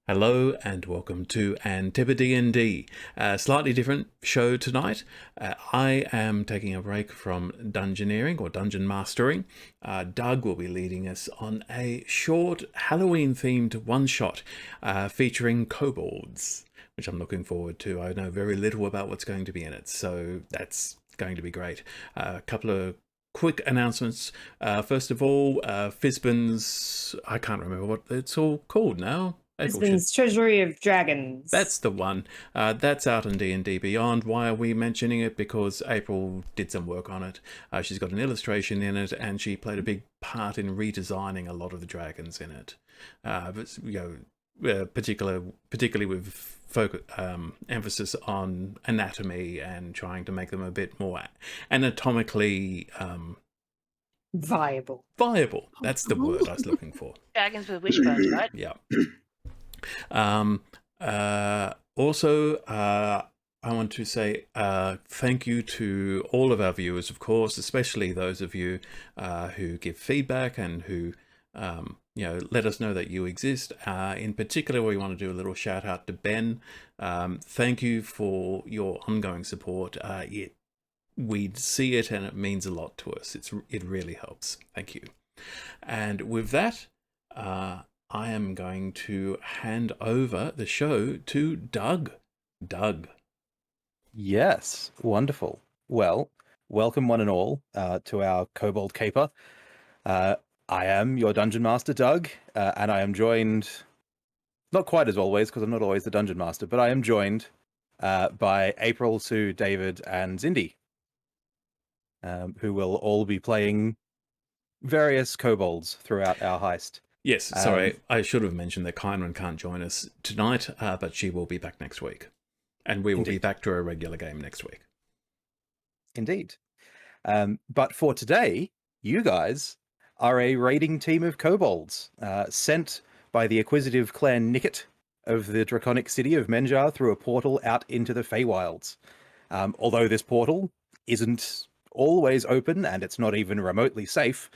Hello and welcome to AntipoDnD. A slightly different show tonight. I am taking a break from dungeoneering or dungeon mastering. Doug will be leading us on a short Halloween-themed one-shot featuring kobolds, which I'm looking forward to. I know very little about what's going to be in it, so that's going to be great. A couple of quick announcements. First of all, Fizban's, I can't remember what it's all called now. Husband's Treasury of Dragons. That's the one. That's out on D&D Beyond. Why are we mentioning it? Because April did some work on it. She's got an illustration in it, and she played a big part in redesigning a lot of the dragons in it. But, particularly with emphasis on anatomy and trying to make them a bit more anatomically viable. That's the word I was looking for. Dragons with wishbones, right? Yeah. Also, I want to say thank you to all of our viewers, of course, especially those of you who give feedback and who let us know that you exist. In particular, we want to do a little shout out to Ben. Thank you for your ongoing support. We see it and it means a lot to us. It really helps. Thank you. And with that, I am going to hand over the show to Doug. Doug. Yes, wonderful. Well, welcome one and all to our Kobold Caper. I am your Dungeon Master, Doug, and I am joined, not quite as always, because I'm not always the Dungeon Master, but I am joined by April, Sue, David, and Zindy, who will all be playing various kobolds throughout our heist. Yes, sorry, I should have mentioned that Kyron can't join us tonight, but she will be back next week. And we will be back to a regular game next week. Indeed. But for today, you guys are a raiding team of kobolds sent by the acquisitive clan Nicket of the draconic city of Menjar through a portal out into the FeyWilds. Although this portal isn't always open and it's not even remotely safe,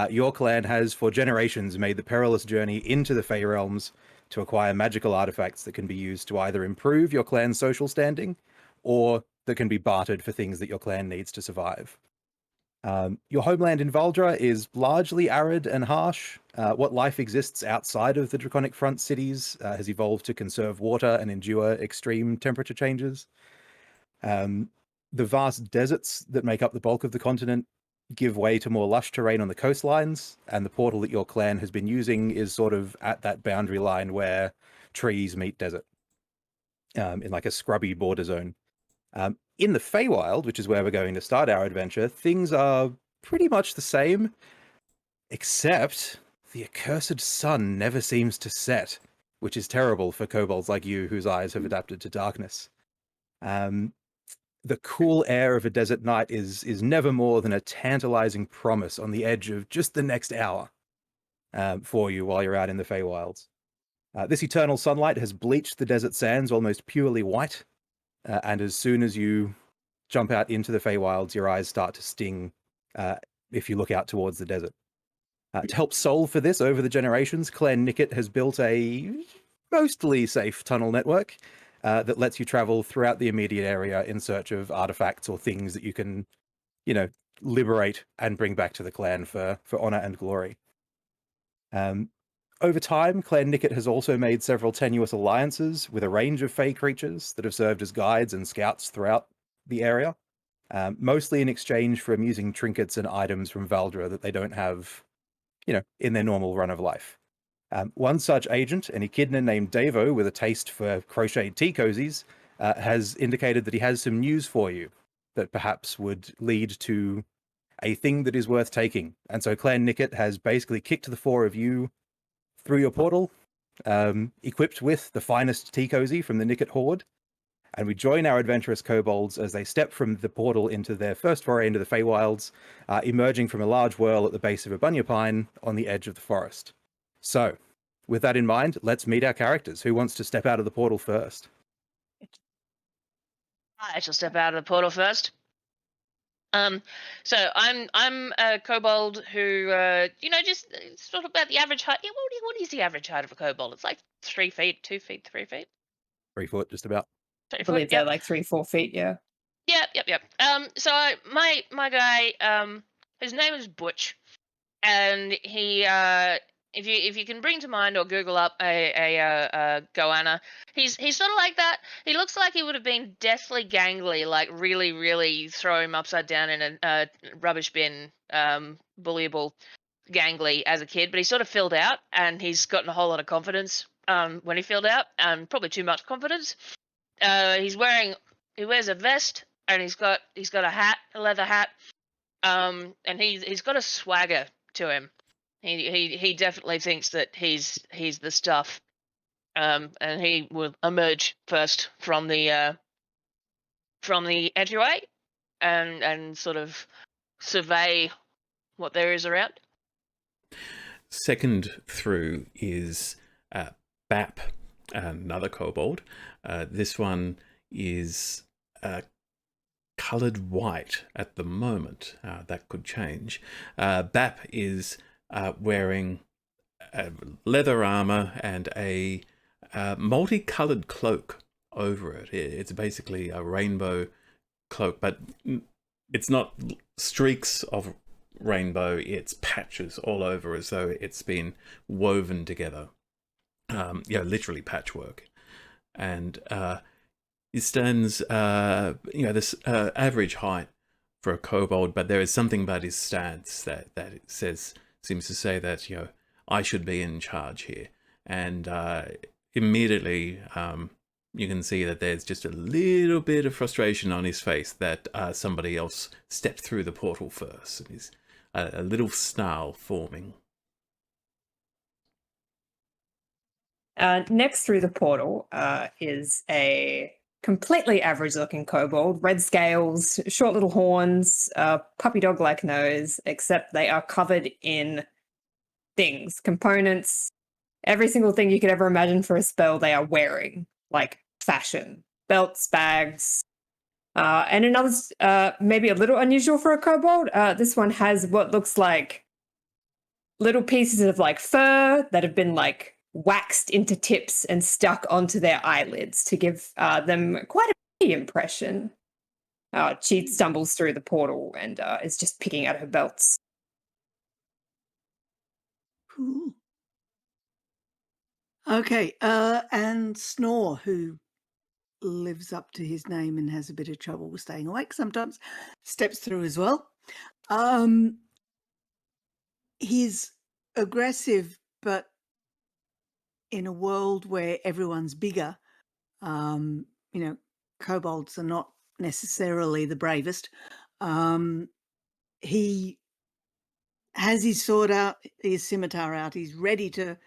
your clan has for generations made the perilous journey into the Fey realms to acquire magical artifacts that can be used to either improve your clan's social standing or that can be bartered for things that your clan needs to survive. Your homeland in Valdra is largely arid and harsh. What life exists outside of the Draconic Front cities has evolved to conserve water and endure extreme temperature changes. The vast deserts that make up the bulk of the continent give way to more lush terrain on the coastlines, and the portal that your clan has been using is sort of at that boundary line where trees meet desert, in like a scrubby border zone. In the FeyWild, which is where we're going to start our adventure, things are pretty much the same, except the accursed sun never seems to set, which is terrible for kobolds like you whose eyes have adapted to darkness. The cool air of a desert night is never more than a tantalizing promise on the edge of just the next hour for you while you're out in the Feywilds. This eternal sunlight has bleached the desert sands almost purely white, and as soon as you jump out into the Feywilds, your eyes start to sting if you look out towards the desert. To help solve for this over the generations, Clan Nicket has built a mostly safe tunnel network that lets you travel throughout the immediate area in search of artifacts or things that you can, liberate and bring back to the clan for honor and glory. Over time, Clan Nicket has also made several tenuous alliances with a range of Fey creatures that have served as guides and scouts throughout the area, mostly in exchange for amusing trinkets and items from Valdra that they don't have, in their normal run of life. One such agent, an echidna named Davo with a taste for crocheted tea cozies, has indicated that he has some news for you that perhaps would lead to a thing that is worth taking. And so Clan Nicket has basically kicked the four of you through your portal, equipped with the finest tea cozy from the Nicket Horde, and we join our adventurous kobolds as they step from the portal into their first foray into the Feywilds, emerging from a large whirl at the base of a bunya pine on the edge of the forest. So, with that in mind, let's meet our characters. Who wants to step out of the portal first? I shall step out of the portal first. So I'm a kobold who, just sort of about the average height. Yeah, what is the average height of a kobold? It's like 3 feet, 2 feet, 3 feet, 3 foot, just about. 3 I foot. believe they're Yep, like 3-4 feet. Yeah. yep. So my guy, his name is Butch, and he, if you can bring to mind or Google up a goanna, he's sort of like that. He looks like he would have been deathly gangly, like really throw him upside down in a rubbish bin, bullyable gangly as a kid, but he sort of filled out, and he's gotten a whole lot of confidence when he filled out, probably too much confidence. He wears a vest, and he's got a hat, a leather hat, and he's got a swagger to him. He definitely thinks that he's the stuff, and he will emerge first from the entryway, and sort of survey what there is around. Second through is Bap, another kobold. This one is coloured white at the moment. That could change. Bap is wearing leather armor and a multicoloured cloak over it. It's basically a rainbow cloak, but it's not streaks of rainbow, it's patches all over, as though it's been woven together. Literally patchwork. And he stands, this average height for a kobold, but there is something about his stance that it seems to say that, I should be in charge here. And immediately you can see that there's just a little bit of frustration on his face that somebody else stepped through the portal first. And he's a little snarl forming. Next through the portal is a completely average-looking kobold, red scales, short little horns, puppy dog-like nose, except they are covered in things, components, every single thing you could ever imagine for a spell they are wearing, like fashion, belts, bags, and another, maybe a little unusual for a kobold. This one has what looks like little pieces of like fur that have been like waxed into tips and stuck onto their eyelids to give them quite a pretty impression. She stumbles through the portal and is just picking at her belts. Cool. Okay, and Snore, who lives up to his name and has a bit of trouble with staying awake sometimes, steps through as well. He's aggressive, but in a world where everyone's bigger, kobolds are not necessarily the bravest. He has his sword out, his scimitar out. He's ready to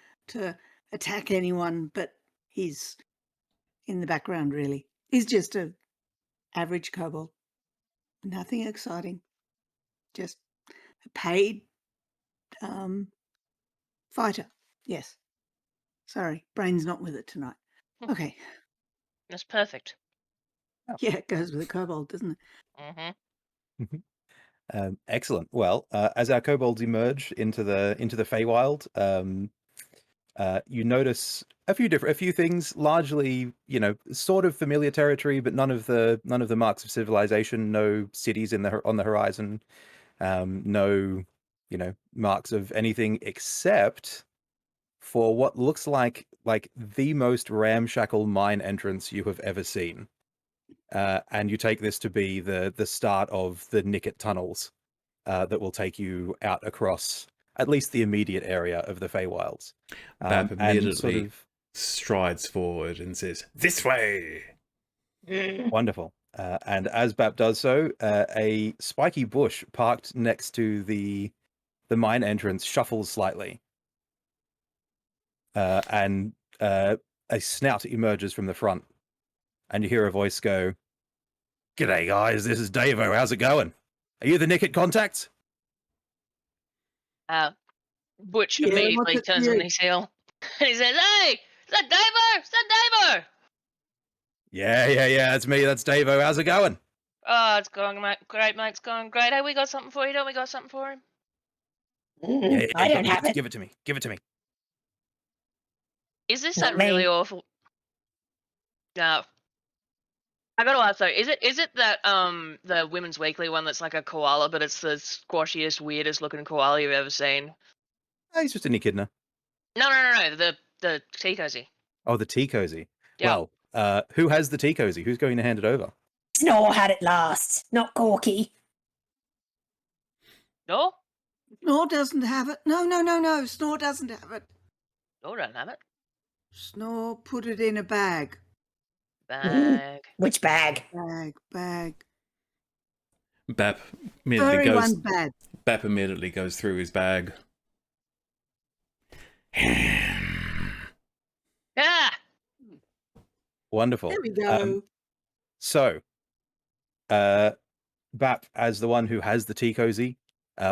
attack anyone, but he's in the background, really. He's just a average kobold. Nothing exciting. Just a paid fighter. Yes. Sorry, brain's not with it tonight. Okay. That's perfect. Yeah, it goes with a kobold, doesn't it? Mm-hmm. Excellent. Well, as our kobolds emerge into the FeyWild, you notice a few things, largely, sort of familiar territory, but none of the marks of civilization. No cities on the horizon. No, marks of anything except for what looks like the most ramshackle mine entrance you have ever seen. And you take this to be the start of the Nicket tunnels that will take you out across at least the immediate area of the Feywilds. Bap and immediately strides forward and says, "This way!" Wonderful. And as Bap does so, a spiky bush parked next to the mine entrance shuffles slightly. And a snout emerges from the front. And you hear a voice go, "G'day, guys. This is Davo. How's it going? Are you the Nicket contacts?" Butch Yeah, immediately what's it turns to on you? his heel and he says, "Hey, is that Davo? Is that Davo?" Yeah. That's me. That's Davo. How's it going? Oh, it's going great, mate. It's going great. Hey, we got something for you. Don't we got something for him? I don't have it. Give it to me. Give it to me. Is this Not that really me. awful? No. I gotta ask though, is it that the Women's Weekly one that's like a koala, but it's the squashiest, weirdest looking koala you've ever seen? Oh, he's just an echidna. No. The tea cozy. Oh, the tea cozy. Yeah. Well, who has the tea cozy? Who's going to hand it over? Snore had it last, not Corky. No? Snore doesn't have it. No. Snore doesn't have it. No, don't have it. Snore put it in a bag. Bag. Which bag? Bag. Bap immediately Furry goes. one's bag. Bap immediately goes through his bag. Ah! Wonderful. There we go. So, Bap, as the one who has the tea cozy,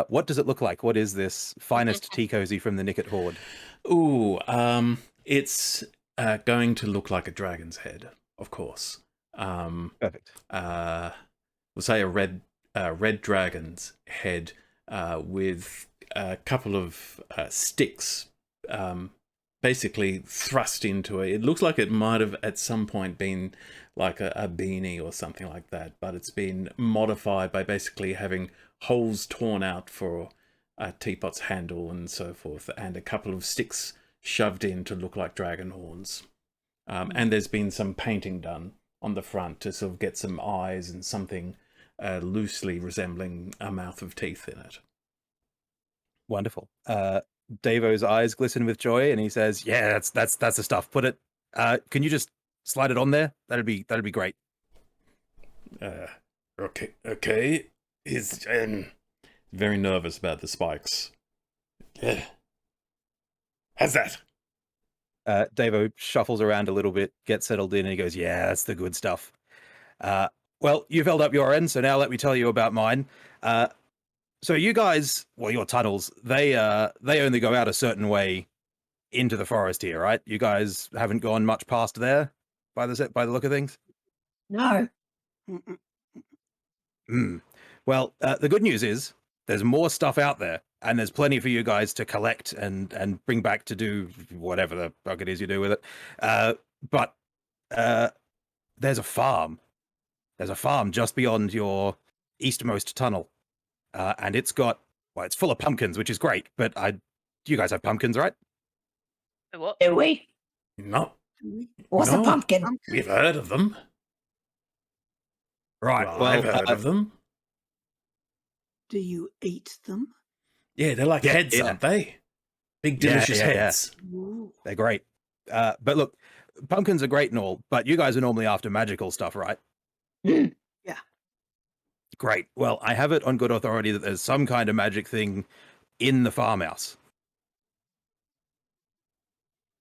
what does it look like? What is this finest tea cozy from the Nicket Horde? Ooh, it's going to look like a dragon's head, of course. Perfect. We'll say a red dragon's head with a couple of sticks basically thrust into it. It looks like it might have at some point been like a beanie or something like that, but it's been modified by basically having holes torn out for a teapot's handle and so forth, and a couple of sticks shoved in to look like dragon horns. And there's been some painting done on the front to sort of get some eyes and something loosely resembling a mouth of teeth in it. Wonderful. Davo's eyes glisten with joy, and he says, "Yeah, that's the stuff. Put it. Can you just slide it on there? That'd be great." Okay. He's very nervous about the spikes. Yeah. How's that? Davo shuffles around a little bit, gets settled in, and he goes, "Yeah, that's the good stuff." Well, you've held up your end, so now let me tell you about mine. So you guys, well, your tunnels, they only go out a certain way into the forest here, right? You guys haven't gone much past there by the look of things. No. Well, the good news is there's more stuff out there, and there's plenty for you guys to collect and bring back to do whatever the fuck it is you do with it. But there's a farm. There's a farm just beyond your eastmost tunnel, and it's full of pumpkins, which is great. But you guys have pumpkins, right? What? Do we? No, What's No. a pumpkin? we've heard of them. Right. Well, Well, I've heard of them. Do you eat them? Yeah, they're like Yeah, heads, yeah. aren't they? Big, Yeah, delicious yeah. heads. Ooh. they're great. But look, pumpkins are great and all, but you guys are normally after magical stuff, right? Yeah. Great. Well, I have it on good authority that there's some kind of magic thing in the farmhouse.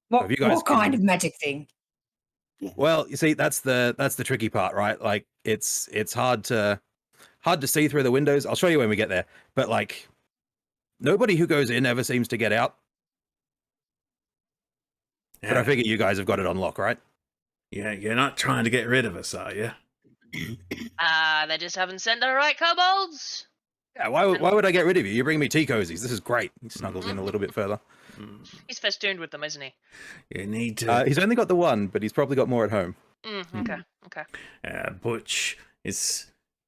What, Have you guys what kind been- of magic thing? Well, you see, that's the tricky part, right? Like it's hard to see through the windows. I'll show you when we get there. But like nobody who goes in ever seems to get out. But I figure you guys have got it on lock, right? Yeah, you're not trying to get rid of us, are you? They just haven't sent the right kobolds. Yeah, why would I get rid of you? You bring me tea cozies. This is great. He snuggles in a little bit further. He's festooned with them, isn't he? You need to. He's only got the one, but he's probably got more at home. Okay. Butch,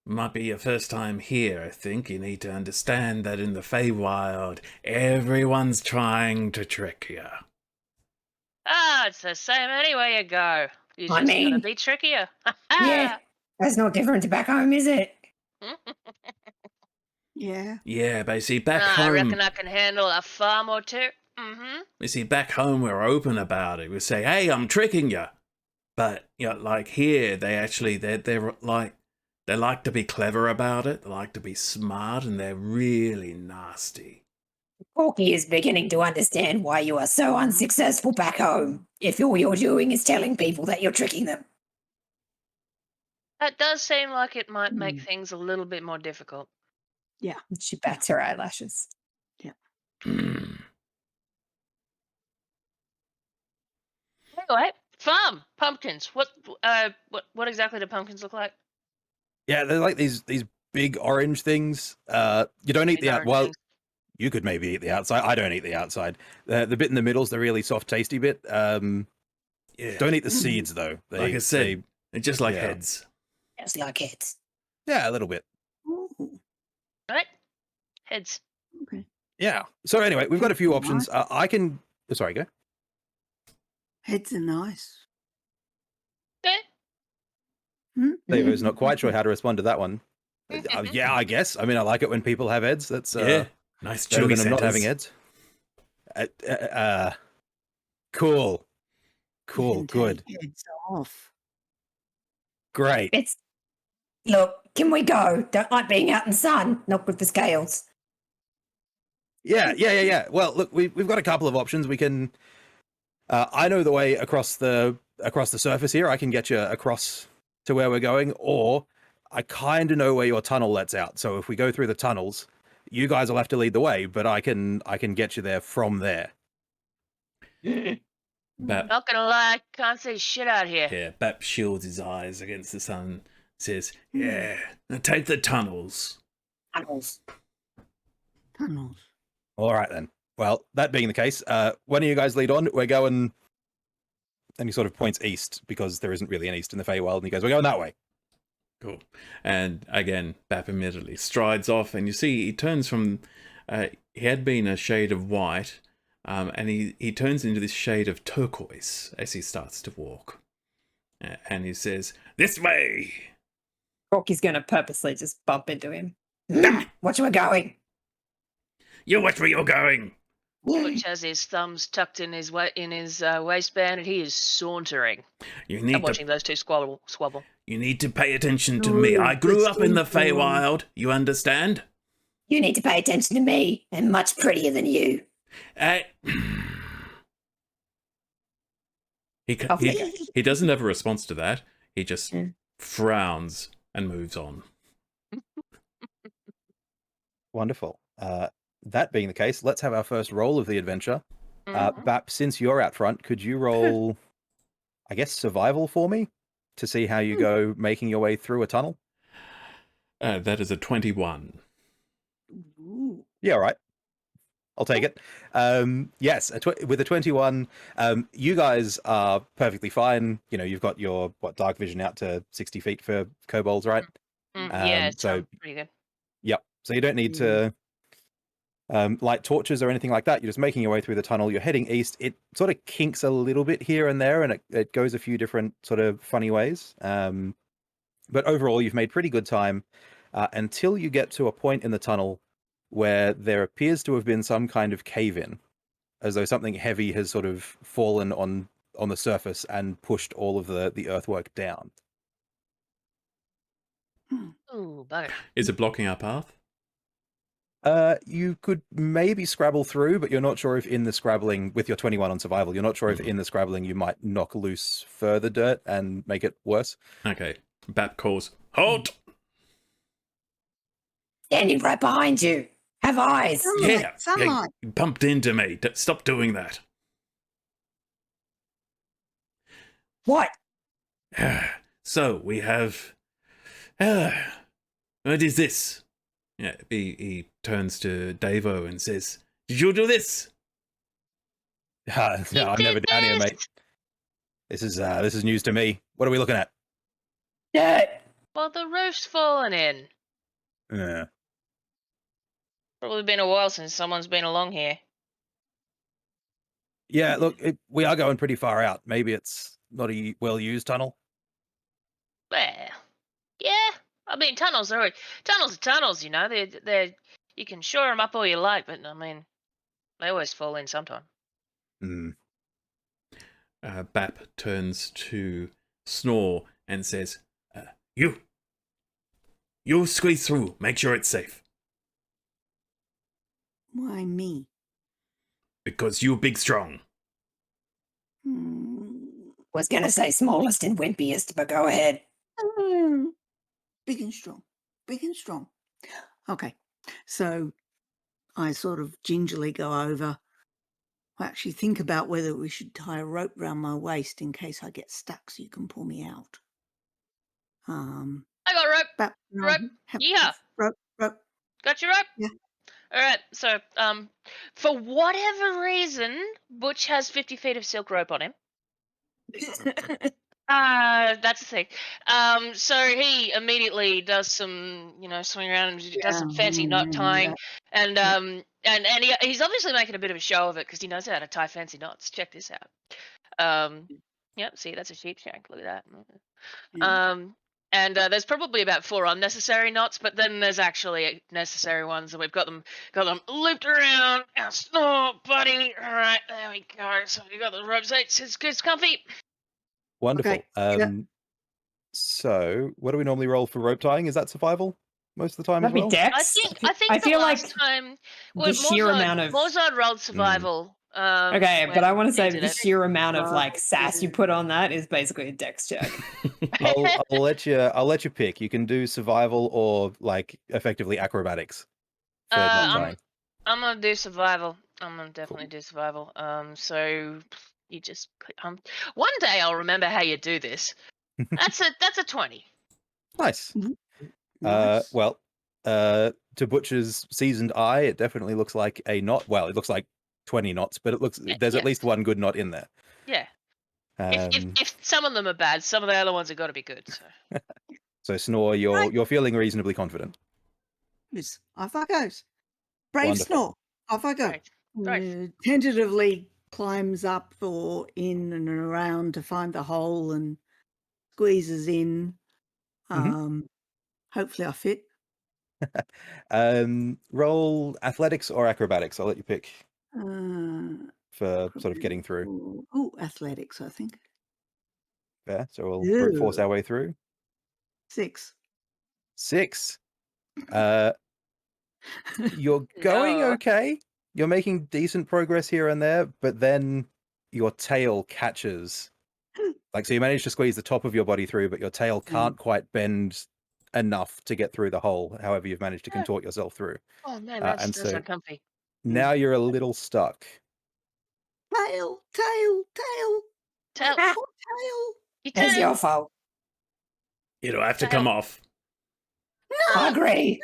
might be your first time here, I think. You need to understand that in the FeyWild, everyone's trying to trick you. Ah, it's the same anywhere you go. You're I just gonna mean- be trickier. Yeah. That's not different to back home, is it? Yeah. Yeah, but you see, back I home, reckon I can handle a farm or two. back home we're open about it. We say, "Hey, I'm tricking you," but like here, they're like to be clever about it. They like to be smart, and they're really nasty. Corky is beginning to understand why you are so unsuccessful back home. If all you're doing is telling people that you're tricking them. That does seem like it might make things a little bit more difficult. She bats her eyelashes. Anyway, farm pumpkins. What exactly do pumpkins look like? Yeah, they're like these big orange things. You don't eat Big the orange well. things. You could maybe eat the outside. I don't eat the outside. The bit in the middle's the really soft, tasty bit. Yeah. Don't eat the seeds though. Like I said, they're just like yeah. heads. It's like it. Yeah, a little bit. Ooh, Right? Heads. okay. Yeah. So anyway, we've got a few Nice. options. I can. Sorry, go. Heads are nice. Okay. Davo's not quite sure how to respond to that one. Yeah, I guess. I mean, I like it when people have heads. That's Yeah. Nice better chewy than them not having centers. heads. Cool. You Cool. can Good. take heads off. Great. It's look. Can we go? Don't like being out in the sun. Not good for scales. Yeah. Well, look, we've got a couple of options. We can. I know the way across the surface here. I can get you across to where we're going, or I kind of know where your tunnel lets out. So if we go through the tunnels, you guys will have to lead the way, but I can get you there from there. Bap, Not gonna lie, can't see shit out here. yeah, Bap shields his eyes against the sun. Says, "Yeah, now take the tunnels." Tunnels. Tunnels. All right then. Well, that being the case, why don't you guys lead on? We're going. And he sort of points east because there isn't really an east in the FeyWild, and he goes, "We're going that way." Cool. And again, Bap immediately strides off, and you see he turns from. He had been a shade of white, and he turns into this shade of turquoise as he starts to walk. And he says, "This way." Corky's going to purposely just bump into him. Watch where we're going. You watch where you're going. Butch has his thumbs tucked in his waistband, and he is sauntering. You I'm need watching to. those two squabble. You need to pay attention to me. Oh, I grew up in the that's so cool. FeyWild. You understand? You need to pay attention to me. I'm much prettier than you. He doesn't have a response to that. He just Mm. frowns and moves on. Wonderful. That being the case, let's have our first roll of the adventure. Mhm. Bap, since you're out front, could you roll, I guess, survival for me to see how you go making your way through a tunnel? That is a 21. Ooh. Yeah, all right. I'll take it. Yes, with a 21, you guys are perfectly fine. You know, you've got your dark vision out to 60 feet for kobolds, right? Yeah, it so sounds pretty good. Yep. So you don't need to light torches or anything like that. You're just making your way through the tunnel. You're heading east. It sort of kinks a little bit here and there, and it goes a few different sort of funny ways. But overall, you've made pretty good time until you get to a point in the tunnel where there appears to have been some kind of cave-in, as though something heavy has sort of fallen on the surface and pushed all of the earthwork down. Ooh, bugger. Is it blocking our path? You could maybe scrabble through, but you're not sure if in the scrabbling, with your 21 on survival, you're not sure if in the scrabbling you might knock loose further dirt and make it worse. Okay. Bap calls, "Halt!" Standing right behind you. Have eyes. Yeah, Sunlight. you bumped into me. Stop doing that. What? So we have. What is this? Yeah, he turns to Davo and says, "Did you do this?" No, I'm never down here, mate. This is news to me. What are we looking at? Dirt. Well, the roof's fallen in. Yeah. Probably been a while since someone's been along here. Yeah, look, we are going pretty far out. Maybe it's not a well-used tunnel. Well, yeah. I mean, tunnels are tunnels. You know, they're you can shore them up all you like, but I mean, they always fall in sometime. Bap turns to Snore and says, You squeeze through. Make sure it's safe. Why me? Because you big strong." Was going to say smallest and wimpiest, but go ahead. Big and strong. Big and strong. Okay. So I sort of gingerly go over. I actually think about whether we should tie a rope around my waist in case I get stuck so you can pull me out. I got rope. But, Rope. Yeah. Rope. Got your rope? Yeah. All right. So, for whatever reason, Butch has 50 feet of silk rope on him. That's the thing. So he immediately does some, swing around and does some fancy knot tying, and he's obviously making a bit of a show of it because he knows how to tie fancy knots. Check this out. Yep. See, that's a sheep shank. Look at that. And there's probably about 4 unnecessary knots, but then there's actually necessary ones, and we've got them looped around. Now, snore, buddy. All right, there we go. So we got the ropes. It's good, comfy. Wonderful. Okay, So what do we normally roll for rope tying? Is that survival most of the time That'd as well? be Dex. I think I the feel last like time the sheer amount of Morzard rolled survival. okay, but I want to say did the it. sheer amount of like sass you put on that is basically a Dex check. I'll let you pick. You can do survival or like effectively acrobatics for knot tying. I'm gonna do survival. I'm gonna definitely do survival. So you just click. One day I'll remember how you do this. That's a 20. Nice. nice. Well, to Butcher's seasoned eye, it definitely looks like a knot. Well, it looks like 20 knots, but there's at least one good knot in there. Yeah. If some of them are bad, some of the other ones have got to be good. So, so Snore, you're feeling reasonably confident. Yes, off I goes. Brave Wonderful. Snore. Off I go. Right. Tentatively climbs up or in and around to find the hole and squeezes in. Hopefully I fit. Roll athletics or acrobatics. I'll let you pick for sort of getting through. Oh, athletics, I think. Fair. So we'll brute force our way through. 6. 6. You're going okay. You're making decent progress here and there, but then your tail catches. So you manage to squeeze the top of your body through, but your tail can't quite bend enough to get through the hole. However, you've managed to contort yourself through. Oh man, that's uncomfy. Now you're a little stuck. Tail. It's your fault. It'll have to come off. No, I agree.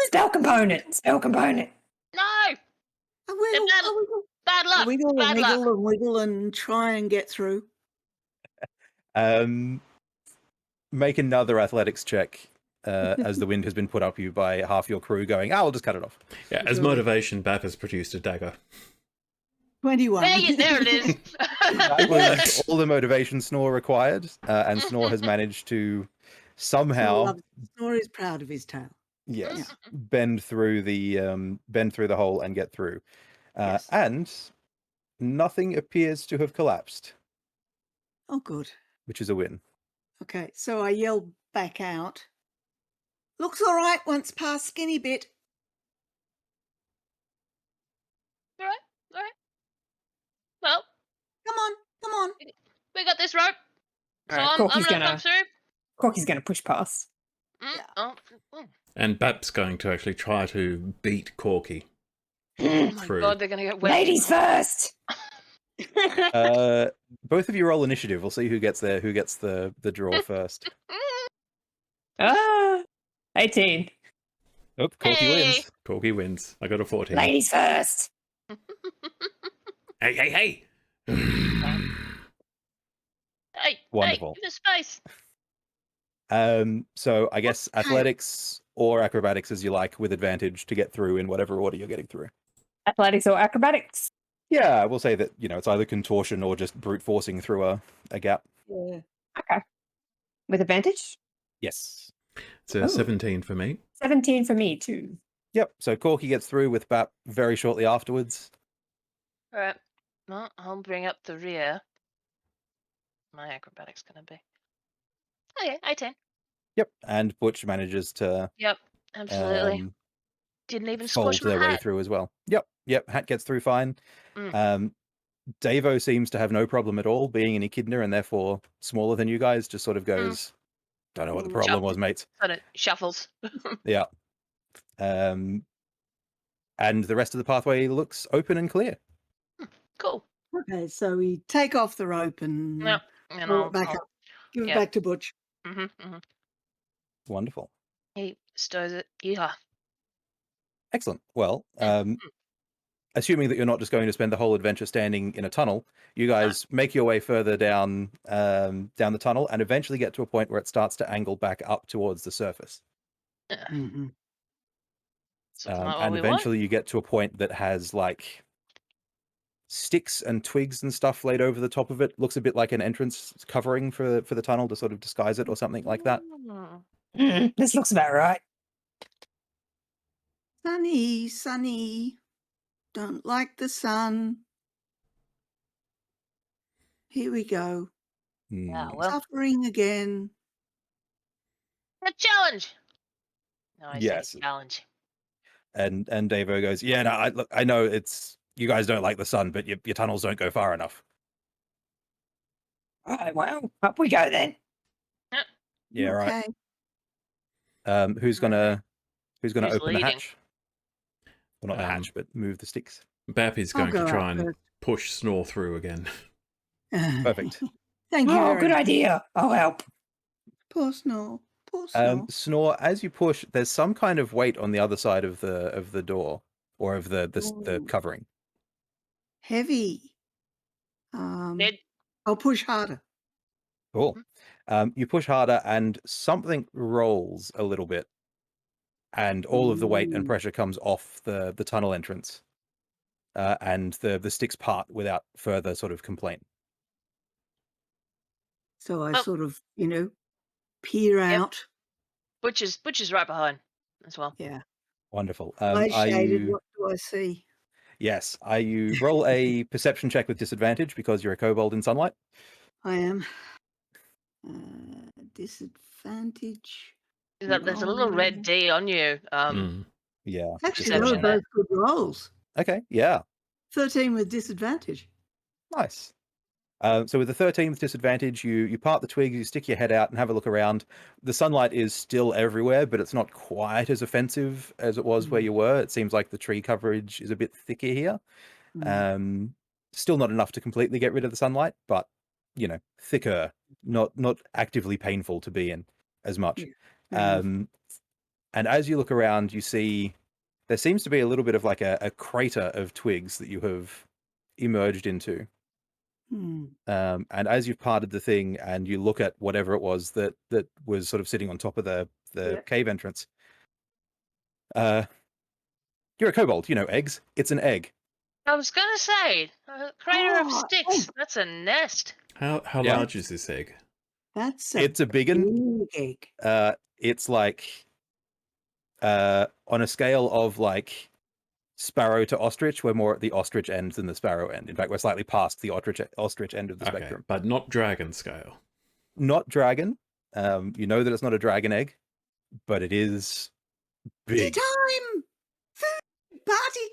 Spell component. No. I wiggle. Bad luck. I wiggle Bad and luck. wiggle and wiggle and try and get through. Make another athletics check as the wind has been put up you by half your crew going, I'll just cut it off. Yeah, as motivation, Bap has produced a dagger. 21. There it is. That was all the motivation Snore required, and Snore has managed to somehow Snore is proud of his tail. Yes, bend through the hole and get through, and nothing appears to have collapsed. Oh, good. Which is a win. Okay, so I yell back out. Looks all right once past skinny bit. All right. Well, Come on. we got this rope. So Alright, I'm gonna come through. Corky's gonna push past. And Bap's going to actually try to beat Corky Oh my through. god, they're gonna get wet. Ladies first. Both of you roll initiative. We'll see who gets the draw first. 18. Oh, Corky wins. Corky wins. I got a 14. Ladies first. Hey. Hey, Wonderful. give us space. So I guess athletics or acrobatics as you like, with advantage to get through in whatever order you're getting through. Athletics or acrobatics? Yeah, we'll say that, it's either contortion or just brute forcing through a gap. Yeah. Okay. With advantage? Yes. It's a 17 for me. 17 for me, too. Yep. So Corky gets through with Bap very shortly afterwards. All right. Well, I'll bring up the rear. My acrobatics gonna be. Oh yeah, 18. Yep. And Butch manages to Yep, absolutely. Didn't even fold squash my their way hat. through as well. Yep. Hat gets through fine. Davo seems to have no problem at all being an echidna and therefore smaller than you guys. Just sort of goes, don't know what the problem was, mates. And it shuffles. Yeah. And the rest of the pathway looks open and clear. Cool. Okay, so we take off the rope and Yep. And pull it back up. Give it back to Butch. Wonderful. He stows it. Yeah. Excellent. Well, assuming that you're not just going to spend the whole adventure standing in a tunnel, you guys make your way further down down the tunnel and eventually get to a point where it starts to angle back up towards the surface. Mhm. So it's not what And we eventually you get to a point that has like sticks and twigs and stuff laid over the top of it. Looks a bit like an entrance covering for the tunnel to sort of disguise it or something like that. want. This looks about right. Sunny, sunny. Don't like the sun. Here we go. Yeah, Hmm. well, Suffering again. a challenge. No, I Yes. said challenge. And Davo goes, yeah, no, look, I know it's you guys don't like the sun, but your tunnels don't go far enough. All right, well, up we go then. Yeah, right. Okay. Who's gonna Who's open the leading? hatch? Well, not the Um, hatch, but move the sticks. Bap is I'll going to go try out and first. push Snore through again. Perfect. Thank you Oh, very good much. idea. I'll help. Poor Snore. Poor Snore. Snore, as you push, there's some kind of weight on the other side of the door or of the Ooh. covering. Heavy. Ned? I'll push harder. Cool. You push harder and something rolls a little bit, and all of the weight and Ooh. pressure comes off the tunnel entrance, and the sticks part without further sort of complaint. So I Oh. sort of, peer Yep. out. Butch is right behind as well. Yeah. Wonderful. Eyes Are shaded. you? What do I see? Yes. Are you? Roll a perception check with disadvantage because you're a kobold in sunlight. I am. Disadvantage. There's a little red D on you. Yeah. Actually, they were Perception there. both good rolls. Okay. Yeah. 13 with disadvantage. Nice. So with the 13 with disadvantage, you part the twigs, you stick your head out and have a look around. The sunlight is still everywhere, but it's not quite as offensive as it was where you were. It seems like the tree coverage is a bit thicker here. Still not enough to completely get rid of the sunlight, but thicker, not actively painful to be in as much. Fair enough. And as you look around, you see there seems to be a little bit of like a crater of twigs that you have emerged into. And as you've parted the thing and you look at whatever it was that was sort of sitting on top of the Yeah. cave entrance, you're a kobold, eggs. It's an egg. I was gonna say a crater of Oh, sticks. That's a nest. How Yeah. large is this egg? That's It's a big one. big egg. It's like on a scale of like sparrow to ostrich, we're more at the ostrich end than the sparrow end. In fact, we're slightly past the ostrich end of the Okay, spectrum. but not dragon scale. Not dragon. You know that it's not a dragon egg, but it is Party big. time! Food party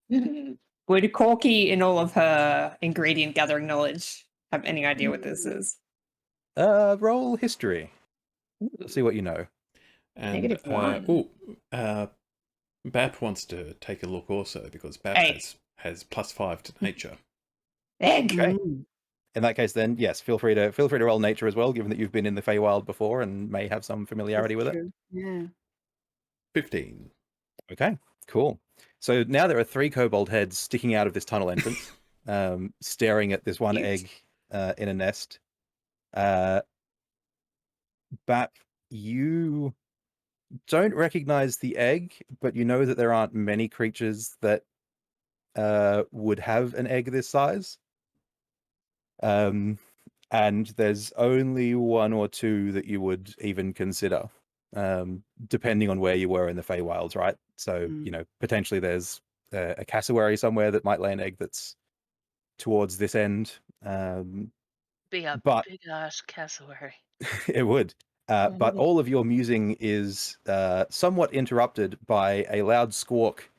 time! Would Corky, in all of her ingredient gathering knowledge, have any idea what this is? Roll history. See what you know. And -1. Bap wants to take a look also because Bap Hey. has +5 to nature. Egg. Okay. In that case, then yes, feel free to roll nature as well, given that you've been in the FeyWild before and may have some familiarity with it. Yeah. 15. Okay, cool. So now there are 3 kobold heads sticking out of this tunnel entrance, staring at this one Cute. egg in a nest. Bap, you don't recognize the egg, but you know that there aren't many creatures that would have an egg this size. And there's only 1 or 2 that you would even consider, depending on where you were in the FeyWilds, right? So, potentially there's a cassowary somewhere that might lay an egg that's towards this end. Be a But- big ass cassowary. It would. But all of your musing is somewhat interrupted by a loud squawk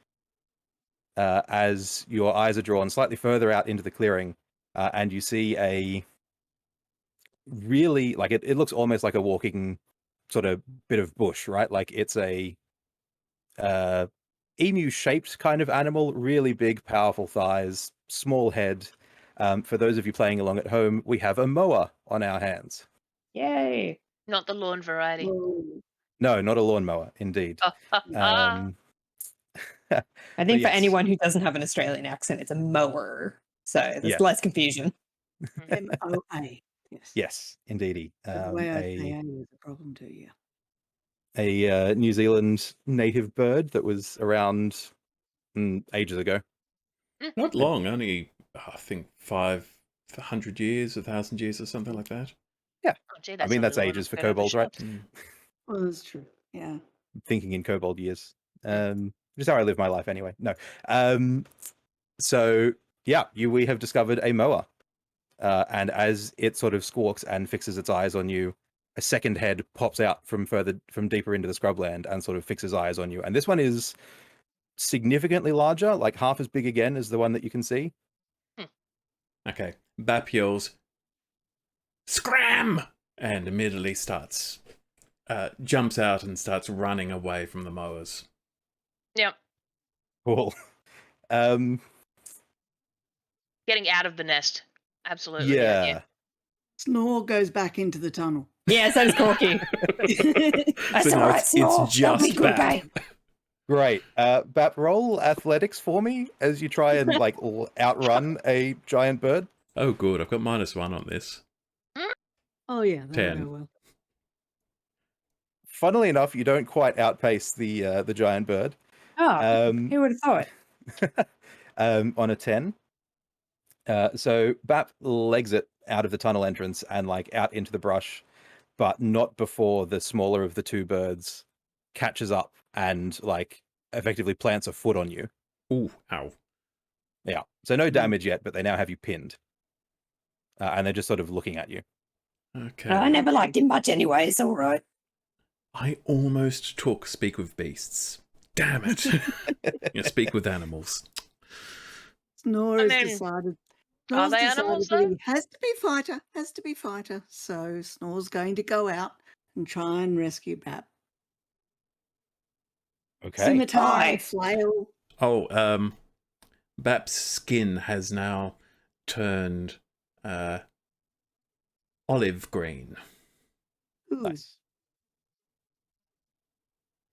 as your eyes are drawn slightly further out into the clearing, and you see a really, like, it looks almost like a walking sort of bit of bush, right? Like it's a emu-shaped kind of animal, really big, powerful thighs, small head. For those of you playing along at home, we have a moa on our hands. Yay. Not the lawn variety. Whoa. No, not a lawnmower, indeed. Um, I but think for yes. anyone who doesn't have an Australian accent, it's a mower. So there's Yes. less confusion. MOA. Yes. Yes, indeedy. The way I say A is a problem too, yeah. A New Zealand native bird that was around ages ago. Not long, only I think 500 years, 1,000 years, or something like that. Oh, gee, I mean, a that's lot ages of for bit of a kobolds, right? shot. Well, that's true. Yeah. Thinking in kobold years. Just how I live my life anyway. No. So yeah, we have discovered a moa. And as it sort of squawks and fixes its eyes on you, a second head pops out from deeper into the scrubland and sort of fixes eyes on you. And this one is significantly larger, like half as big again as the one that you can see. Okay. Bap yells, "Scram!" and immediately jumps out and starts running away from the mowers. Yep. Cool. Getting out of the nest. Absolutely. Yeah. Snore goes back into the tunnel. Yeah, so does Corky. That's So all now right, Snore. it's That'll be just good, Bap. babe. Great. Bap, roll athletics for me as you try and like outrun a giant bird. Oh, good. I've got -1 on this. Oh yeah, that'll 10. go well. Funnily enough, you don't quite outpace the giant bird. Oh, Um, who would have thought? on a 10. So Bap legs it out of the tunnel entrance and like out into the brush, but not before the smaller of the two birds catches up and like effectively plants a foot on you. Ooh, ow. Yeah. So no damage yet, but they now have you pinned. And they're just sort of looking at you. Okay. I never liked him much anyway. It's all right. I almost took Speak with Beasts. Damn it. Speak with animals. Snore I has mean, decided. are Snore's they decided animals, that though? he has to be fighter. So Snore's going to go out and try and rescue Bap. Okay. Scimitar, Bye. flail. Oh, Bap's skin has now turned olive green. Ooh. Nice.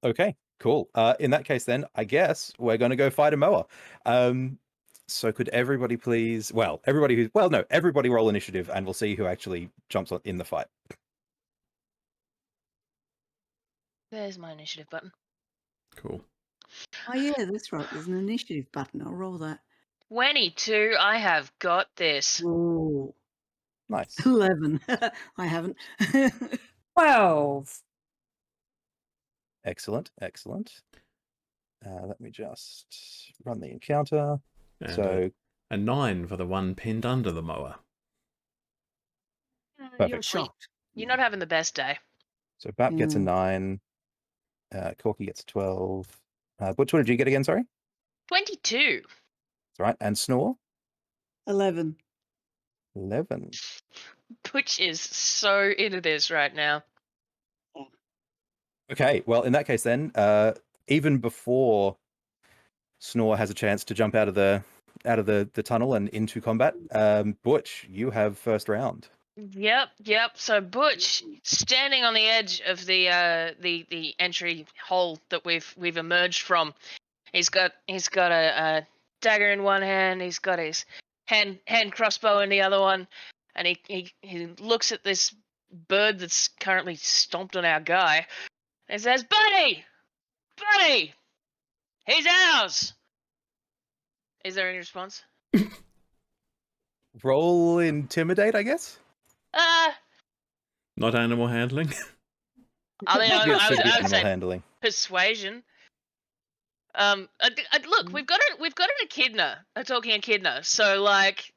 Okay, cool. In that case, then I guess we're going to go fight a moa. So could everybody please? Well, everybody roll initiative, and we'll see who actually jumps in the fight. There's my initiative button. Cool. Oh yeah, that's right. There's an initiative button. I'll roll that. 22. I have got this. Ooh. Nice. 11. I haven't. 12. Excellent. Let me just run the encounter. And So a 9 for the one pinned under the mower. You're Perfect. shocked. You're not having the best day. So Bap gets a Mm. 9. Corky gets a 12. Butch, what did you get again? Sorry. 22. That's right. And Snore 11. 11. Which is so into this right now. Okay. Well, in that case, then, even before Snore has a chance to jump out of the tunnel and into combat, Butch, you have first round. Yep. So Butch, standing on the edge of the entry hole that we've emerged from, he's got a dagger in one hand, he's got his hand crossbow in the other one, and he looks at this bird that's currently stomped on our guy, and says, "Buddy, he's ours." Is there any response? Roll intimidate, I guess. Not animal handling. I mean, It should be I would animal say handling. persuasion. Look, we've got an echidna, a talking echidna. So like,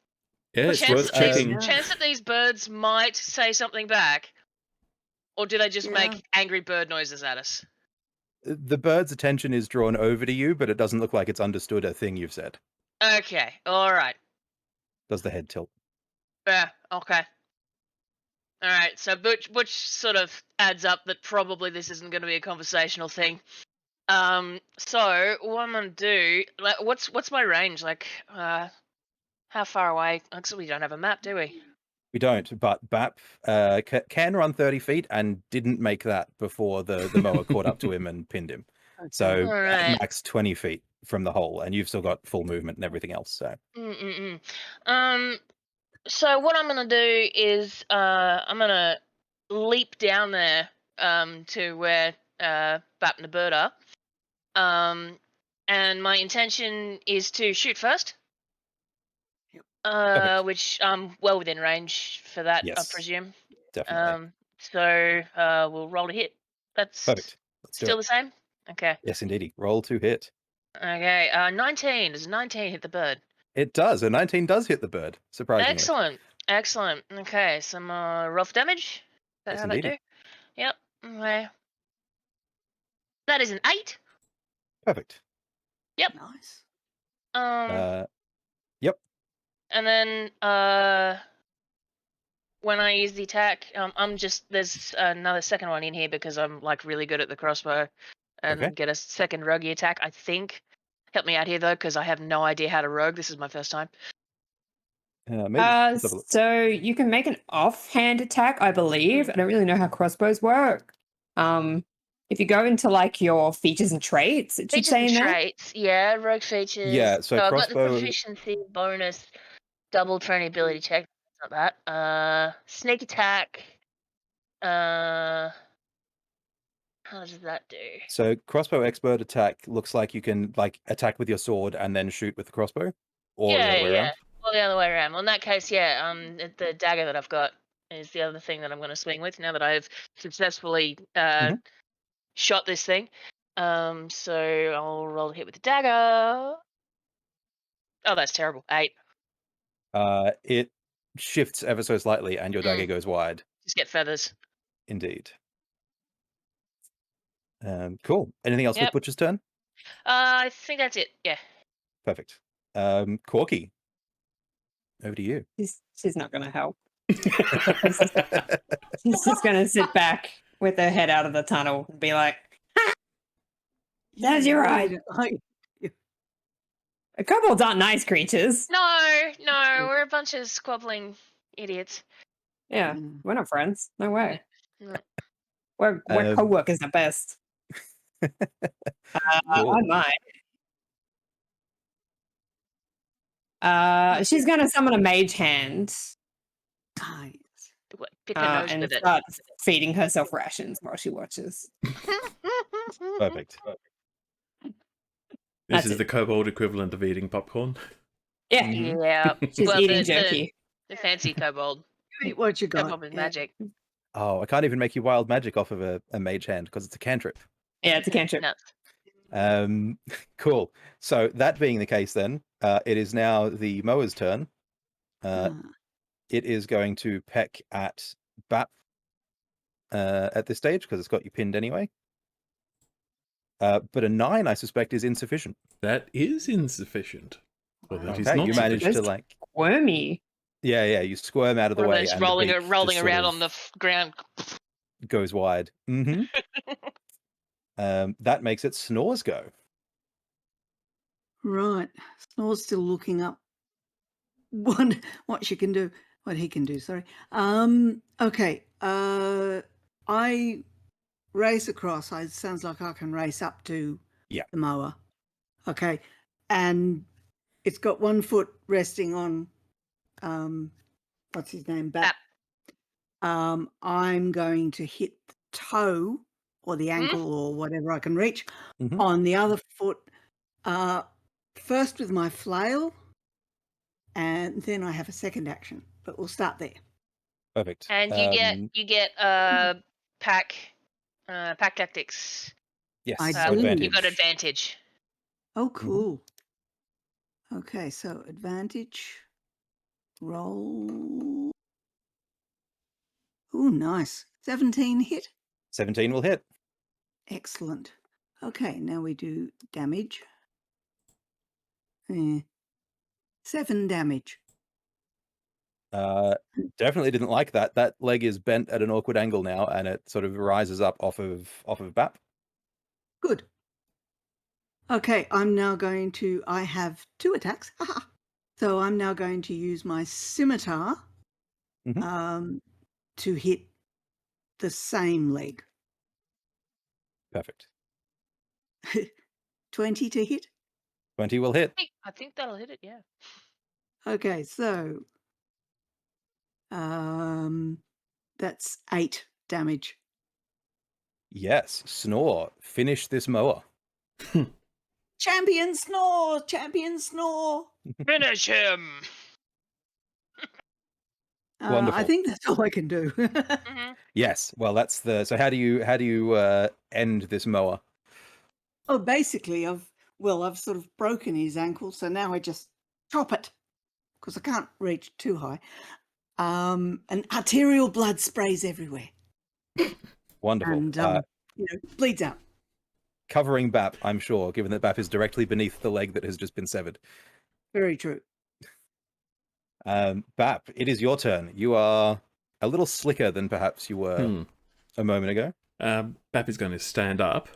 Yeah, it's chance worth checking. that these birds might say something back, or do they just Yeah. make angry bird noises at us? The bird's attention is drawn over to you, but it doesn't look like it's understood a thing you've said. Okay, all right. Does the head tilt? Yeah, okay. All right, so Butch sort of adds up that probably this isn't going to be a conversational thing. So what I'm gonna do? Like, what's my range? Like, how far away? Actually, we don't have a map, do we? We don't, but Bap can run 30 feet and didn't make that before the mower caught up to him and pinned him. So All at right. max 20 feet from the hole, and you've still got full movement and everything else. So So what I'm gonna do is I'm gonna leap down there to where Bap and the bird are. And my intention is to shoot first. Perfect. Which I'm well within range for that, I Yes. presume. Definitely. So we'll roll to hit. That's Perfect. Let's do still it. the same? Okay. Yes, indeedy. Roll to hit. Okay. 19. Does 19 hit the bird? It does. A 19 does hit the bird, surprisingly. Excellent. Excellent. Okay, some rough damage. Is that Yes, how that do? indeedy. Yep. Okay. That is an 8. Perfect. Nice. Yep. And then when I use the attack, there's another second one in here because I'm like really good at the crossbow and Okay. get a second roguey attack, I think. Help me out here though, because I have no idea how to rogue. This is my first time. Maybe. Let's have a look. So you can make an offhand attack, I believe. I don't really know how crossbows work. If you go into like your features and traits, it should Features say and in there. traits, yeah, rogue features. Yeah, so I've got the crossbow- proficiency bonus, double for any ability check. That's not that. Sneak attack. How does that do? So crossbow expert attack looks like you can like attack with your sword and then shoot with the crossbow, or the other way around. Or the other way around. Well, in that case, yeah, the dagger that I've got is the other thing that I'm going to swing with now that I've successfully shot this thing. So I'll roll a hit with the dagger. Oh, that's terrible. 8. It shifts ever so slightly, and your dagger goes wide. Just get feathers. Indeed. Cool. Anything else with Yep. Butcher's turn? I think that's it. Yeah. Perfect. Corky, over to you. She's not going to help. She's just going to sit back with her head out of the tunnel and be like, "That's your right. Kobolds aren't nice creatures. No, we're a bunch of squabbling idiots. Yeah, we're not friends. No way. No. We're co-workers at best. Cool. I might. She's going to summon a mage hand Pick her nose and with it. start feeding herself rations while she watches. Perfect. This That's is it. the kobold equivalent of eating popcorn. Yeah, Yeah. she's Well, eating jerky. The fancy kobold. Eat what you got. Kobold with yeah. magic. Oh, I can't even make you wild magic off of a mage hand because it's a cantrip. Yeah, it's a cantrip. Nuts. Cool. So that being the case, then it is now the mower's turn. It is going to peck at Bap at this stage because it's got you pinned anyway. But a 9, I suspect, is insufficient. That is insufficient. Well, that is Okay, not you managed to sufficient. like. Wormy. Yeah, you squirm out of the One of way, those and rolling the beak rolling just sort around of on the ground. goes wide. That makes it Snore's go. Right. Snore's still looking up what she can do. What he can do, sorry. Okay. I race across. It sounds like I can race up to the mower. Okay. And it's got one foot resting on what's his name? Bap. I'm going to hit the toe or the ankle or whatever I can reach on the other foot. First with my flail, and then I have a second action. But we'll start there. Perfect. And you get pack tactics. Yes, I so do. advantage. You got advantage. Oh, cool. Okay, so advantage. Roll. Oh, nice. 17 hit. 17 will hit. Excellent. Okay, now we do damage. 7 damage. Definitely didn't like that. That leg is bent at an awkward angle now, and it sort of rises up off of Bap. Good. Okay, I'm now going to. I have 2 attacks. So I'm now going to use my scimitar Mhm. to hit the same leg. Perfect. 20 to hit. 20 will hit. I think that'll hit it. Yeah. Okay, so that's 8 damage. Yes. Snore. Finish this mower. Champion snore! Champion snore! Finish him. I Wonderful. think that's all I can do. Hmm. Yes. Well, that's the. So how do you end this mower? Oh, basically, I've sort of broken his ankle, so now I just chop it because I can't reach too high. And arterial blood sprays everywhere, Wonderful. and bleeds out. Covering Bap, I'm sure, given that Bap is directly beneath the leg that has just been severed. Very true. Bap, it is your turn. You are a little slicker than perhaps you were a moment ago. Bap is going to stand up.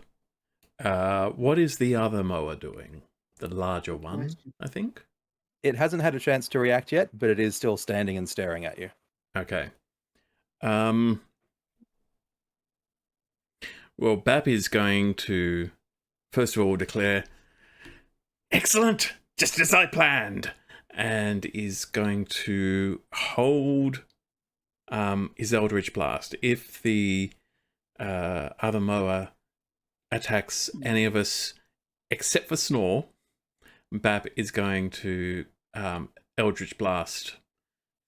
What is the other mower doing? The larger one, I think? It hasn't had a chance to react yet, but it is still standing and staring at you. Okay. Well, Bap is going to, first of all, declare, "Excellent! Just as I planned!" And is going to hold his Eldritch Blast. If the other mower attacks any of us except for Snore, Bap is going to Eldritch Blast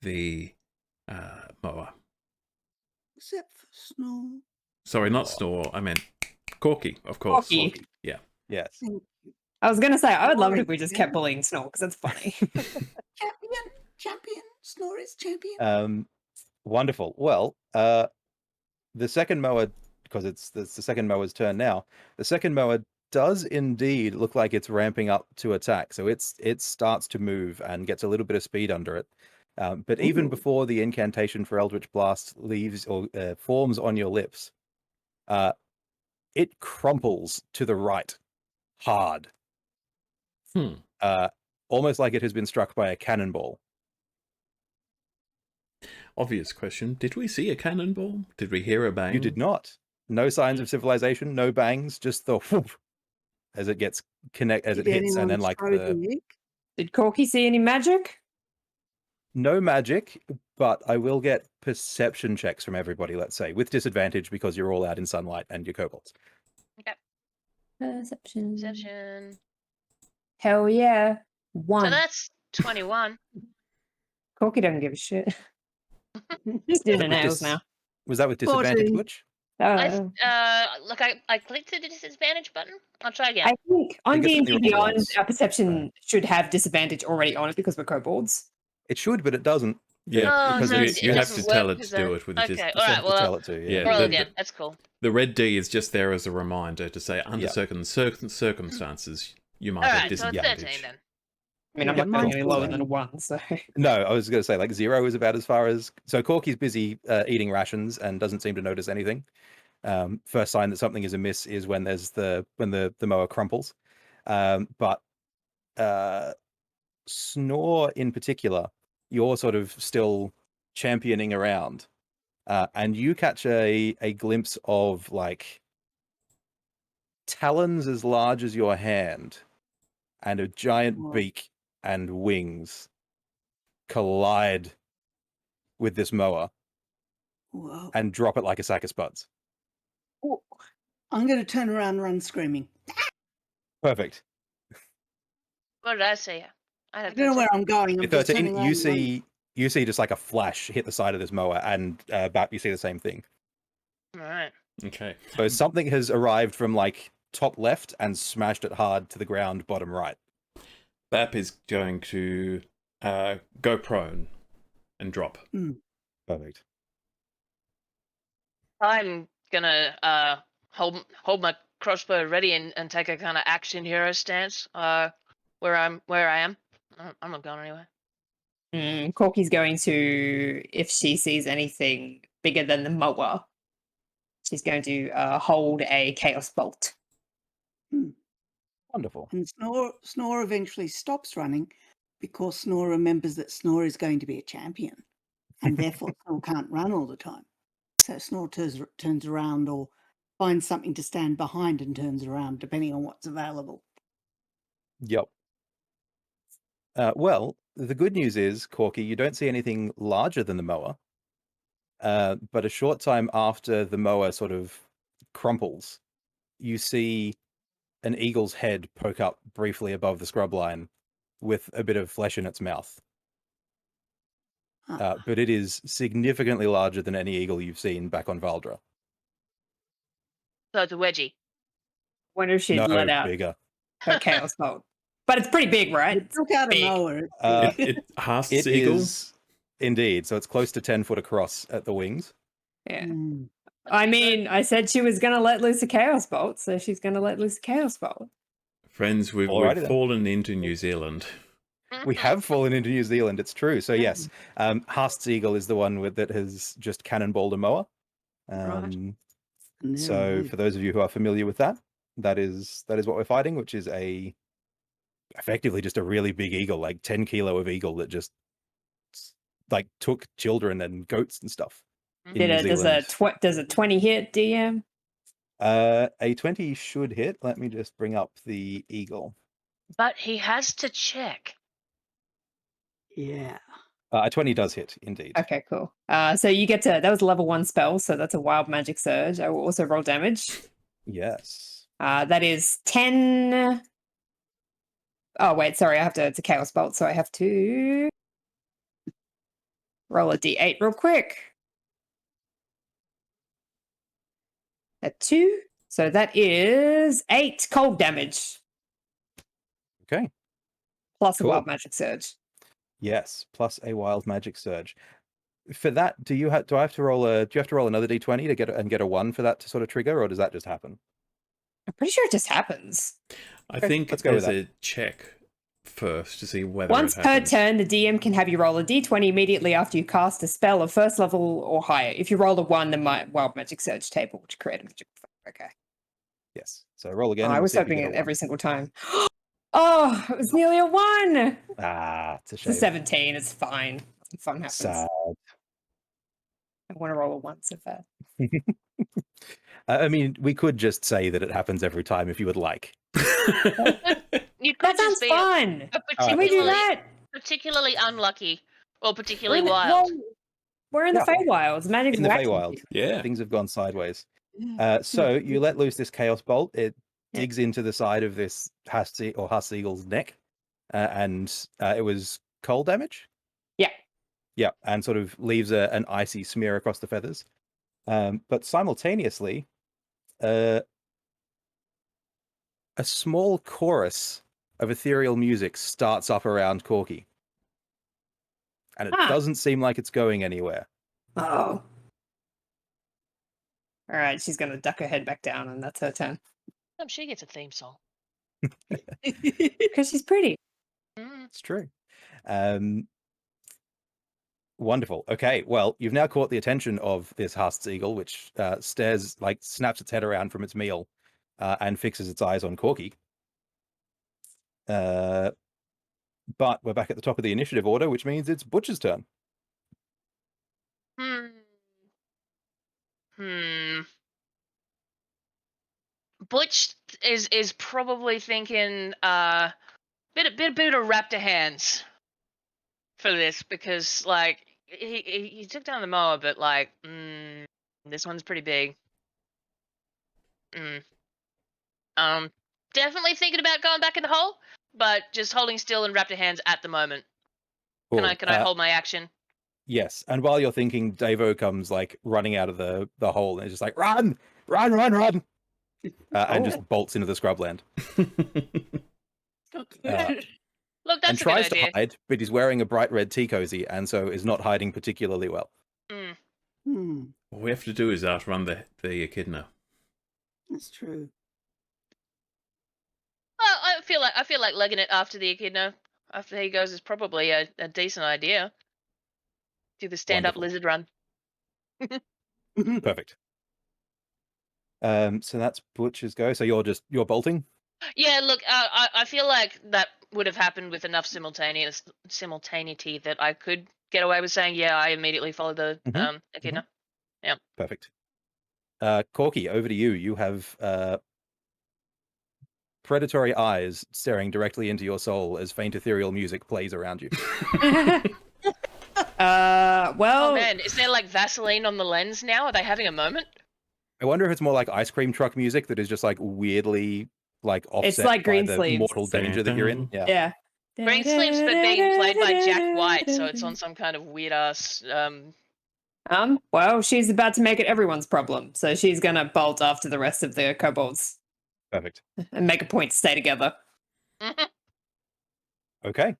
the mower. Except for snore. Sorry, not Snore. I meant Corky, of course. Corky. Yeah. Yes. I was going to say, I would love it if we just kept bullying Snore, because that's funny. Champion, snore is champion. Wonderful. Well, the second mower, because it's the second mower's turn now, the second mower does indeed look like it's ramping up to attack. So it starts to move and gets a little bit of speed under it. But even before the incantation for Eldritch Blast leaves or forms on your lips, it crumples to the right, hard. Almost like it has been struck by a cannonball. Obvious question. Did we see a cannonball? Did we hear a bang? You did not. No signs of civilization, no bangs, just the whoop as it gets as it hits, and then like Did Corky see any magic? no magic, but I will get perception checks from everybody, let's say, with disadvantage because you're all out in sunlight and you're kobolds. Okay. Perception. Perception. Hell yeah. So 1. that's 21. Corky doesn't give a shit. Just doing her nails now. Was that with disadvantage, 14. Butch? I clicked the disadvantage button. I'll try again. I think on think it's D&D only rolled Beyond, once. our perception should have disadvantage already on it because we're kobolds. It should, but it doesn't. Yeah, Oh, because so you it have to doesn't tell work it to 'cause do it with okay, just all right, To well, tell it to, yeah. roll the- again. That's cool. The red D is just there as a reminder to say under Yeah. certain circumstances you might All have right, so it's disadvantage. 13 then. I mean, I'm Yeah, not going that's any cool. lower than a 1, so... No, I was going to say like 0 is about as far as. So Corky's busy eating rations and doesn't seem to notice anything. First sign that something is amiss is when there's the mower crumples. But Snore in particular, you're sort of still championing around, and you catch a glimpse of like talons as large as your hand and a giant Whoa. beak and wings collide with this mower Whoa. and drop it like a sack of spuds. Ooh. I'm going to turn around and run screaming. Perfect. What did I say? I don't know where I'm going. I'm just 13, turning around and you see just like a flash hit the side of this mower, and Bap, you see the same thing. All right. Okay. So something has arrived from like top left and smashed it hard to the ground bottom right. Bap is going to go prone and drop. Perfect. I'm gonna hold my crossbow ready and take a kind of action hero stance. Where I am. I'm not going anywhere. Corky's going to, if she sees anything bigger than the mower, she's going to hold a chaos bolt. Wonderful. And Snore eventually stops running because Snore remembers that Snore is going to be a champion. and therefore Snore can't run all the time. So Snore turns around or finds something to stand behind and turns around, depending on what's available. Yep. Well, the good news is, Corky, you don't see anything larger than the mower. But a short time after the mower sort of crumples, you see an eagle's head poke up briefly above the scrub line with a bit of flesh in its mouth. Ah, But it is significantly larger than any eagle you've seen back on Valdra. So it's a wedgie. Wonder if she'd No, let out bigger. her chaos bolt. But it's pretty big, right? it took out a big. mower. It Haast's It eagle. is indeed. So it's close to 10 foot across at the wings. Yeah. Mm. I mean, I said she was going to let loose a chaos bolt, so she's going to let loose a chaos bolt. Friends, we've Alrighty then. fallen into New Zealand. We have fallen into New Zealand, it's true. So yes, Haast's eagle is the one that has just cannonballed a mower. Right. And there So it is. for those of you who are familiar with that, that is what we're fighting, which is effectively just a really big eagle, like 10 kilo of eagle that just like took children and goats and stuff. in New Does a 20 hit, DM? A 20 should hit. Let me just bring up the eagle. But he has to check. Yeah. A 20 does hit, indeed. Okay, cool. So you get to, that was a level 1 spell, so that's a wild magic surge. I will also roll damage. Yes. That is 10. Oh, wait, sorry, it's a chaos bolt, so I have to roll a d8 real quick. A 2. So that is 8 cold damage. Okay. Plus Cool. a wild magic surge. Yes, plus a wild magic surge. For that, do I have to roll another d20 to get a 1 for that to sort of trigger, or does that just happen? I'm pretty sure it just happens. I think let's go with there's a check first to see whether Once it per happens. turn, the DM can have you roll a d20 immediately after you cast a spell of first level or higher. If you roll a 1, then my wild magic surge table to create a magic effect. Okay. Yes. So roll again. I and was see if you hoping get a it 1. every single time. Oh, it was nearly a 1. Ah, it's a It's a shame. 17. It's fine. Nothing fun happens. Sad. I want to roll a 1 so bad. I mean, we could just say that it happens every time if you would like. You could That sounds just be fun. a Can we do particularly, that? particularly unlucky or We're particularly in the, wild. we're in the Yeah. FeyWild. Magic In the wacky. FeyWild, Yeah. things have gone sideways. Yeah. So you let loose this chaos bolt. It Yeah. digs into the side of this Haast eagle's neck, and it was cold damage. Yeah. Yeah, and sort of leaves an icy smear across the feathers. But simultaneously, a small chorus of ethereal music starts up around Corky. And it Ah. doesn't seem like it's going anywhere. Oh. All right, she's going to duck her head back down, and that's her turn. She gets a theme song. Because she's pretty. Mm. It's true. Wonderful. Okay, well, you've now caught the attention of this Haast's eagle, which snaps its head around from its meal and fixes its eyes on Corky. But we're back at the top of the initiative order, which means it's Butch's turn. Butch is probably thinking bit of raptor hands for this, because like he took down the mower, but like this one's pretty big. Definitely thinking about going back in the hole, but just holding still and raptor hands at the moment. Cool. Can I hold my action? Yes, and while you're thinking, Davo comes like running out of the hole and is just like, run, and just bolts into the scrubland. Look, that's and a tries good idea. to hide, but he's wearing a bright red tea cozy, and so is not hiding particularly well. What we have to do is outrun the echidna. That's true. Well, I feel like legging it after the echidna, after he goes, is probably a decent idea. Do the stand-up Wonderful. lizard run. Perfect. So that's Butch's go. So you're bolting? Yeah, look, I feel like that would have happened with enough simultaneity that I could get away with saying, yeah, I immediately followed the echidna. Perfect. Corky, over to you. You have predatory eyes staring directly into your soul as faint ethereal music plays around you. Well, Oh man, is there like Vaseline on the lens now? Are they having a moment? I wonder if it's more like ice cream truck music that is just like weirdly like offset like by the Greensleeves. mortal danger that you're in. Yeah. yeah. Greensleeves, but being played by Jack White, so it's on some kind of weird ass. Well, she's about to make it everyone's problem, so she's gonna bolt after the rest of the kobolds Perfect. and make a point to stay together. Okay.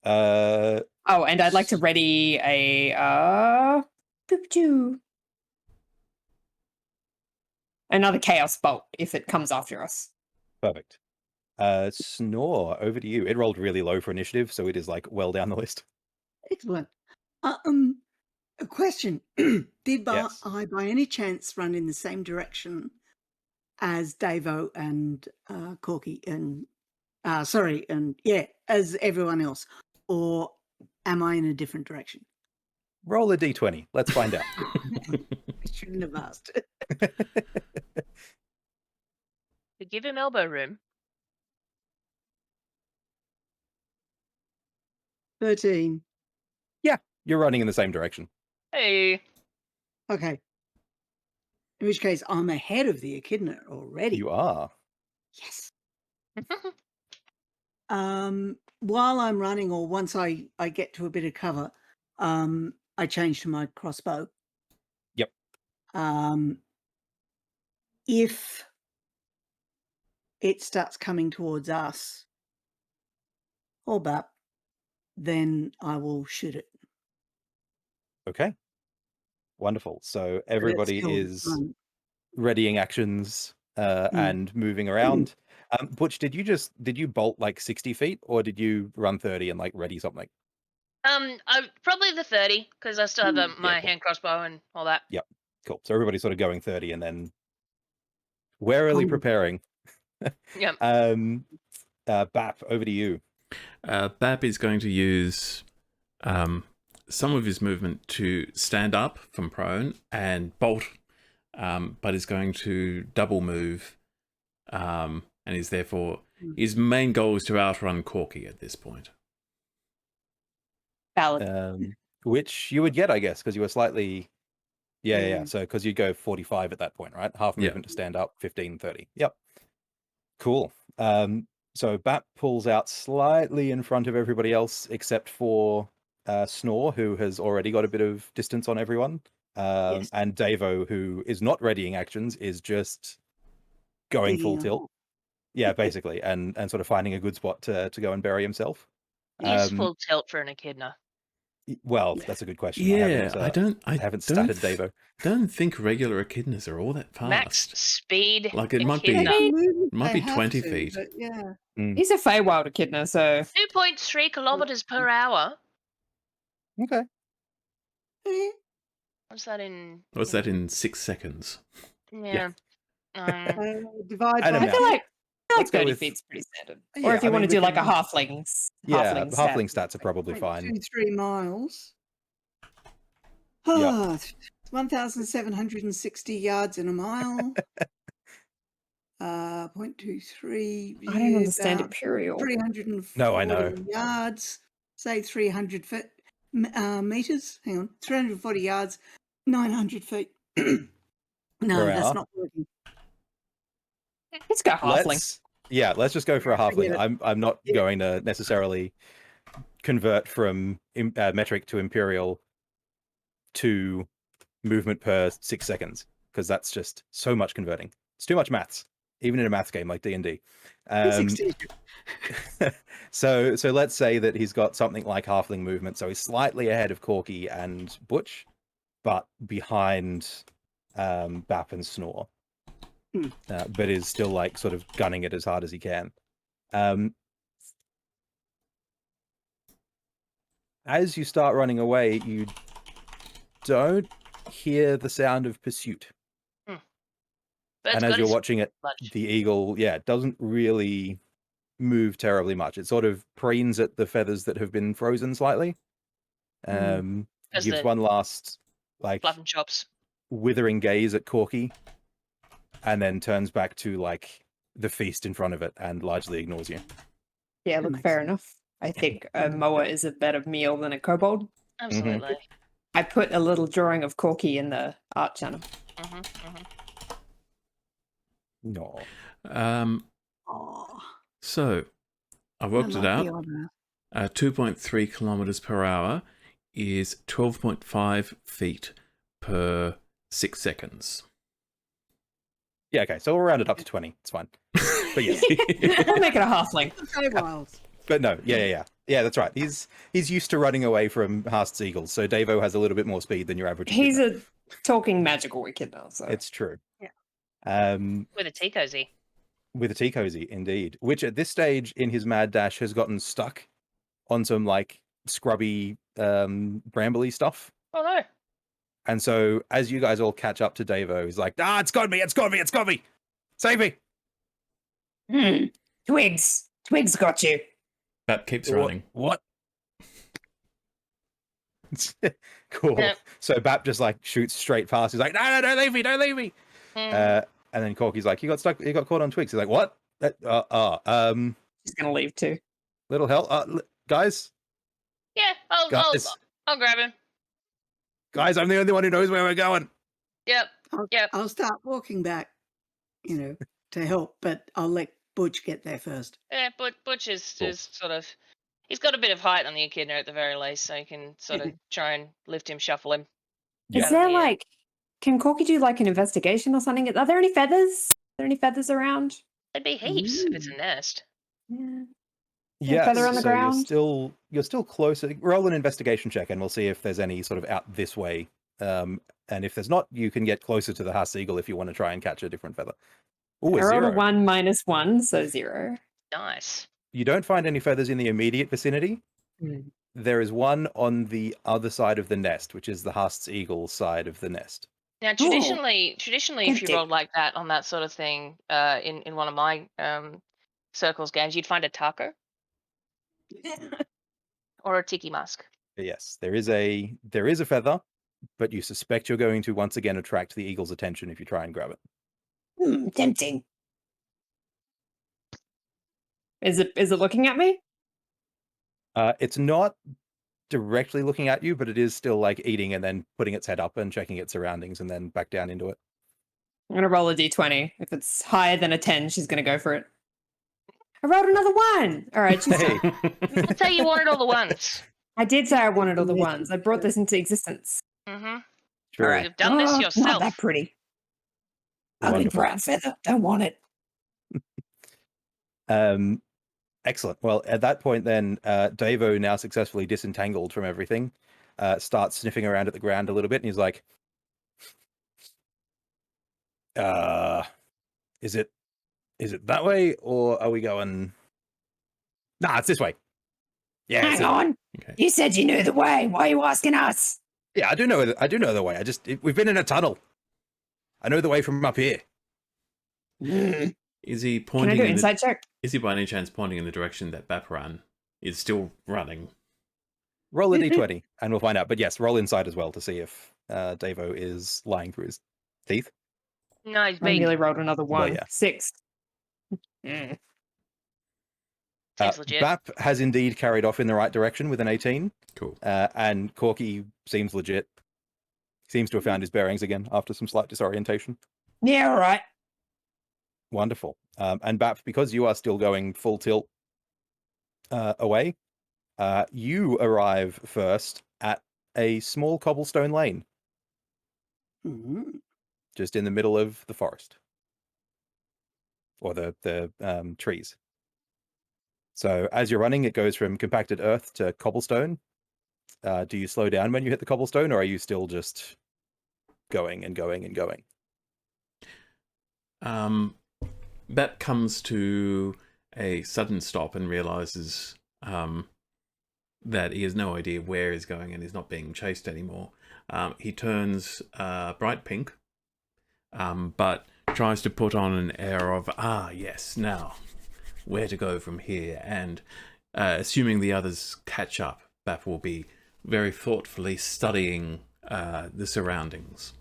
Oh, and I'd like to ready a another chaos bolt if it comes after us. Perfect. Snore, over to you. It rolled really low for initiative, so it is like well down the list. Excellent. A question. Did Yes. I by any chance run in the same direction as Davo and Corky and as everyone else? Or am I in a different direction? Roll a d20. Let's find out. I shouldn't have asked. To give him elbow room. 13. You're running in the same direction. Hey. Okay. In which case, I'm ahead of the echidna already. You are. Yes. While I'm running, or once I get to a bit of cover, I change to my crossbow. Yep. If it starts coming towards us, or Bap, then I will shoot it. Okay. Wonderful. So But it's everybody still is fun. readying actions and moving around. Butch, did you bolt like 60 feet or did you run 30 and like ready something? Probably the 30 because I still have my cool. hand crossbow and all that. Yep. Cool. So everybody's sort of going 30 and then warily preparing. Yep. Bap, over to you. Bap is going to use some of his movement to stand up from prone and bolt, but is going to double move, and is therefore his main goal is to outrun Corky at this point. Valid. Which you would get, I guess, because you were slightly. Yeah. So because you go 45 at that point, right? Half movement to stand up, 15, 30. Yep. Cool. So Bap pulls out slightly in front of everybody else, except for Snore, who has already got a bit of distance on everyone. Yes. And Davo, who is not readying actions, is just going full tilt. Yeah, basically, and sort of finding a good spot to go and bury himself. He's full tilt for an echidna. Well, that's a good question. Yeah, I haven't started Davo. Don't think regular echidnas are all that fast. Max speed. Like it might echidna. be 20 feet. But yeah. He's a FeyWild echidna, so 2.3 kilometers per hour. Okay. What's that in? What's that in 6 seconds? Yeah. Divide I don't by I feel like Let's go 30 with- feet's pretty standard. Yeah, Or if you I want mean, to we do like a can- halflings. Yeah, halfling halfling stat. stats are probably fine. 23 miles. Yep. 1,760 yards in a mile. 0.23. I don't understand about Imperial. 340 No, I know. yards. Say 300 feet, meters. Hang on. 340 yards, 900 feet. No, Per that's hour? not working. Let's go halfling. Let's just go for a halfling. it. I'm not going to necessarily convert from metric to imperial to movement per 6 seconds because that's just so much converting. It's too much maths, even in a maths game like D&D. 60. So let's say that he's got something like halfling movement, so he's slightly ahead of Corky and Butch, but behind Bap and Snore. But is still like sort of gunning it as hard as he can. As you start running away, you don't hear the sound of pursuit. But And as you're watching it, much. the eagle, doesn't really move terribly much. It sort of preens at the feathers that have been frozen slightly, As Gives the one last like fluff and chops. withering gaze at Corky, and then turns back to like the feast in front of it and largely ignores you. Yeah, That look, makes fair sense. enough. I think a moa is a better meal than a kobold. Absolutely. I put a little drawing of Corky in the art channel. No. Oh, So I I worked love it the out. honor. 2.3 kilometers per hour is 12.5 feet per 6 seconds. Yeah, okay, so we'll round it up to 20. It's fine. But yes. We'll make it a halfling. FeyWild. But no, yeah. Yeah, that's right. He's used to running away from Heist's eagles, so Davo has a little bit more speed than your average. He's echidna. a talking magical echidna, so It's true. Yeah. With a tea cozy. With a tea cozy, indeed. Which at this stage in his mad dash has gotten stuck on some like scrubby, brambly stuff. Oh no. And so as you guys all catch up to Davo, he's like, it's got me, save me. Twigs got you. That keeps running. What? Cool. Yep. So Bap just like shoots straight past. He's like, no, don't leave me. And then Corky's like, you got caught on twigs. He's like, what? He's gonna leave too. Little help, guys. Yeah, Guys. I'll grab him. Guys, I'm the only one who knows where we're going. Yep. Yep. I'll start walking back, to help, but I'll let Butch get there first. Yeah, but Butch is Cool. sort of, he's got a bit of height on the echidna at the very least, so you can sort of try and lift him, shuffle him. Yeah. Is there can Corky do like an investigation or something? Are there any feathers? Are there any feathers around? There'd be heaps if it's a nest. Yeah. Yes, feather on the so ground? you're still closer. Roll an investigation check, and we'll see if there's any sort of out this way. And if there's not, you can get closer to the Haas Eagle if you want to try and catch a different feather. Ooh, I rolled a zero. 1 - 1, so 0. Nice. You don't find any feathers in the immediate vicinity. Mm. There is one on the other side of the nest, which is the Haas Eagle side of the nest. Now, traditionally, if you Tempting. rolled like that on that sort of thing, in one of my circles games, you'd find a taco or a tiki mask. But yes, there is a feather, but you suspect you're going to once again attract the eagle's attention if you try and grab it. Tempting. Is it looking at me? It's not directly looking at you, but it is still like eating and then putting its head up and checking its surroundings and then back down into it. I'm gonna roll a d20. If it's higher than a 10, she's gonna go for it. I rolled another 1. All right, she's Hey, That's how you wanted all the ones. I did say I wanted all the ones. I brought this into existence. Mm-hmm. sure. All right. You've done this Not yourself. that pretty. Ugly Wonderful. brown feather. Don't want it. Excellent. Well, at that point, then Davo, now successfully disentangled from everything, starts sniffing around at the ground a little bit, and he's like, "Is it that way, or are we going? Nah, it's this way. Yeah, Hang on. Okay. You said you knew the way. Why are you asking us? yeah. I do know the way. We've been in a tunnel. I know the way from up here. Is he Can I pointing do an in inside check? Is he by any chance pointing in the direction that Bapran is still running? Roll a d20, and we'll find out. But yes, roll inside as well to see if Davo is lying through his teeth. No, he's I big. nearly rolled another 1. yeah. 6. Mm. Seems legit. Bap has indeed carried off in the right direction with an 18. Cool. And Corky seems legit. Seems to have found his bearings again after some slight disorientation. Yeah, all right. Wonderful. And Bap, because you are still going full tilt away, you arrive first at a small cobblestone lane, Mhm. just in the middle of the forest. Or the trees. So as you're running, it goes from compacted earth to cobblestone. Do you slow down when you hit the cobblestone, or are you still just going and going and going? Bap comes to a sudden stop and realizes that he has no idea where he's going and he's not being chased anymore. He turns bright pink, but tries to put on an air of, yes, now, where to go from here. And assuming the others catch up, Bap will be very thoughtfully studying the surroundings.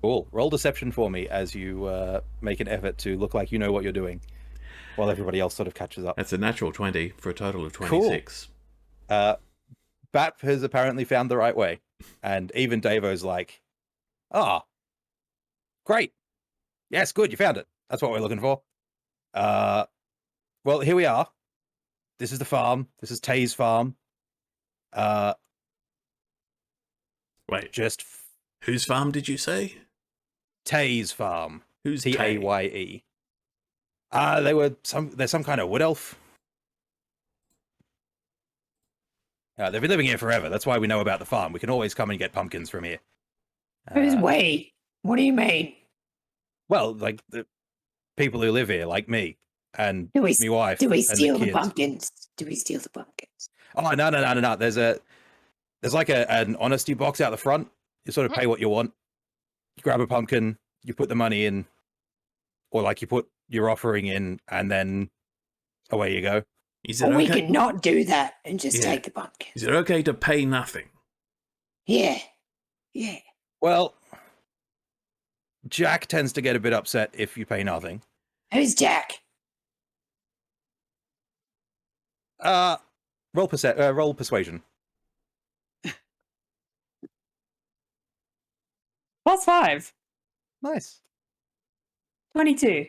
Cool. Roll deception for me as you make an effort to look like you know what you're doing, while everybody else sort of catches up. That's a natural 20 for a total of 26. Bap has apparently found the right way, and even Davo's like, great. Yes, good, you found it. That's what we're looking for. Well, here we are. This is the farm. This is Taye's farm. Wait, Just whose farm did you say? Taye's farm. Who's Taye? Taye. They're some kind of wood elf. They've been living here forever. That's why we know about the farm. We can always come and get pumpkins from here. Who's we? What do you mean? Well, like the people who live here, like me and Do we my wife. Do we and steal the kids. pumpkins? Do we steal the pumpkins? Oh, no. There's like an honesty box out the front. You sort of pay what you want. You grab a pumpkin, you put the money in, or like you put your offering in, and then away you go. Is it Or okay? we can not do that and just take the pumpkins. Is it okay to pay nothing? Yeah. Well, Jack tends to get a bit upset if you pay nothing. Who's Jack? Roll persuasion. +5. Nice. 22.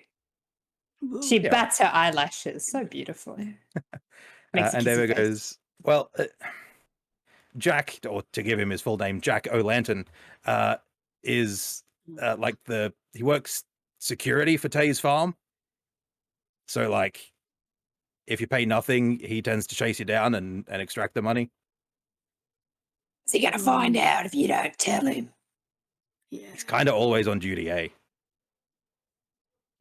Whoa. She Yeah. bats her eyelashes so beautifully. Makes a And kissy David face. goes, well, Jack, or to give him his full name, Jack O'Lantern, is like he works security for Taye's farm. So like, if you pay nothing, he tends to chase you down and extract the money. Is he going to find out if you don't tell him? Yeah. He's kind of always on duty, eh?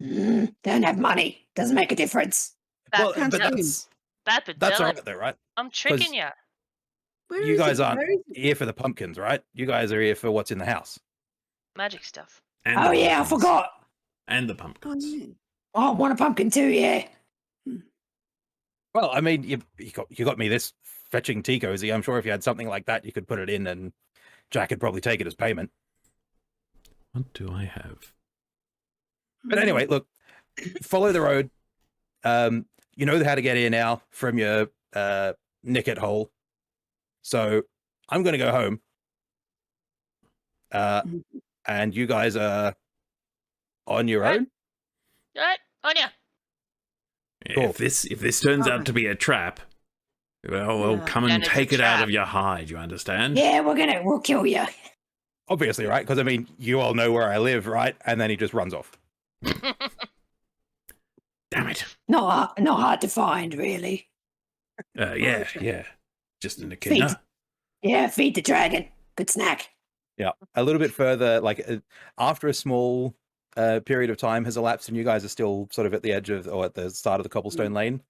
Don't have money. Doesn't make a difference. Well, Bap, but tell him. that's Bap, tell all him. right though, right? I'm tricking 'cause- you. Where You is guys it? aren't Where is it? here for the pumpkins, right? You guys are here for what's in the house. Magic stuff. And Oh, the yeah, I pumpkins. forgot. And the Oh, pumpkins. yeah. Oh, I want a pumpkin too, yeah. Well, I mean, you got me this fetching tea cozy. I'm sure if you had something like that, you could put it in, and Jack could probably take it as payment. What do I have? But anyway, look, follow the road. You know how to get here now from your Nicket hole. So I'm going to go home. And you guys are on your Right. own. All right, on ya. Cool. If this turns out to be a trap, well, we'll Yeah. come Then and it's a take it out trap. of your hide. You understand? Yeah, we'll kill you. Obviously, right? Because I mean, you all know where I live, right? And then he just runs off. Damn it. Not hard to find, really. Yeah. Just an Feed. echidna. Yeah, feed the dragon. Good snack. Yeah, a little bit further, like after a small period of time has elapsed, and you guys are still sort of at the edge of, or at the start of the cobblestone lane,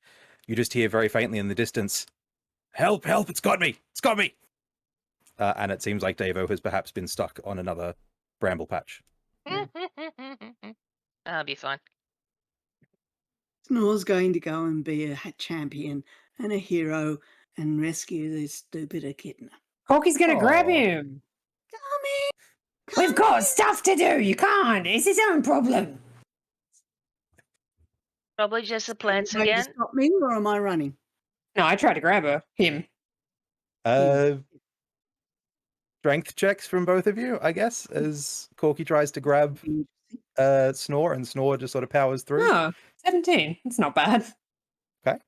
you just hear very faintly in the distance, "Help! Help! It's got me! It's got me!" And it seems like Davo has perhaps been stuck on another bramble patch. That'll be fine. Snor's going to go and be a champion and a hero and rescue this stupid echidna. Corky's going to grab Aw. him. Come We've got stuff to do. You can't. It's his own problem. Probably just the plants Are you going again. to stop me or am I running? No, I tried to grab him. Strength checks from both of you, I guess, as Corky tries to grab Snore, and Snore just sort of powers through. Oh, 17. It's not bad. Okay.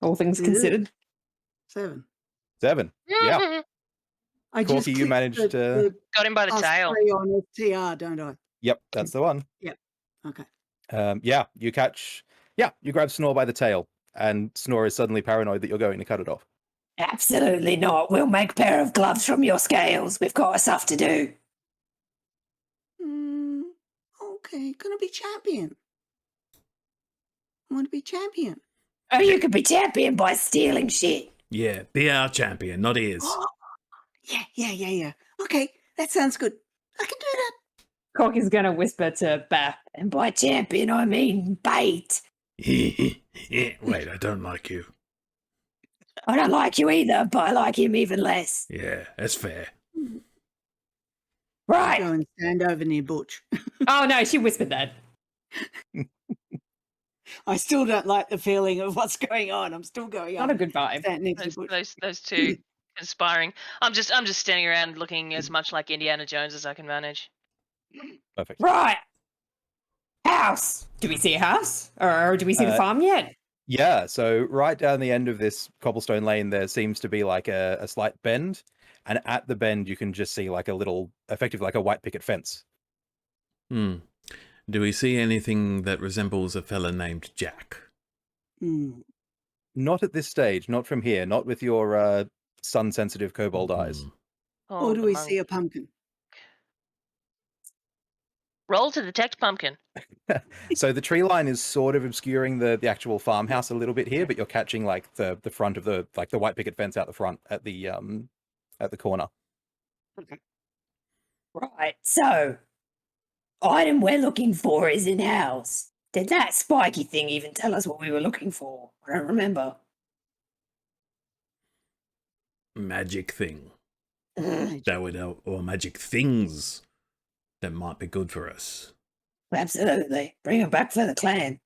All things Good. considered. 7. 7. Yeah. I Corky, just you clicked managed to- the Got him by the tail. play on STR, don't I? Yep, that's the one. Okay. You grab Snore by the tail, and Snore is suddenly paranoid that you're going to cut it off. Absolutely not. We'll make a pair of gloves from your scales. We've got stuff to do. Okay, gonna be champion. I want to be champion. Oh, you could be champion by stealing shit. Yeah, be our champion, not his. Oh, yeah. Okay, that sounds good. I can do that. Corky's going to whisper to Bap. And by champion, I mean bait. Wait, I don't like you. I don't like you either, but I like him even less. Yeah, that's fair. Go Right. and stand over near Butch. Oh no, she whispered that. I still don't like the feeling of what's going on. I'm still going Not up. a good vibe. Stand next to Those, Butch. those two conspiring. I'm just standing around looking as much like Indiana Jones as I can manage. Perfect. Right. House. Do we see a house? Or do we see the farm yet? Yeah, so right down the end of this cobblestone lane, there seems to be like a slight bend. And at the bend, you can just see like a little, effectively like a white picket fence. Hmm. Do we see anything that resembles a fella named Jack? Hmm. Not at this stage, not from here, not with your sun-sensitive kobold eyes. Hmm. Oh, Or do the we monk. see a pumpkin? Roll to detect pumpkin. So the tree line is sort of obscuring the actual farmhouse a little bit here, but you're catching like the front of the white picket fence out the front at the corner. Right. So, item we're looking for is in house. Did that spiky thing even tell us what we were looking for? I don't remember. Magic thing. Mm, That would help, or magic things that might be good for us. absolutely. Bring him back for the clan.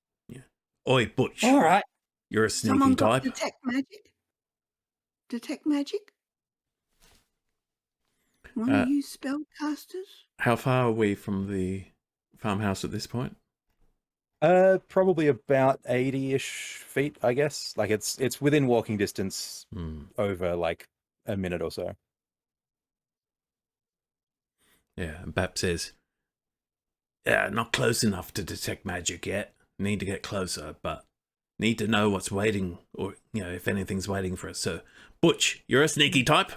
Oi, Butch. All right. You're a sneaky Someone got type. detect magic? Detect magic? One of you spellcasters? How far are we from the farmhouse at this point? Probably about 80-ish feet, I guess. Like it's within walking distance over like a minute or so. Yeah, and Bap says, yeah, not close enough to detect magic yet. Need to get closer, but need to know what's waiting, or, if anything's waiting for us. So, Butch, you're a sneaky type.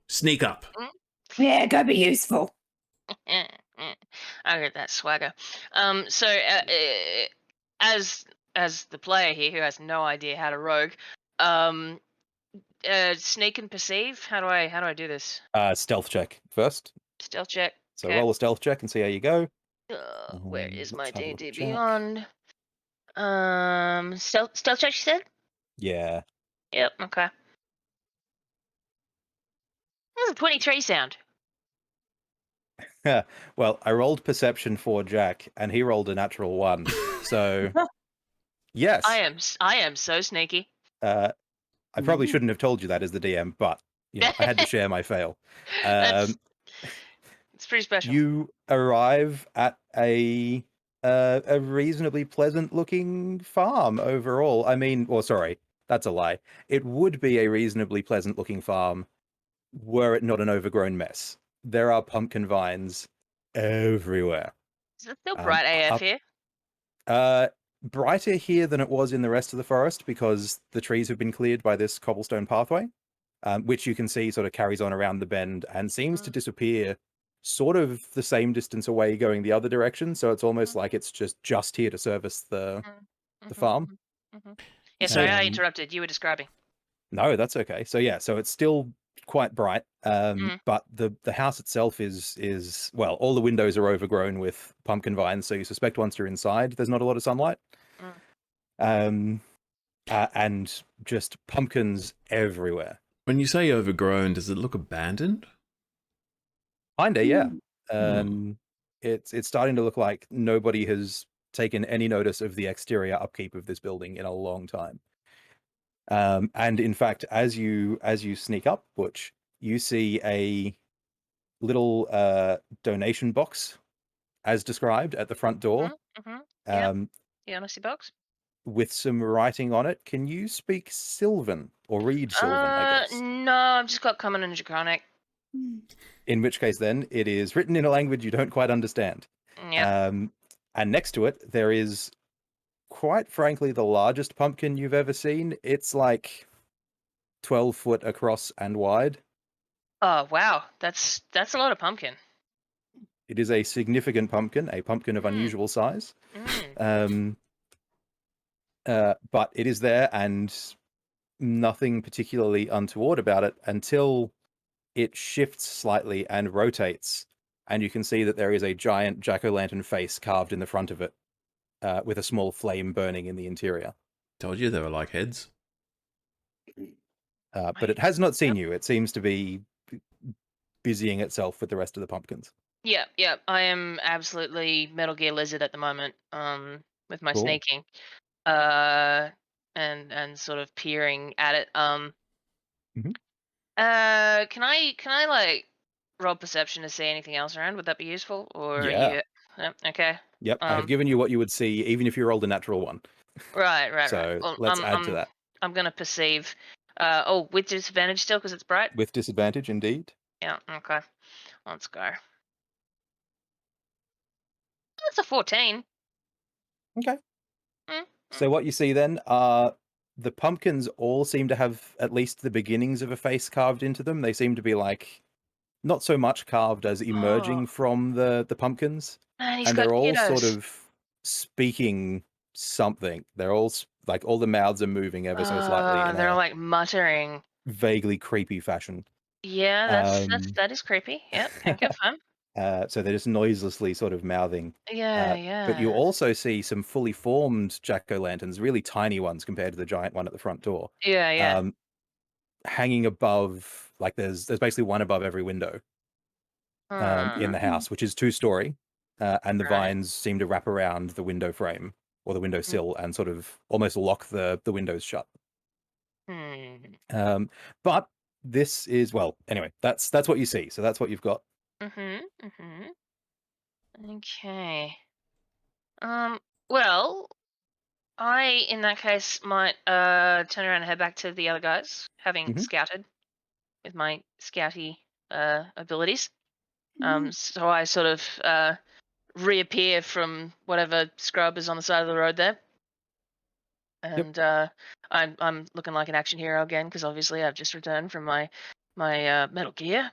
Sneak up. Yeah, go be useful. I get that swagger. So as the player here who has no idea how to rogue, sneak and perceive. How do I do this? Stealth check first. Stealth check. So Okay. roll a stealth check and see how you go. Where is my Let's have a look D&D at Jack. Beyond? Stealth check. You said. Yeah. Yep. Okay. That's a 23 sound. Well, I rolled perception for Jack, and he rolled a natural 1. So, yes. I am so sneaky. I probably shouldn't have told you that as the DM, but I had to share my fail. It's pretty special. You arrive at a reasonably pleasant-looking farm overall. I mean, or sorry, that's a lie. It would be a reasonably pleasant-looking farm were it not an overgrown mess. There are pumpkin vines everywhere. Is it still bright AF here? Brighter here than it was in the rest of the forest because the trees have been cleared by this cobblestone pathway, which you can see sort of carries on around the bend and seems to disappear sort of the same distance away going the other direction. So it's almost like it's just here to service the farm. Yeah, sorry, I interrupted. You were describing. No, that's okay. So yeah, so it's still quite bright, but the house itself is well, all the windows are overgrown with pumpkin vines, so you suspect once you're inside, there's not a lot of sunlight, and just pumpkins everywhere. When you say overgrown, does it look abandoned? Kinda, yeah. It's starting to look like nobody has taken any notice of the exterior upkeep of this building in a long time. And in fact, as you sneak up, Butch, you see a little donation box, as described, at the front door. Yeah, the honesty box. With some writing on it. Can you speak Sylvan or read Sylvan? I guess. No, I've just got common and draconic. In which case, then it is written in a language you don't quite understand. Yeah. And next to it, there is, quite frankly, the largest pumpkin you've ever seen. It's like 12 foot across and wide. Oh wow, that's a lot of pumpkin. It is a significant pumpkin, a pumpkin of unusual size. But it is there, and nothing particularly untoward about it until it shifts slightly and rotates, and you can see that there is a giant jack-o'-lantern face carved in the front of it, with a small flame burning in the interior. Told you they were like heads. but it has not seen you. It seems to be busying itself with the rest of the pumpkins. Yeah, yeah. I am absolutely Metal Gear Lizard at the moment. With my Cool. sneaking, and sort of peering at it. Mhm. Can I like roll perception to see anything else around? Would that be useful, or are Yeah. you? Okay. Yep. I have given you what you would see even if you rolled a natural one. Right. So Well, let's add to that. I'm gonna perceive. With disadvantage still because it's bright. With disadvantage, indeed. Yeah. Okay. Let's go. That's a 14. Okay. Mm, So what you see then are the pumpkins all seem to have at least the beginnings of a face carved into them. They seem to be like not so much carved as emerging from the pumpkins, Man, he's and got they're all sort kiddos. of speaking something. They're all like all the mouths are moving ever so slightly in They're a like muttering. vaguely creepy fashion. Yeah, Um, that is creepy. Yep, can confirm. So they're just noiselessly sort of mouthing. But you Yeah. also see some fully formed jack-o'-lanterns, really tiny ones compared to the giant one at the front door, Yeah. hanging above. Like there's basically one above every window in the house, which is 2-story, and the Right. vines seem to wrap around the window frame or the windowsill and sort of almost lock the windows shut. Hmm. But this is, well, anyway, that's what you see. So that's what you've got. Okay. Well, I in that case might turn around and head back to the other guys, having Mhm. scouted with my scouty abilities. Mhm. So I sort of reappear from whatever scrub is on the side of the road there. And I'm looking like an action hero again because obviously I've just returned from my Metal Gear.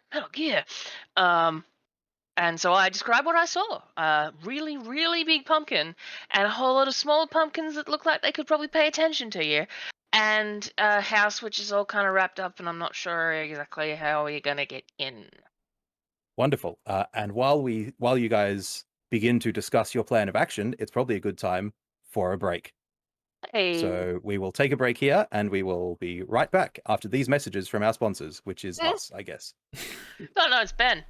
And so I describe what I saw: really, really big pumpkin, and a whole lot of small pumpkins that look like they could probably pay attention to you, and a house which is all kind of wrapped up, and I'm not sure exactly how you're gonna get in. Wonderful. And while you guys begin to discuss your plan of action, it's probably a good time for a break. Hey. So we will take a break here, and we will be right back after these messages from our sponsors, which is us, I guess. Oh no, it's Ben.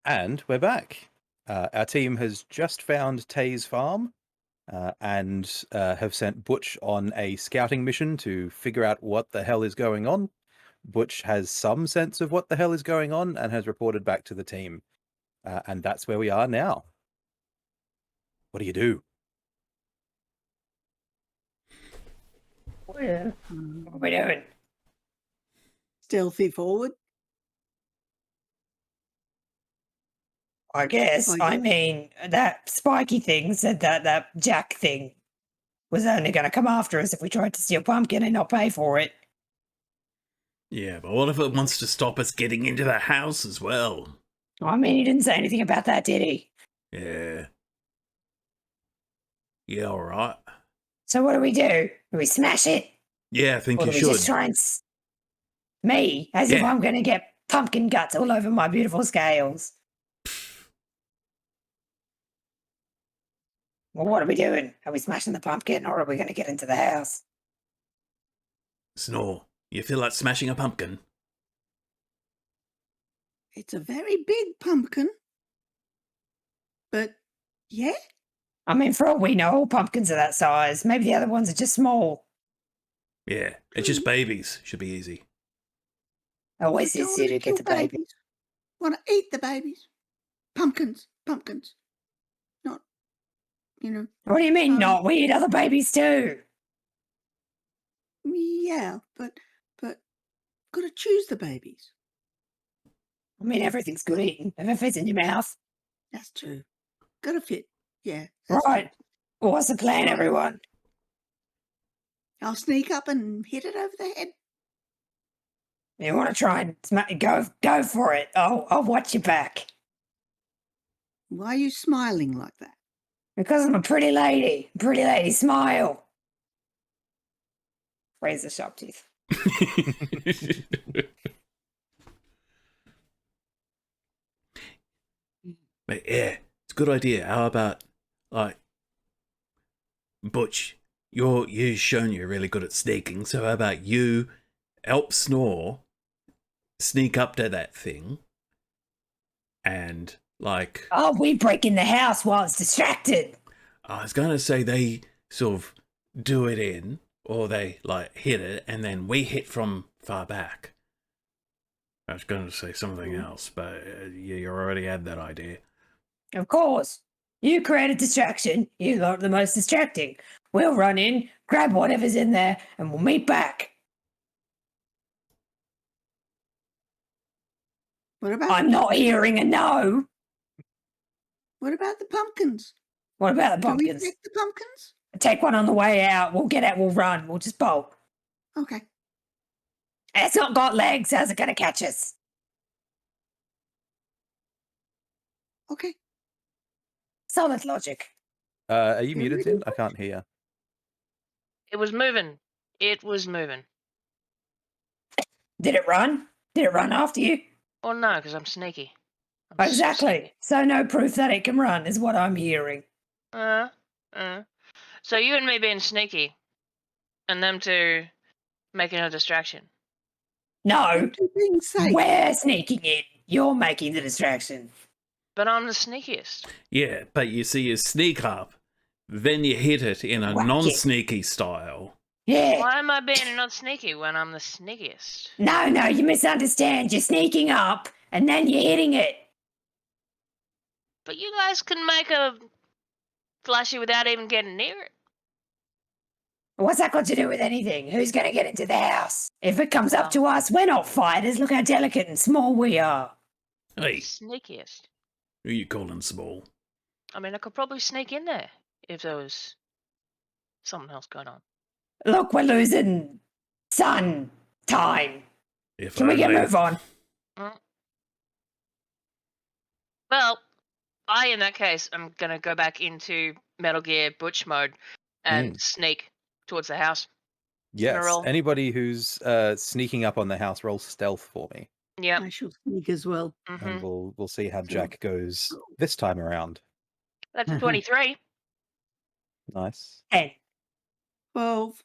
And we're back. Our team has just found Taye's farm and have sent Butch on a scouting mission to figure out what the hell is going on. Butch has some sense of what the hell is going on and has reported back to the team. And that's where we are now. What do you do? What are we doing? Stealthy forward. I guess. I I mean, that spiky thing said that Jack thing was only going to come after us if we tried to steal pumpkin and not pay for it. Yeah, but what if it wants to stop us getting into the house as well? I mean, he didn't say anything about that, did he? Yeah. Yeah, all right. So what do we do? Do we smash it? Yeah, I think Or you do we should. just try and... Me? As if Yeah. I'm going to get pumpkin guts all over my beautiful scales. Well, what are we doing? Are we smashing the pumpkin or are we going to get into the house? Snore. You feel like smashing a pumpkin? It's a very big pumpkin. But yeah, I mean, for all we know, all pumpkins are that size. Maybe the other ones are just small. Yeah, it's just babies. Should be easy. Always I don't easier to wanna get the kill baby. babies. Want to eat the babies. Pumpkins. Not, What do you mean, Um, not? We eat other babies too. yeah, but got to choose the babies. I mean, everything's good eating if it fits in your mouth. That's true. Got to fit. Yeah. That's Right. true. Well, what's the plan, everyone? I'll sneak up and hit it over the head. You want to try and go for it. I'll watch your back. Why are you smiling like that? Because I'm a pretty lady. Pretty lady, smile. Raise the sharp teeth. But yeah, it's a good idea. How about, like, Butch, you've shown you're really good at sneaking, so how about you help Snore sneak up to that thing and, like... Oh, we break in the house while it's distracted. I was going to say they sort of do it in, or they, like, hit it, and then we hit from far back. I was going to say something else, but you already had that idea. Of course. You create a distraction. You are the most distracting. We'll run in, grab whatever's in there, and we'll meet back. What about I'm not hearing a no. what about the pumpkins? What about the Do we pumpkins? take the pumpkins? Take one on the way out. We'll get out. We'll run. We'll just bolt. Okay. It's not got legs. How's it going to catch us? Okay. Solid logic. Are you Yeah, muted, really Zin? I can't hear. It was moving. It was moving. Did it run? Did it run after you? Oh no, because I'm sneaky. I'm so Exactly. sneaky. So no proof that it can run is what I'm hearing. So you and me being sneaky, and them two making a distraction. No, To being safe. we're sneaking in. You're making the distraction. But I'm the sneakiest. Yeah, but you see, you sneak up, then you hit it in a Whack it. non-sneaky style. Yeah. Why am I being not sneaky when I'm the sneakiest? No, you misunderstand. You're sneaking up and then you're hitting it. But you guys can make a flashy without even getting near it. What's that got to do with anything? Who's going to get into the house? If it comes up to us, we're not fighters. Look how delicate and small we are. Hey, Sneakiest. who you calling small? I mean, I could probably sneak in there if there was something else going on. Look, we're losing sun time. If Can we get only. move on? Well, in that case, I'm going to go back into Metal Gear Butch mode and sneak towards the house. Yes. roll. Anybody who's sneaking up on the house, roll stealth for me, Yep. I shall sneak as well. and we'll see how Sure. Jack goes this time around. That's 23. Nice. 10. 12.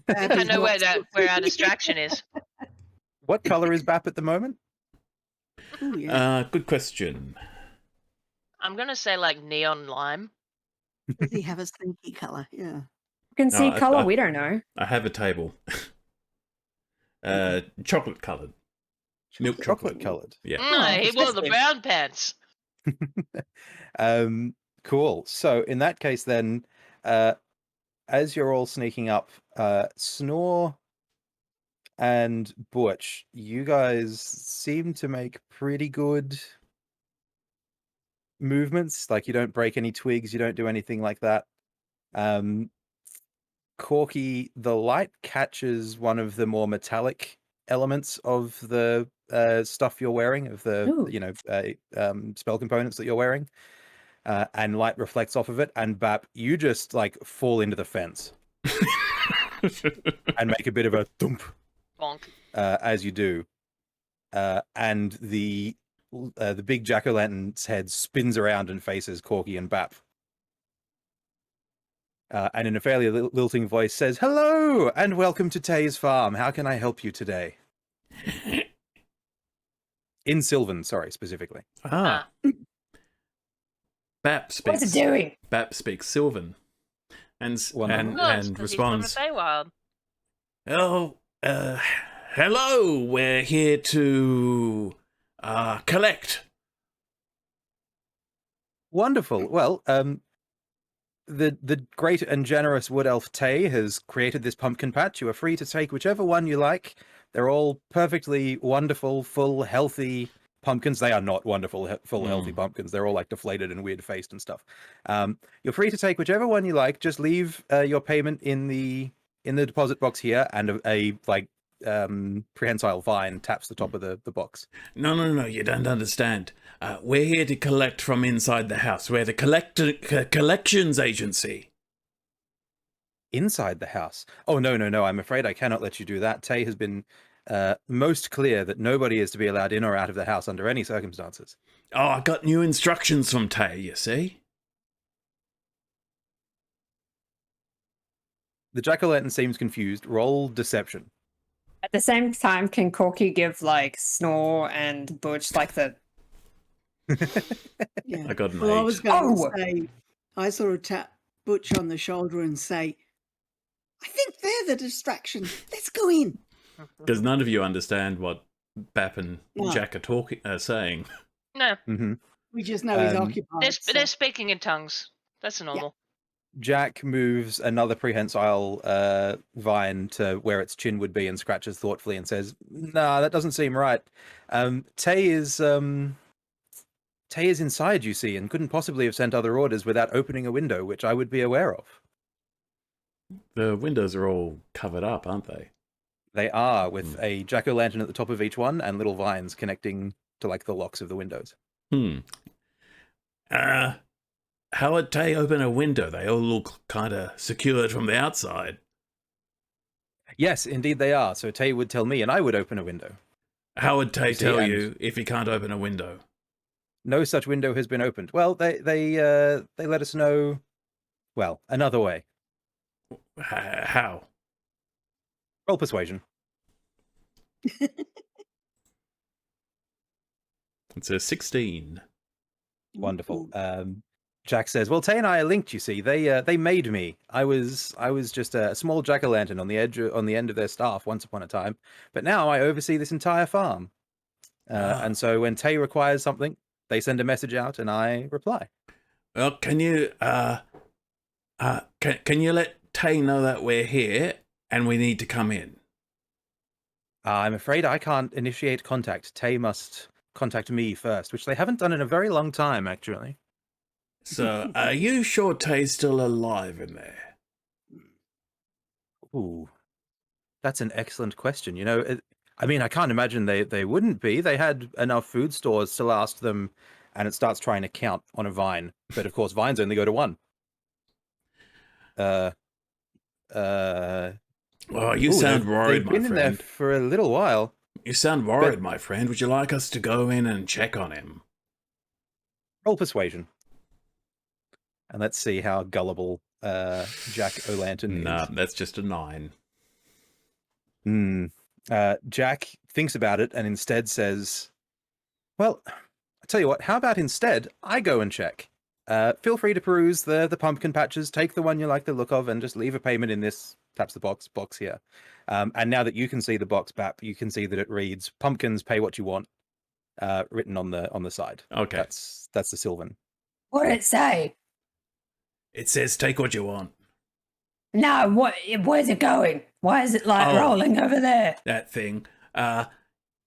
I know where our distraction is. What color is Bap at the moment? Oh, yeah. Good question. I'm going to say like neon lime. Does he have a sneaky colour? Yeah. You can No, see I- colour. I- We don't know. I have a table. Chocolate coloured. Milk Chocolate colored. Yeah. He wore the festive. brown pants. Cool. So in that case, then, as you're all sneaking up, Snore and Butch, you guys seem to make pretty good movements. Like, you don't break any twigs, you don't do anything like that. Corky, the light catches one of the more metallic elements of the stuff you're wearing, of the Ooh. spell components that you're wearing, and light reflects off of it. And Bap, you just like fall into the fence and make a bit of a thump Bonk. as you do, and the the big jack-o'-lantern's head spins around and faces Corky and Bap. And in a fairly lilting voice says, "Hello, and welcome to Taye's farm. How can I help you today?" In Sylvan, sorry, specifically. Ah. Bap speaks. What's it doing? Bap speaks Sylvan, and Wonderful. and He's from the responds, FeyWild. "Oh, hello. We're here to collect." Wonderful. Well, the great and generous wood elf Taye has created this pumpkin patch. You are free to take whichever one you like. They're all perfectly wonderful, full, healthy pumpkins. They are not wonderful, full, healthy pumpkins. They're all like deflated and weird faced and stuff. You're free to take whichever one you like. Just leave your payment in the deposit box here, and a prehensile vine taps the top of the box. No, you don't understand. We're here to collect from inside the house. We're the collections agency. Inside the house? Oh, no. I'm afraid I cannot let you do that. Taye has been most clear that nobody is to be allowed in or out of the house under any circumstances. Oh, I got new instructions from Taye, you see? The jack-o'-lantern seems confused. Roll deception. At the same time, can Corky give like Snore and Butch like the? Yeah. I got an Well, I 8. was going Oh! to say, I sort of tap Butch on the shoulder and say, "I think they're the distraction. Let's go in." Because none of you understand what Bap and No. Jack are saying. No, Mm-hmm. We just know he's Um, occupied. they're speaking in tongues. That's normal. Jack moves another prehensile vine to where its chin would be and scratches thoughtfully and says, "Nah, that doesn't seem right. Taye is inside, you see, and couldn't possibly have sent other orders without opening a window, which I would be aware of." The windows are all covered up, aren't they? They are, with a jack-o'-lantern at the top of each one and little vines connecting to like the locks of the windows. How would Taye open a window? They all look kind of secured from the outside. Yes, indeed they are. So Taye would tell me, and I would open a window. How would Taye see, tell and- you if he can't open a window? No such window has been opened. Well, they let us know. Well, another way. How? Roll persuasion. It's a 16. Wonderful. Jack says, "Well, Taye and I are linked. You see, they made me. I was just a small jack-o'-lantern on the end of their staff once upon a time, but now I oversee this entire farm. And so when Taye requires something, they send a message out, and I reply." Well, can you can you let Taye know that we're here and we need to come in? I'm afraid I can't initiate contact. Taye must contact me first, which they haven't done in a very long time, actually. So, are you sure Taye's still alive in there? Ooh, that's an excellent question. You know, I mean, I can't imagine they wouldn't be. They had enough food stores to last them, and it starts trying to count on a vine. But of course, vines only go to 1. Well, you sound worried, they've my been in there friend. for a little while. You sound worried, my friend. Would you like us to go in and check on him? Roll persuasion. And let's see how gullible Jack O'Lantern Nah, is. that's just a 9. Jack thinks about it and instead says, "Well, I tell you what, how about instead I go and check? Feel free to peruse the pumpkin patches, take the one you like the look of, and just leave a payment in this," taps the box here. And now that you can see the box, Bap, you can see that it reads, "Pumpkins, pay what you want," written on the side. Okay. That's the Sylvan. What did it say? It says take what you want. No, where's it going? Why is it like Oh. rolling over there? That thing.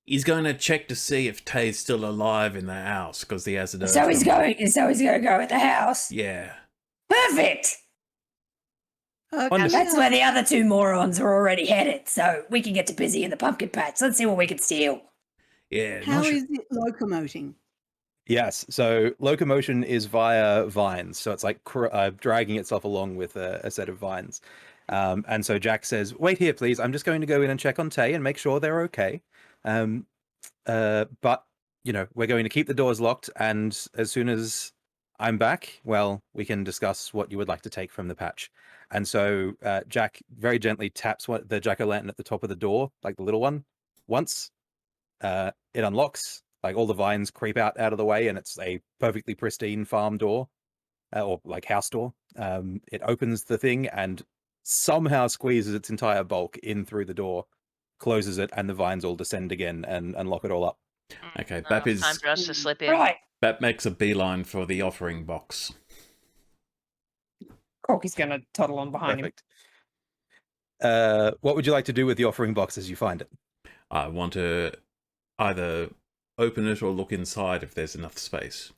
He's going to check to see if Taye's still alive in the house because he hasn't heard So he's from her. going to go at the house. Yeah. Perfect. Okay. Wonderful. That's where the other 2 morons are already headed, so we can get to busy in the pumpkin patch. Let's see what we can steal. Yeah. How not sure- is it locomoting? Yes, so locomotion is via vines, so it's like dragging itself along with a set of vines. And so Jack says, "Wait here, please. I'm just going to go in and check on Taye and make sure they're okay. But we're going to keep the doors locked, and as soon as I'm back, well, we can discuss what you would like to take from the patch. And so Jack very gently taps the jack-o'-lantern at the top of the door, like the little one, once. It unlocks, like all the vines creep out of the way, and it's a perfectly pristine farm door, or like house door. It opens the thing and somehow squeezes its entire bulk in through the door, closes it, and the vines all descend again and lock it all up. Okay, Time for us to slip in. Right. Bap makes a beeline for the offering box. Corky's going to toddle on behind him. Perfect. What would you like to do with the offering box as you find it? I want to either open it or look inside if there's enough space.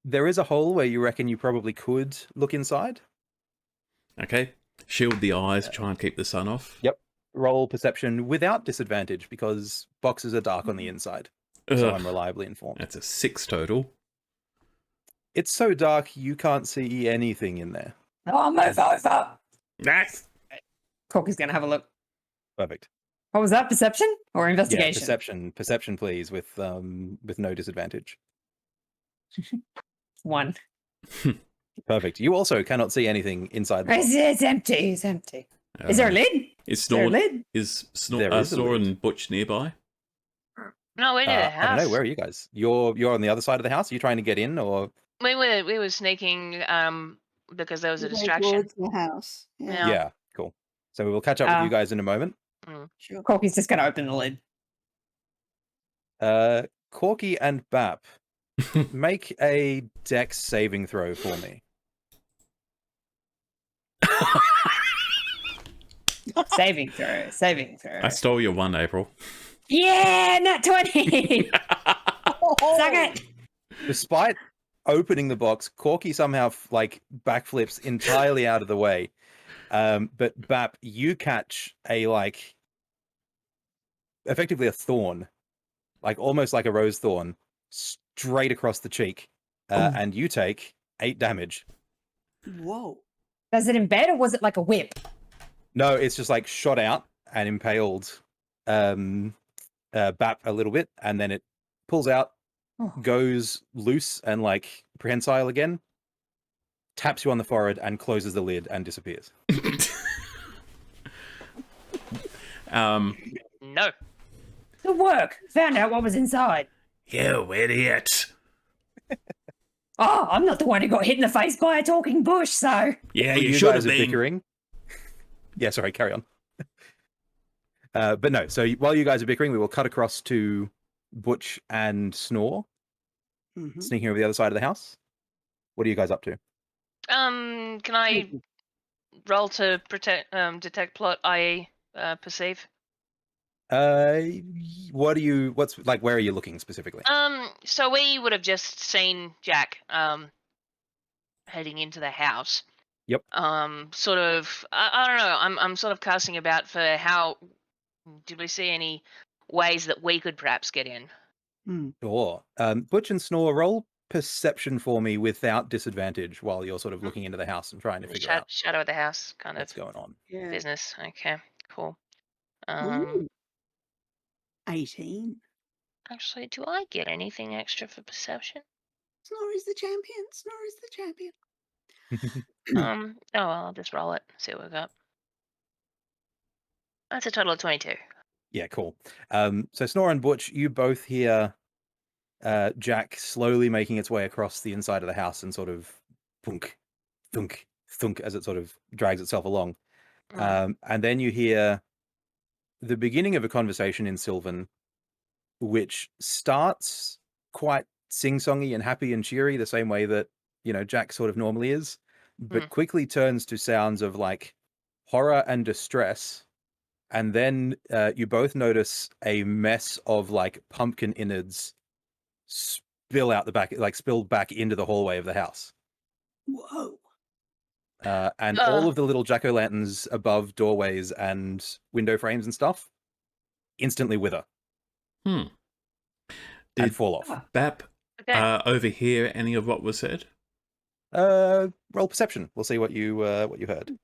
There is a hole where you reckon you probably could look inside. Okay. Shield the eyes, try and keep the sun off. Yep. Roll perception without disadvantage because boxes are dark on the inside. So I'm reliably informed. That's a 6 total. It's so dark you can't see anything in there. Oh, move over. Yes. Corky's going to have a look. Perfect. What was that? Perception or Yeah, investigation? perception, please, with no disadvantage. 1. Perfect. You also cannot see anything inside the box. It's empty. It's empty. Is there a lid? Is Is there a Snore, lid? is Snore, There is a Snore lid. and Butch nearby? No, we're near the I house. don't know. Where are you guys? You're on the other side of the house. Are you trying to get in, or We were sneaking because there was a We're going distraction. towards the house. Yeah. yeah, cool. So we will catch up with you guys in a moment. Sure. Corky's just going to open the lid. Corky and Bap, make a dex saving throw for me. Saving throw. Saving throw. I stole your one, April. Yeah, nat 20. Suck it. Despite opening the box, Corky somehow backflips entirely out of the way. But Bap, you catch effectively a thorn, almost like a rose thorn, straight across the cheek, and you take 8 damage. Whoa. Does it embed or was it like a whip? No, it's just shot out and impaled Bap a little bit, and then it pulls out, goes loose and prehensile again, taps you on the forehead and closes the lid and disappears. No. Good work. Found out what was inside. You idiot. Oh, I'm not the one who got hit in the face by a talking bush, so. Yeah, Well, you should have guys are been. bickering. Yeah, sorry, carry on. But no, so while you guys are bickering, we will cut across to Butch and Snore Mhm. sneaking over the other side of the house. What are you guys up to? Can I roll to detect plot, i.e. perceive? Where are you looking specifically? So we would have just seen Jack heading into the house. Yep. Sort of. I don't know. I'm sort of casting about for how. Did we see any ways that we could perhaps get in? Sure. Butch and Snore, roll perception for me without disadvantage while you're sort of looking into the house and trying to figure out Shadow of the house kind what's of going on. Yeah. business. Okay, cool. Ooh. 18. Actually, do I get anything extra for perception? Snore is the champion. Snore is the champion. Oh well, I'll just roll it. See what we got. That's a total of 22. Yeah, cool. So Snore and Butch, you both hear Jack slowly making its way across the inside of the house and sort of thunk, thunk, thunk as it sort of drags itself along. And then you hear the beginning of a conversation in Sylvan, which starts quite sing-songy and happy and cheery, the same way that, Jack sort of normally is, but quickly turns to sounds of horror and distress. And then you both notice a mess of pumpkin innards spill out the back, spilled back into the hallway of the house. Whoa. And all of the little jack-o'-lanterns above doorways and window frames and stuff instantly wither. And Did fall off. Bap Okay. overhear any of what was said? Roll perception. We'll see what you heard.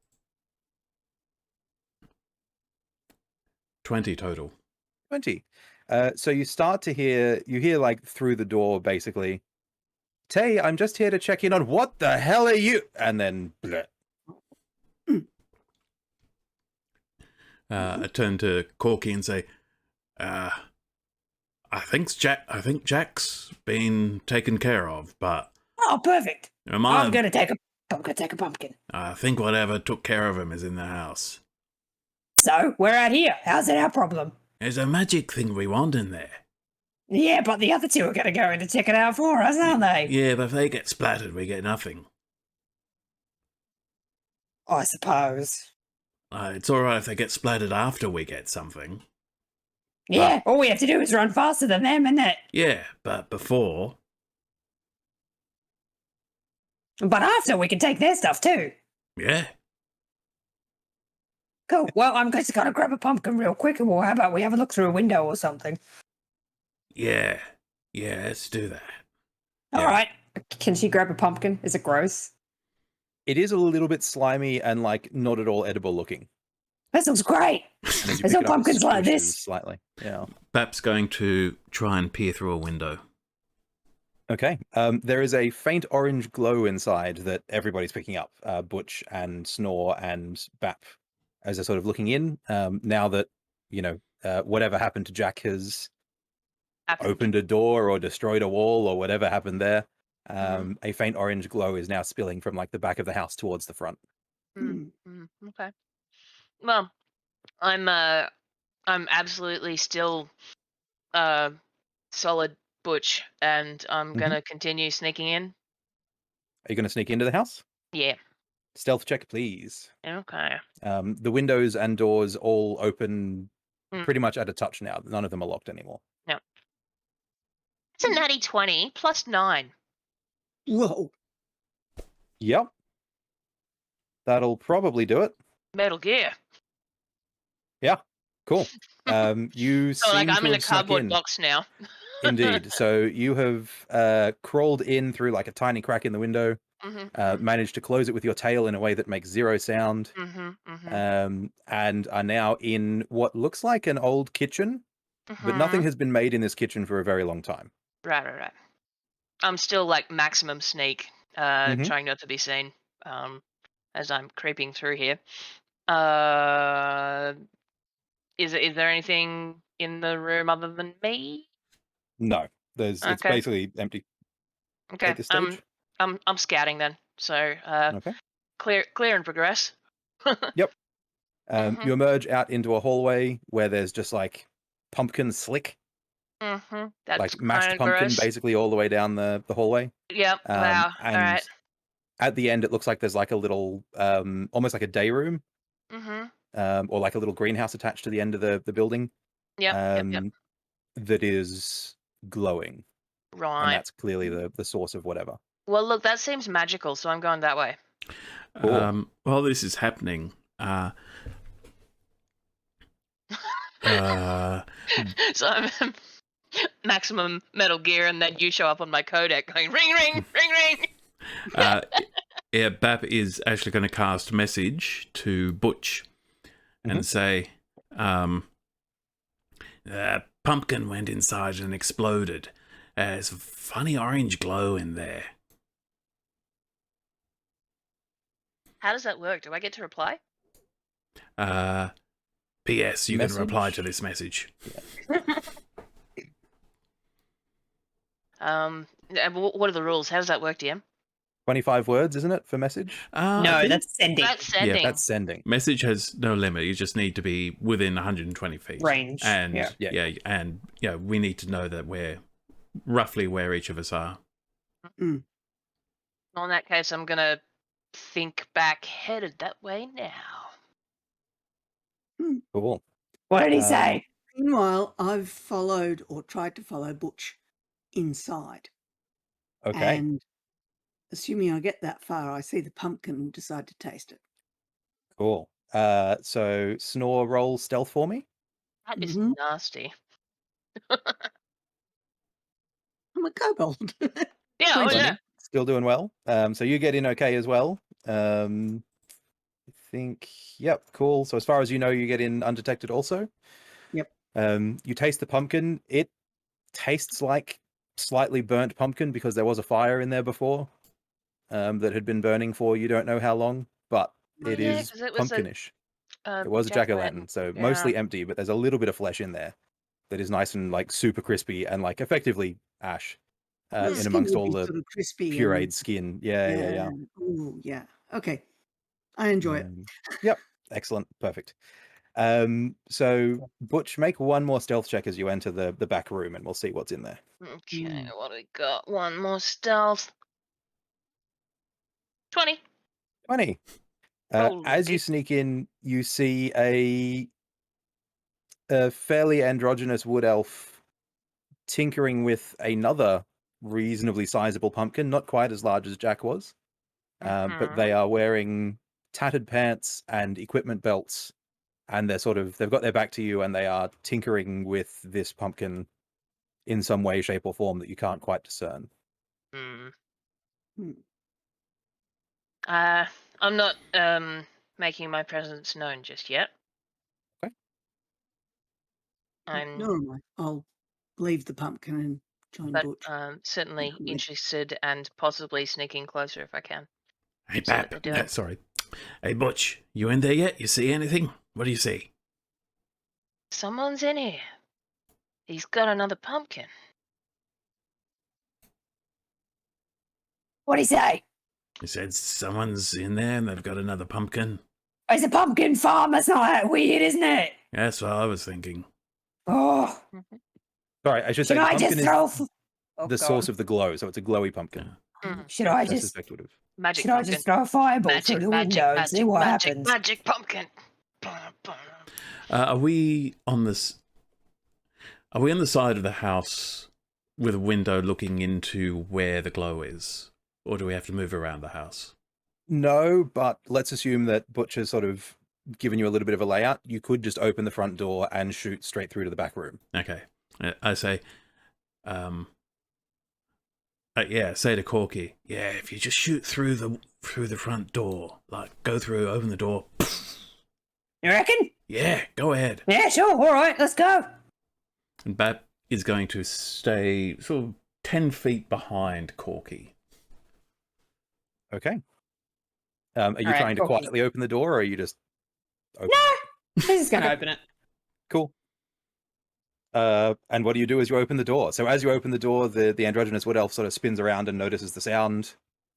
20 total. 20. So you start to hear like through the door basically, Taye, I'm just here to check in on what the hell are you? And then bleh. I turn to Corky and say, I think Jack's been taken care of, but Oh, perfect. am I'm I? gonna take a pumpkin. I think whatever took care of him is in the house. So we're out here. How's it our problem? There's a magic thing we want in there. Yeah, but the other two are gonna go in to check it out for us, aren't they? Yeah, but if they get splattered, we get nothing. I suppose. It's all right if they get splattered after we get something. Yeah, all we have to do is run faster than them, isn't it? Yeah, but before, But after, we can take their stuff too. yeah. Cool. Well, I'm just gonna grab a pumpkin real quick, and how about we have a look through a window or something? Yeah, let's do that. All Yeah. right. Can she grab a pumpkin? Is it gross? It is a little bit slimy and like not at all edible looking. This looks great. And as you There's pick no it up, it pumpkins like squishes this. Slightly. Yeah. Bap's going to try and peer through a window. Okay. There is a faint orange glow inside that everybody's picking up. Butch and Snore and Bap, as they're sort of looking in. Now that whatever happened to Jack has opened a door or destroyed a wall or whatever happened there. A faint orange glow is now spilling from like the back of the house towards the front. Okay. Well, I'm absolutely still solid Butch, and I'm gonna continue sneaking in. Are you going to sneak into the house? Yeah. Stealth check, please. Okay. The windows and doors all open pretty much at a touch now. None of them are locked anymore. No. It's a natty 20 plus 9. Whoa. Yep. That'll probably do it. Metal Gear. Cool. You So like seem I'm to in a have snuck cardboard in. box now. Indeed. So you have crawled in through like a tiny crack in the window, managed to close it with your tail in a way that makes zero sound, and are now in what looks like an old kitchen, but nothing has been made in this kitchen for a very long time. Right. I'm still like maximum sneak, trying not to be seen, as I'm creeping through here. Is there anything in the room other than me? No, it's Okay. basically empty Okay. at this stage. I'm scouting then. So Okay. clear and progress. You emerge out into a hallway where there's just like pumpkin slick, That's like mashed kinda pumpkin gross. basically all the way down the hallway. Yep. Wow. And All right. at the end, it looks like there's like a little, almost like a day room, or like a little greenhouse attached to the end of the building. Yep. That is glowing, and Right. that's clearly the source of whatever. Well, look, that seems magical, so I'm going that way. Cool. While this is happening, So I'm maximum Metal Gear, and then you show up on my codec going ring, ring, ring, ring. yeah, Bap is actually going to cast message to Butch and say, pumpkin went inside and exploded. There's a funny orange glow in there. How does that work? Do I get to reply? P.S. You can reply Message? to this message. And what are the rules? How does that work, DM? 25 words, isn't it, for message? I No, think that's sending. That's sending. That's sending. message has no limit. You just need to be within 120 feet Range, and yeah. and we need to know that we're roughly where each of us are. Well, in that case, I'm gonna think back, headed that way now. Cool. What did he say? Meanwhile, I've followed or tried to follow Butch inside. Okay. And assuming I get that far, I see the pumpkin and decide to taste it. Cool. So Snore, roll stealth for me. That is Mhm. nasty. I'm a kobold. Yeah, oh 20. yeah. Still doing well. So you get in okay as well. I think, yep, cool. So as far as you know, you get in undetected also. Yep. You taste the pumpkin. It tastes like slightly burnt pumpkin because there was a fire in there before that had been burning for you don't know how long, but it yeah, is 'cause it was pumpkinish. It was a jack-o'-lantern, so Yeah. mostly empty, but there's a little bit of flesh in there that is nice and like super crispy and like effectively ash The in skin amongst would all be the sort of crispy pureed and skin. Yeah. Ooh, yeah. Okay. I enjoy it. Yep, excellent, perfect. So Butch, make one more stealth check as you enter the back room, and we'll see what's in there. Okay, what do we got? One more stealth. 20. 20. Holy As you dick. sneak in, you see a fairly androgynous wood elf tinkering with another reasonably sizable pumpkin, not quite as large as Jack was, but they are wearing tattered pants and equipment belts, and they've got their back to you, and they are tinkering with this pumpkin in some way, shape, or form that you can't quite discern. Hmm. Hmm. I'm not making my presence known just yet. Okay. I'm Nor am I. I'll leave the pumpkin and join but Butch. certainly Yeah. interested and possibly sneaking closer if I can. Hey, See what Pap. they're doing. Sorry. Hey, Butch. You in there yet? You see anything? What do you see? Someone's in here. He's got another pumpkin. What'd he say? He said someone's in there and they've got another pumpkin. It's a pumpkin farm. That's not that weird, isn't it? That's what I was thinking. Oh, Sorry, I should say should the I pumpkin just is throw? the source of the glow, so it's a glowy pumpkin. Should I I just? suspect would have. Magic Should I pumpkin. just throw a fireball through the window and see what happens? Magic pumpkin. Are we on this? Are we on the side of the house with a window looking into where the glow is, or do we have to move around the house? No, but let's assume that Butch has sort of given you a little bit of a layout. You could just open the front door and shoot straight through to the back room. Okay, I say, say to Corky, yeah, if you just shoot through the front door, like go through, open the door. You reckon? Yeah, go ahead. Yeah, sure. All right, let's go. And Bat is going to stay sort of 10 feet behind Corky. Okay. Are you Alright, trying to Corky. quietly open the door, or are you just open? No, he's just gonna Okay. open it. Cool. And what do you do as you open the door? So as you open the door, the androgynous wood elf sort of spins around and notices the sound,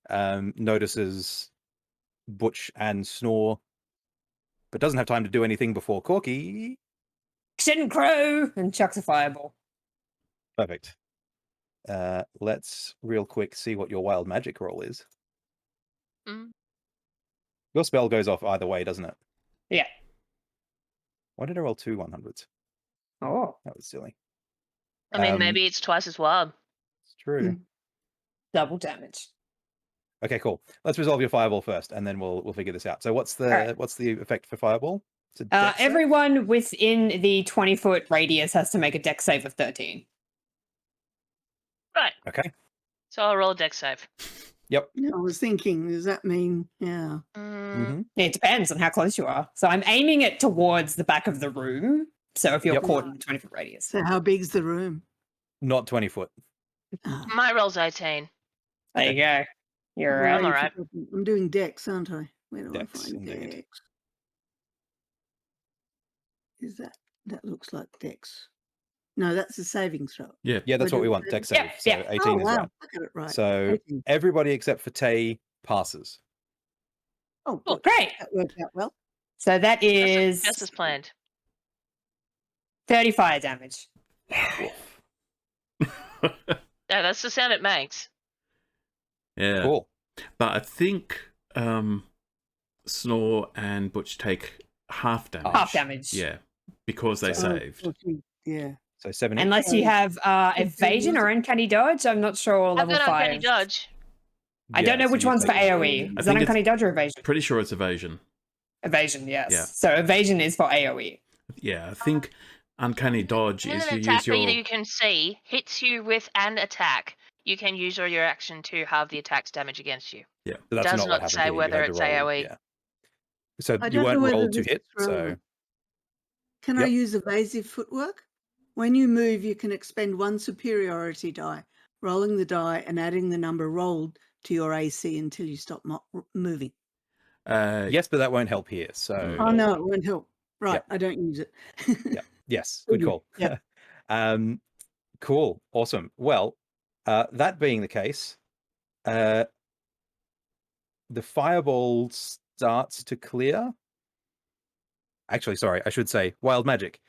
notices Butch and Snore, but doesn't have time to do anything before Corky. Action crew! And chucks a fireball. Perfect. Let's real quick see what your wild magic roll is. Mm. Your spell goes off either way, doesn't it? Yeah. Why did I roll 2 100s? Oh. That was silly. I mean, maybe it's twice as wild. It's true. Mm. Double damage. Okay, cool. Let's resolve your fireball first, and then we'll figure this out. So what's the Alright. what's the effect for fireball? It's a dex save? Everyone within the 20-foot radius has to make a dex save of 13. Right. Okay. So I'll roll a dex save. Yep. Yeah, I was thinking, does that mean, yeah. Mm-hmm. It depends on how close you are. So I'm aiming it towards the back of the room. So if you're Yep. caught in the 20-foot radius. So how big's the room? Not 20 foot. Ah, My roll's 18. There you go. You're where right. I'm are you alright. forgotten? I'm doing Dex, aren't I? Where do Dex, I find indeed. Dex? Is that looks like Dex? No, that's a saving throw. Yeah. Yeah, that's We're what we doing want. saving- Dex save. Yeah, So yeah. 18 Oh is wow, right. I got it right. So 18. everybody except for Taye passes. Oh, Cool. good. Great. That worked out well. So that is Just as planned. 30 fire damage. Yeah, that's the sound it makes. Yeah. Cool. But I think Snore and Butch take half damage. Half damage. Yeah, because they Oh, saved. 14, yeah. So 7 Unless you have evasion or uncanny dodge. I'm not sure. Or I've level got 5. uncanny dodge. I don't know which one's for AoE. I Is that think it's- uncanny dodge or evasion? Pretty sure it's evasion. Evasion, yes. Yeah. So evasion is for AoE. Yeah, I think uncanny dodge When is an you use attacker your. you can see hits you with an attack, you can use your action to halve the attack's damage against you. Yeah. So that's does not not what happened say here. You whether had to it's roll, AoE. Yeah. So I you don't weren't know whether rolled to this hit. is So relevant. Can I use evasive footwork? When you move, you can expend 1 superiority die, rolling the die and adding the number rolled to your AC until you stop moving. Yes, but that won't help here. So Oh, no, it won't help. Right, Yep. I don't use it. yeah, yes, good call. Yeah. Cool, awesome. Well, that being the case, the fireball starts to clear. Actually, sorry, I should say wild magic.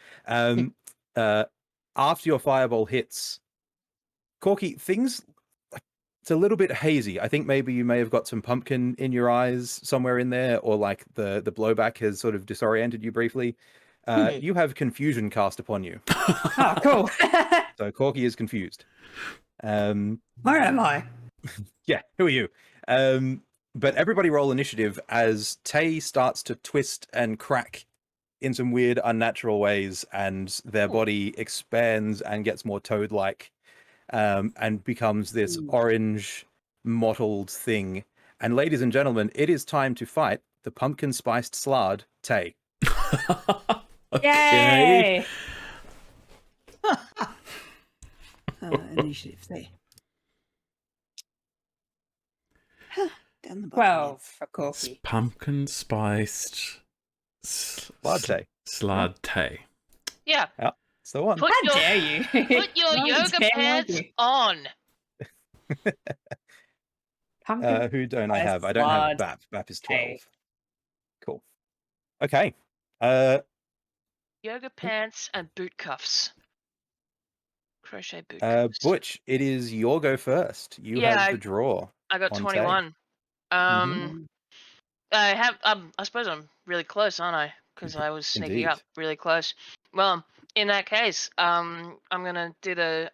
After your fireball hits, Corky, things, it's a little bit hazy. I think maybe you may have got some pumpkin in your eyes somewhere in there, or like the blowback has sort of disoriented you briefly. You have confusion cast upon you. Oh, cool. So Corky is confused. Where am I? Yeah, who are you? But everybody roll initiative as Taye starts to twist and crack in some weird, unnatural ways, and their body expands and gets more toad-like, and becomes this orange, mottled thing. And ladies and gentlemen, it is time to fight the pumpkin-spiced slard, Taye. Yay! Initiative there. Down the bottom. 12 for Corky. Pumpkin spiced Slard Taye. Slard Taye. Yeah. It's the one. Put How your, dare you? put your How yoga dare pants you. on. Pumpkin Who don't I have? I spiced don't have slard BAP. BAP is Taye. 12. Cool. Okay. Yoga pants and boot cuffs. Crochet boot cuffs. Butch, it is your go first. You Yeah, have the draw. I got on 21. Mhm. I have. I suppose I'm really close, aren't I? Because I was sneaking Indeed. up really close. Well, in that case, I'm gonna do the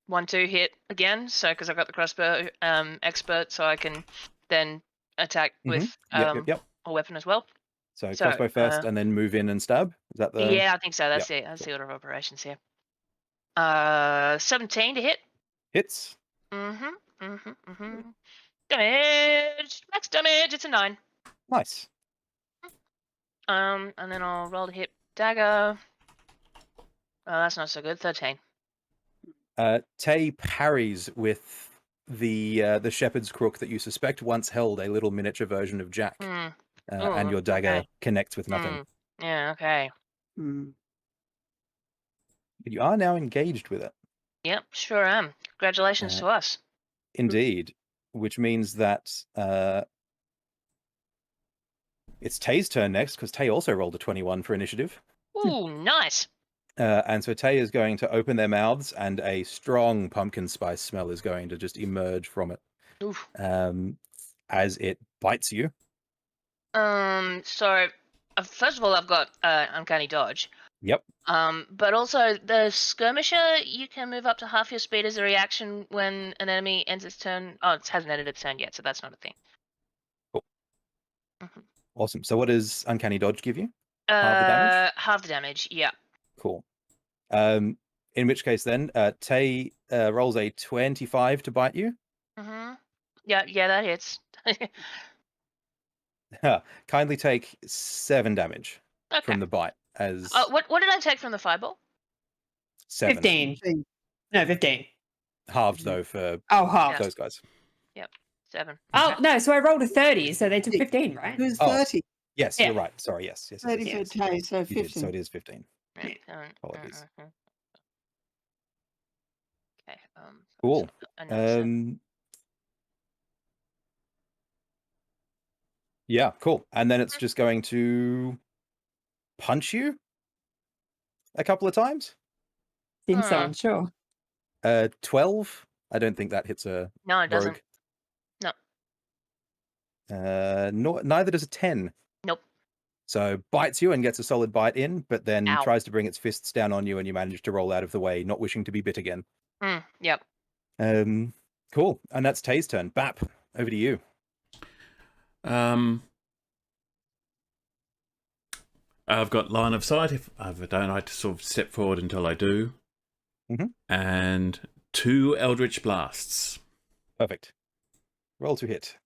1-2 hit again. So because I got the crossbow expert, so I can then attack with Yep. a weapon as well. So So, crossbow first and then move in and stab. Is that the... Yeah, I think so. That's Yep, it. That's cool. the order of operations here. 17 to hit. Hits? Damage. Max damage. It's a 9. Nice. And then I'll roll to hit dagger. Oh, that's not so good. 13. Taye parries with the shepherd's crook that you suspect once held a little miniature version of Jack. And your dagger okay. connects with nothing. Yeah, okay. Mm. But you are now engaged with it. Yep, sure am. Congratulations to us. Indeed. Which means that it's Taye's turn next, because Taye also rolled a 21 for initiative. Ooh, nice. And so Taye is going to open their mouths, and a strong pumpkin spice smell is going to just emerge from it. Oof. As it bites you. So first of all, I've got uncanny dodge. Yep. But also the skirmisher, you can move up to half your speed as a reaction when an enemy ends its turn. Oh, it hasn't ended its turn yet, so that's not a thing. Cool. Awesome. So what does uncanny dodge give you? Half the damage? Half the damage, yeah. Cool. In which case then, Taye rolls a 25 to bite you. Yeah, that hits. Kindly take 7 damage Okay. from the bite. As what did I take from the fireball? 7. 15. No, 15. Halved though for half. those guys. Yep, 7. Oh, no, so I rolled a 30, so they took 15, right? It was 30. Yes, Yeah. you're right. Sorry, yes. 30 for Taye, so You did, 15. so it is 15. Right. Apologies. Okay. Cool. Yeah, cool. And then it's just going to punch you a couple of times. Seems so unsure. 12. I don't think that hits a No, it doesn't. rogue. No. Neither does a 10. Nope. So bites you and gets a solid bite in, but then Ow. tries to bring its fists down on you, and you manage to roll out of the way, not wishing to be bit again. Yep. Cool. And that's Taye's turn. Bap, over to you. I've got line of sight. If I don't like to sort of step forward until I do. And 2 Eldritch Blasts. Perfect. Roll to hit.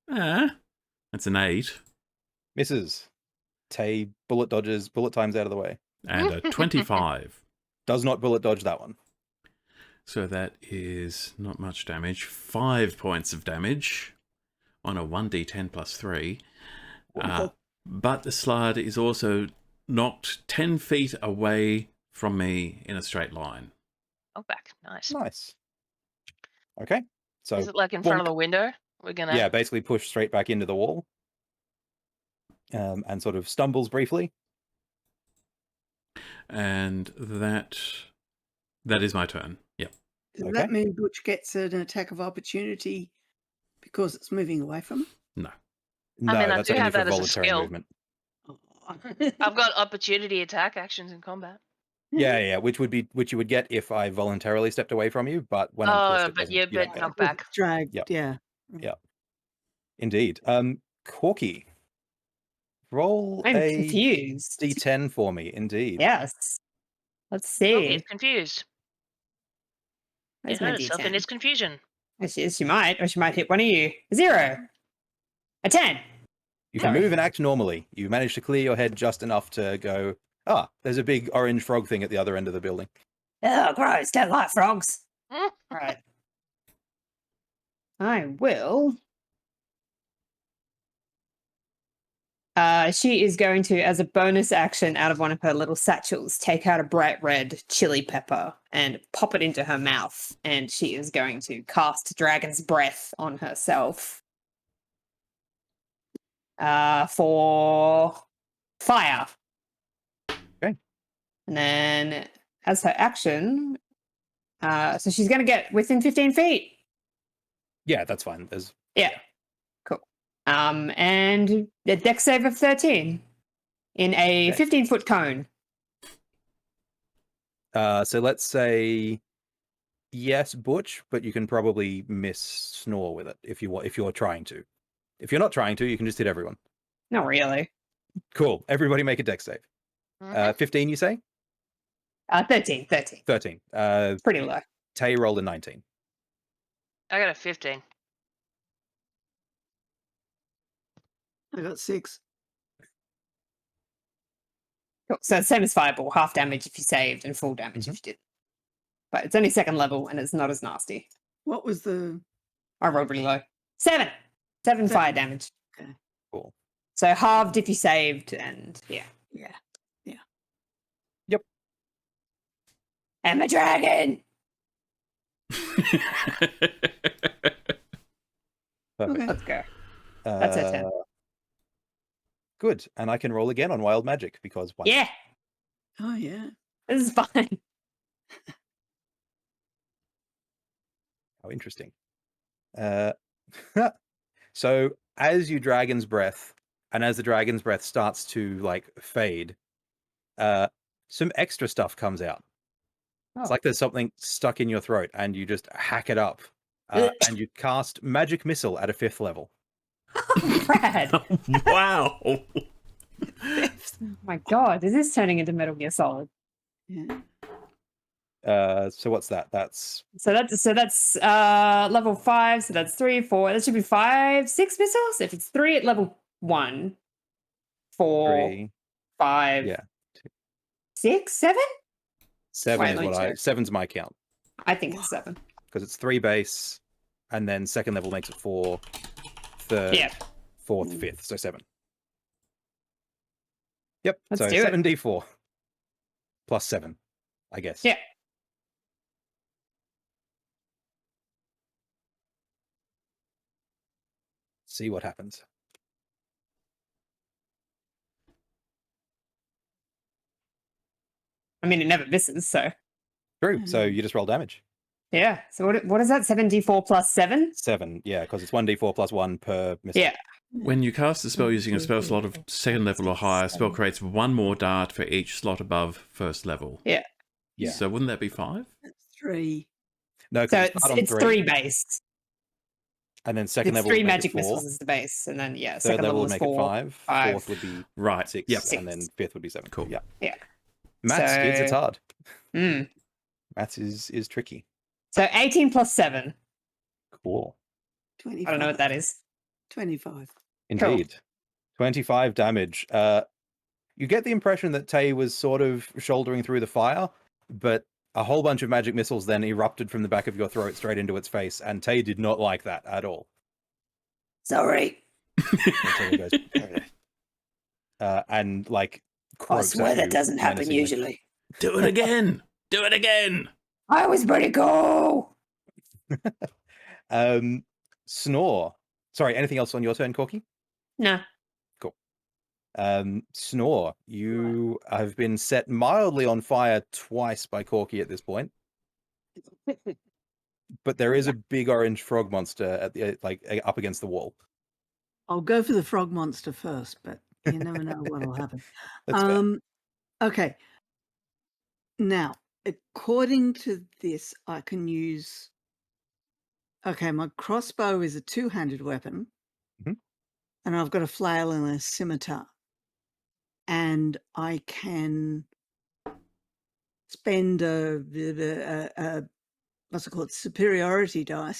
That's an 8. Misses. Taye bullet dodges, bullet times out of the way. And a 25. Does not bullet dodge that one. So that is not much damage. 5 points of damage on a 1d10 plus 3. But the slud is also knocked 10 feet away from me in a straight line. Oh, back. Nice. Nice. Okay. So Is it like in front of bonk. the window? We're gonna. Yeah, basically push straight back into the wall. And sort of stumbles briefly. And that is my turn. Yep. Does Okay. that mean Butch gets an attack of opportunity because it's moving away from him? No. No, I that's do only have for that as a voluntary skill. movement. I've got opportunity attack actions in combat. Yeah, which you would get if I voluntarily stepped away from you, but when I'm pushed, it but doesn't. you don't but get knock it. back. Dragged, Yep. yeah. Indeed. Corky. Roll I'm a confused. D10 for me. Indeed. Yes. Let's Okay, see. it's confused. Where's It my hurt herself in D10? its confusion. She might, or she might hit one of you. 0. A 10. You can Sorry. move and act normally. You manage to clear your head just enough to go, there's a big orange frog thing at the other end of the building. Oh, gross. Don't like frogs. Hmm? Right. I will. She is going to, as a bonus action out of one of her little satchels, take out a bright red chili pepper and pop it into her mouth. And she is going to cast Dragon's Breath on herself. For fire. Okay. And then as her action, so she's going to get within 15 feet. Yeah, that's fine. There's Yeah. Cool. And the dex save of 13 in a Okay. 15-foot cone. so let's say yes, Butch, but you can probably miss Snore with it if you're trying to. If you're not trying to, you can just hit everyone. Not really. Cool. Everybody make a dex save. Mhm. 15, you say? 13. 13. Pretty low. Taye rolled a 19. I got a 15. I got 6. Cool. So same as Fireball, half damage if you saved and full damage if you didn't. But it's only second level and it's not as nasty. What was the... I rolled really low. 7 fire damage. Okay. Cool. So halved if you saved and yeah. Yeah. Yep. I'm a dragon. Perfect. Okay. Let's go. That's a 10. Good. And I can roll again on Wild Magic because why not? Yeah. Oh, yeah. This is fine. How interesting. So as you Dragon's Breath, and as the Dragon's Breath starts to like fade, some extra stuff comes out. It's Oh. like there's something stuck in your throat, and you just hack it up, and you cast Magic Missile at a 5th level. Brad. Wow. Oh my god, is this turning into Metal Gear Solid? Yeah. So what's that? That's So that's level 5, so that's 3, 4. That should be 5, 6 missiles. If it's 3 at level 1, 4, 3. 5, Yeah. 6, 7? 7 Wait, is let me what check. 7's my count I think it's 7. because it's 3 base, and then second level makes it 4, third, Yeah. 4th, 5th, so 7. Yep. Let's so do it. 7d4 plus 7, I guess. Yeah. See what happens. I mean, it never misses, so True. So you just roll damage. yeah. So what is that? 7d4 plus 7? 7, yeah, because it's 1d4 plus 1 per missile. Yeah. When you cast a spell using a spell slot of second level or higher, spell creates 1 more dart for each slot above first level. Yeah. Yeah. So wouldn't that be 5? That's 3. No, So because start on it's 3, 3 base. and then second It's level 3 would make magic it 4. missiles is the base, and then yeah, Third second level level would is make 4. it 5. 5. Fourth would be Right. 6. Yep. And then 5th would be 7. Cool. Yeah. Yeah. Maths, kids, it's So- hard. Mm. Maths is tricky. So 18 plus 7. Cool. 25. I don't know what that is. 25. Indeed. 25 damage. You get the impression that Taye was sort of shouldering through the fire, but a whole bunch of magic missiles then erupted from the back of your throat straight into its face, and Taye did not like that at all. Sorry. And Taye goes, and like I croaks swear at that you doesn't happen menacingly. usually. Do it again. Do it again. I was pretty cool. Snore. Sorry, anything else on your turn, Corky? No. Snore. You have been set mildly on fire twice by Corky at this point. But there is a big orange frog monster at the up against the wall. I'll go for the frog monster first, but you never know what'll happen. That's fair. Okay. Now, according to this, I can use. Okay, my crossbow is a two-handed weapon, Mhm. and I've got a flail and a scimitar, and I can spend a what's it called, superiority die,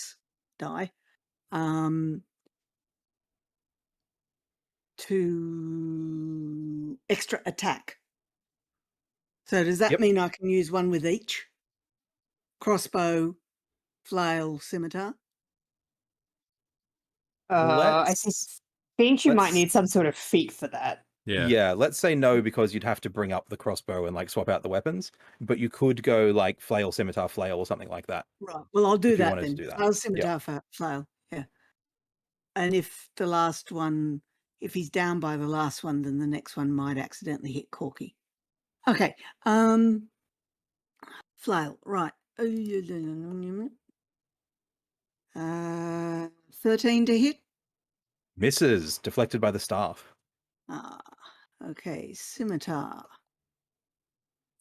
to extra attack. So does that Yep. mean I can use one with each? Crossbow, flail, scimitar? I think you might let's- need some sort of feat for that. Yeah. Let's say no, because you'd have to bring up the crossbow and like swap out the weapons. But you could go like flail, scimitar, flail, or something like that. Right. Well, I'll do If you that wanted to then. do that. Flail, Yeah. scimitar, flail. Yeah. And if the last one, if he's down by the last one, then the next one might accidentally hit Corky. Okay. Flail. Right. 13 to hit. Misses, deflected by the staff. Okay. Scimitar.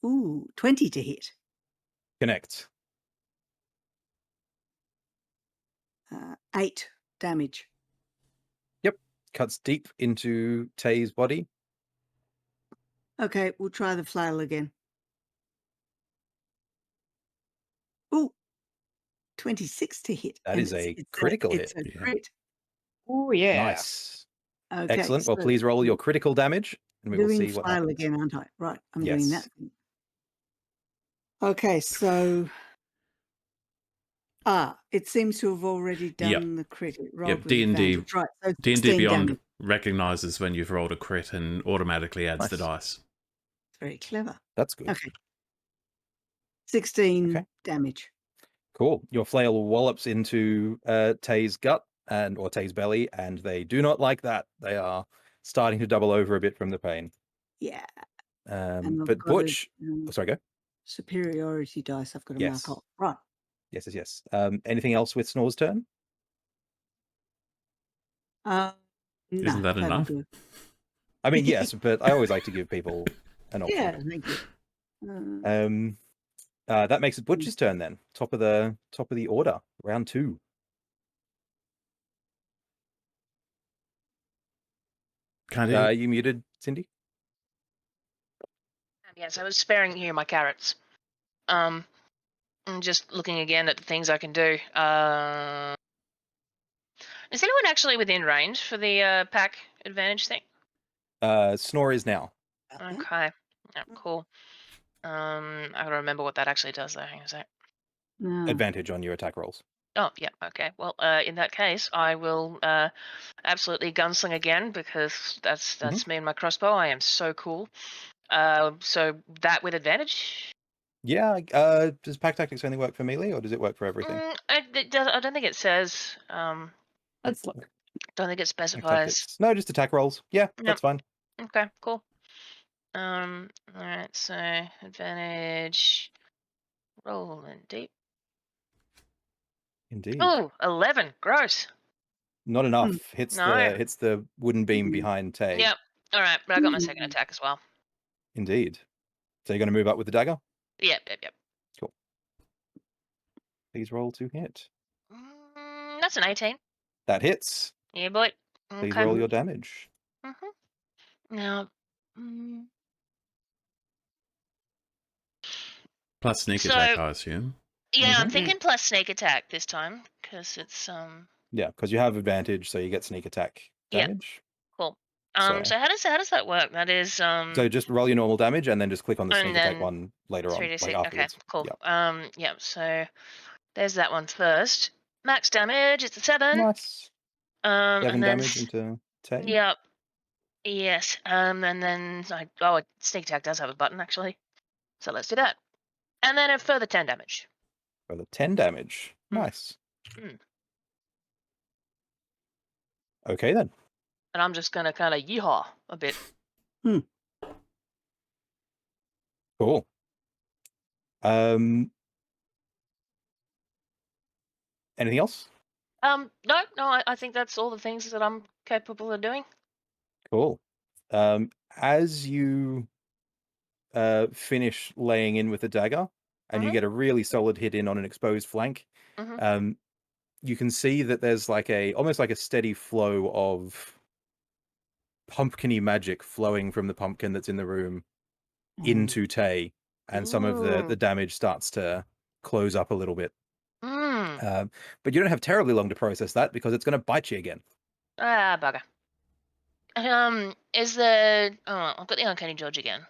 Ooh, 20 to hit. Connect. 8 damage. Cuts deep into Taye's body. Okay, we'll try the flail again. Ooh, 26 to hit. That and is a it's critical it's hit. a Yeah. crit. Oh yeah. Nice. Okay, Excellent. Well, so please roll your critical damage, and we will doing see what flail happens. again, aren't I? Right, I'm doing Yes. that. Okay, so it seems to have already done the crit. It rolled with D&D advantage. Right, so D&D 16 Beyond damage. recognizes when you've rolled a crit and automatically adds the Nice. dice. Very clever. That's good. Okay. 16 Okay. damage. Cool. Your flail wallops into Taye's gut or Taye's belly, and they do not like that. They are starting to double over a bit from the pain. Yeah. And I've But got a, Butch, sorry, go. superiority dice I've got to Yes. mark off. Right. Yes. Anything else with Snore's turn? No, Isn't that that'll enough? do. I mean, yes, but I always like to give people an option. Yeah, thank you. That makes it Butch's turn then. Top of the order, round 2. Can't hear. You muted, Cindy? Yes, I was sparing you my carrots. I'm just looking again at the things I can do. Is anyone actually within range for the pack advantage thing? Snore is now. Okay. Yeah, cool. I gotta remember what that actually does though. Hang on a sec. No. Advantage on your attack rolls. Oh, yeah, okay. Well, in that case, I will absolutely gunsling again because that's me and my crossbow. I am so cool. So that with advantage? Yeah. Does pack tactics only work for melee, or does it work for everything? I don't think it says. Let's look. Don't think it Pack specifies. tactics. No, just attack rolls. Yeah, that's fine. Okay, cool. All right, so advantage. Rolling deep. Indeed. Oh, 11. Gross. Not enough. Hits No. the wooden beam behind Taye. Yep. All right, but I got my second attack as well. Indeed. So you're going to move up with the dagger? Yep. Cool. Please roll to hit. That's an 18. That hits. Yeah, boy. Please Okay. roll your damage. Now, Plus sneak So- attack, I assume. yeah, I'm Mhm. thinking plus snake attack this time because it's Yeah, because you have advantage, so you get sneak attack Yep. damage. cool. So how does that work? That is So just roll your normal damage and then just click on the and sneak attack then one later on, 3d6. like Okay, afterwards. cool. Yep. Yeah. So there's that one first. Max damage. It's a 7. Nice. 7 and then damage into Taye. Yep. Yes. And then sneak attack does have a button actually. So let's do that. And then a further 10 damage. For the 10 damage. Nice. Mm. Okay then. And I'm just gonna kind of yeehaw a bit. Cool. Anything else? No, I think that's all the things that I'm capable of doing. Cool. As you finish laying in with the dagger and you Mhm. get a really solid hit in on an exposed flank, Mhm. you can see that there's like almost like a steady flow of pumpkin-y magic flowing from the pumpkin that's in the room into Taye, and some of the Ooh. damage starts to close up a little bit. Mm. But you don't have terribly long to process that because it's going to bite you again. Ah, bugger. Is the I've got the uncanny dodge again.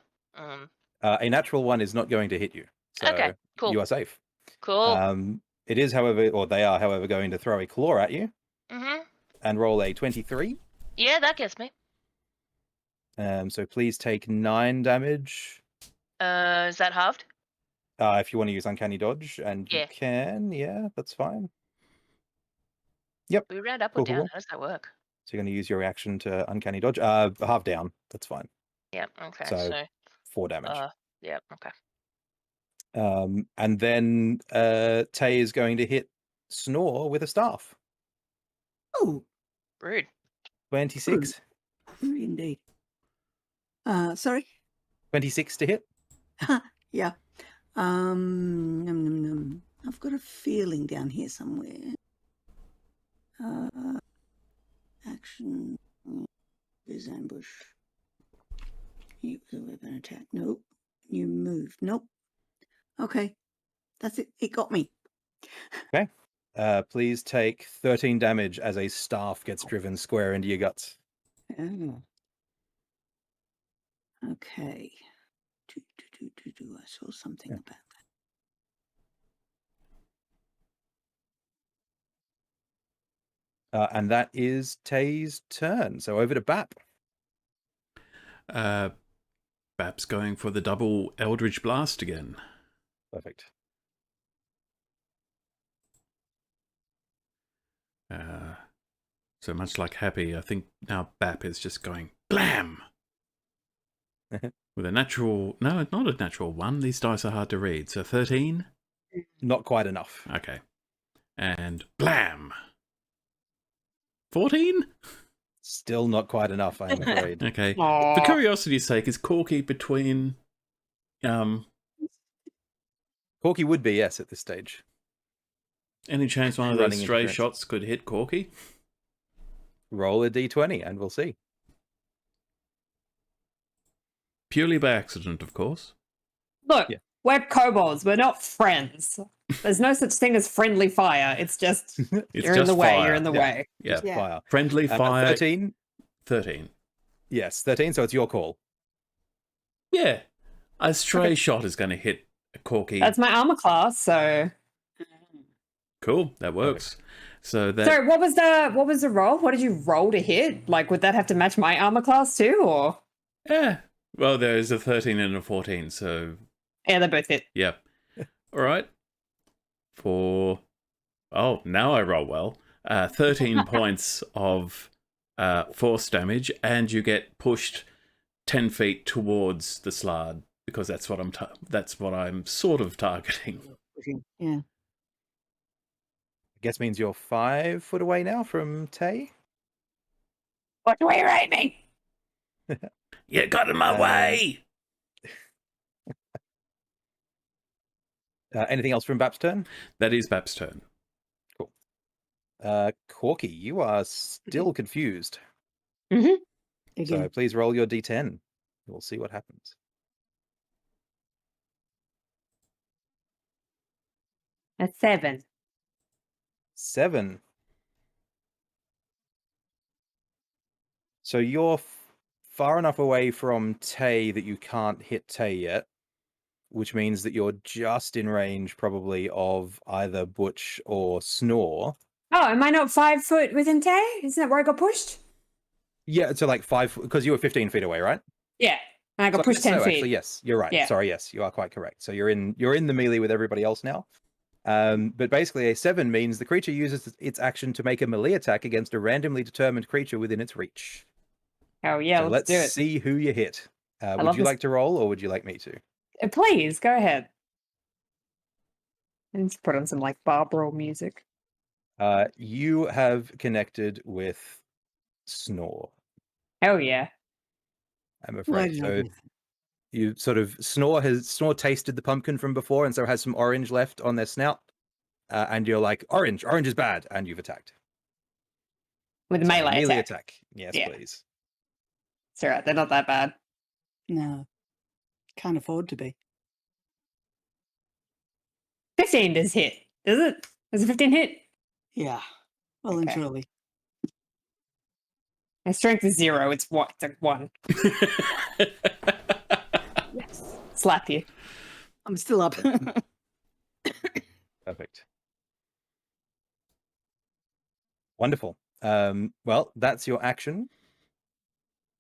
A natural one is not going to hit you, so Okay, cool. you are safe. Cool. It is, however, or they are, however, going to throw a claw at you Mhm. and roll a 23. Yeah, that gets me. So please take 9 damage. Is that halved? If you want to use uncanny dodge, and you Yeah. can, yeah, that's fine. Yep. We round up or Cool, down. cool. How does that work? So you're going to use your reaction to uncanny dodge. Half down. That's fine. Yeah. Okay. So 4 damage. Yeah. Okay. And then Taye is going to hit Snore with a staff. Oh, Rude. 26. indeed. Sorry. 26 to hit. Yeah. I've got a feeling down here somewhere. Action is ambush. Use a weapon attack. Nope. You move. Nope. Okay. That's it. It got me. Okay. Please take 13 damage as a staff gets driven square into your guts. Oh. Okay. I saw something about that. And that is Taye's turn. So over to Bap. Bap's going for the double Eldritch Blast again. Perfect. So much like Happy, I think now Bap is just going blam! With a natural... No, not a natural 1. These dice are hard to read. So 13? Not quite enough. Okay. And blam! 14? Still not quite enough, I am afraid. Okay. Aww. For curiosity's sake, is Corky between... Corky would be, yes, at this stage. Any chance one of Running those stray interference. shots could hit Corky? Roll a d20 and we'll see. Purely by accident, of course. Look, Yeah. we're kobolds. We're not friends. There's no such thing as friendly fire. It's just It's you're just in the way. fire. You're in the Yeah. way. Yeah. Yeah. Fire. Friendly fire. 13? 13. Yes, 13, so it's your call. Yeah. A stray Okay. shot is going to hit a Corky. That's my armor class. So, Cool. That works. So that... sorry, what was the roll? What did you roll to hit? Like, would that have to match my armor class too, or? Yeah. Well, there is a 13 and a 14, so... Yeah, they both hit. Yeah. All right. For... Oh, now I roll well. 13 points of force damage, and you get pushed 10 feet towards the slard, because that's what I'm sort of targeting. Yeah. I guess means you're 5 foot away now from Taye. What way you're aiming? You got in my way! Anything else from Bap's turn? That is Bap's turn. Corky, you are still confused. Again. So please roll your d10. We'll see what happens. A 7. 7. So you're far enough away from Taye that you can't hit Taye yet, which means that you're just in range probably of either Butch or Snore. Oh, am I not 5 foot within Taye? Isn't that where I got pushed? Yeah, so like 5, because you were 15 feet away, right? Yeah. And I got So pushed 10 feet. Actually, yes, you're right. Yeah. Sorry, yes, you are quite correct. So you're in the melee with everybody else now. But basically, a 7 means the creature uses its action to make a melee attack against a randomly determined creature within its reach. Oh, yeah, So let's do it. see who you hit. Would love you this. like to roll, or would you like me to? Please, go ahead. And let's put on some, like, Barbara music. You have connected with Snore, Oh, yeah. I'm Why afraid. did I So do that? you sort of Snore tasted the pumpkin from before, and so has some orange left on their snout. And you're like, orange is bad, and you've attacked. With a So, melee attack. attack. Yes, Yeah. please. It's alright, they're not that bad. No, can't afford to be. 15 does hit. Does it? Does a 15 hit? Yeah, well and Okay. truly. My strength is 0. It's what? It's like 1. Yes. Slap you. I'm still up. Perfect. Wonderful. Well, that's your action.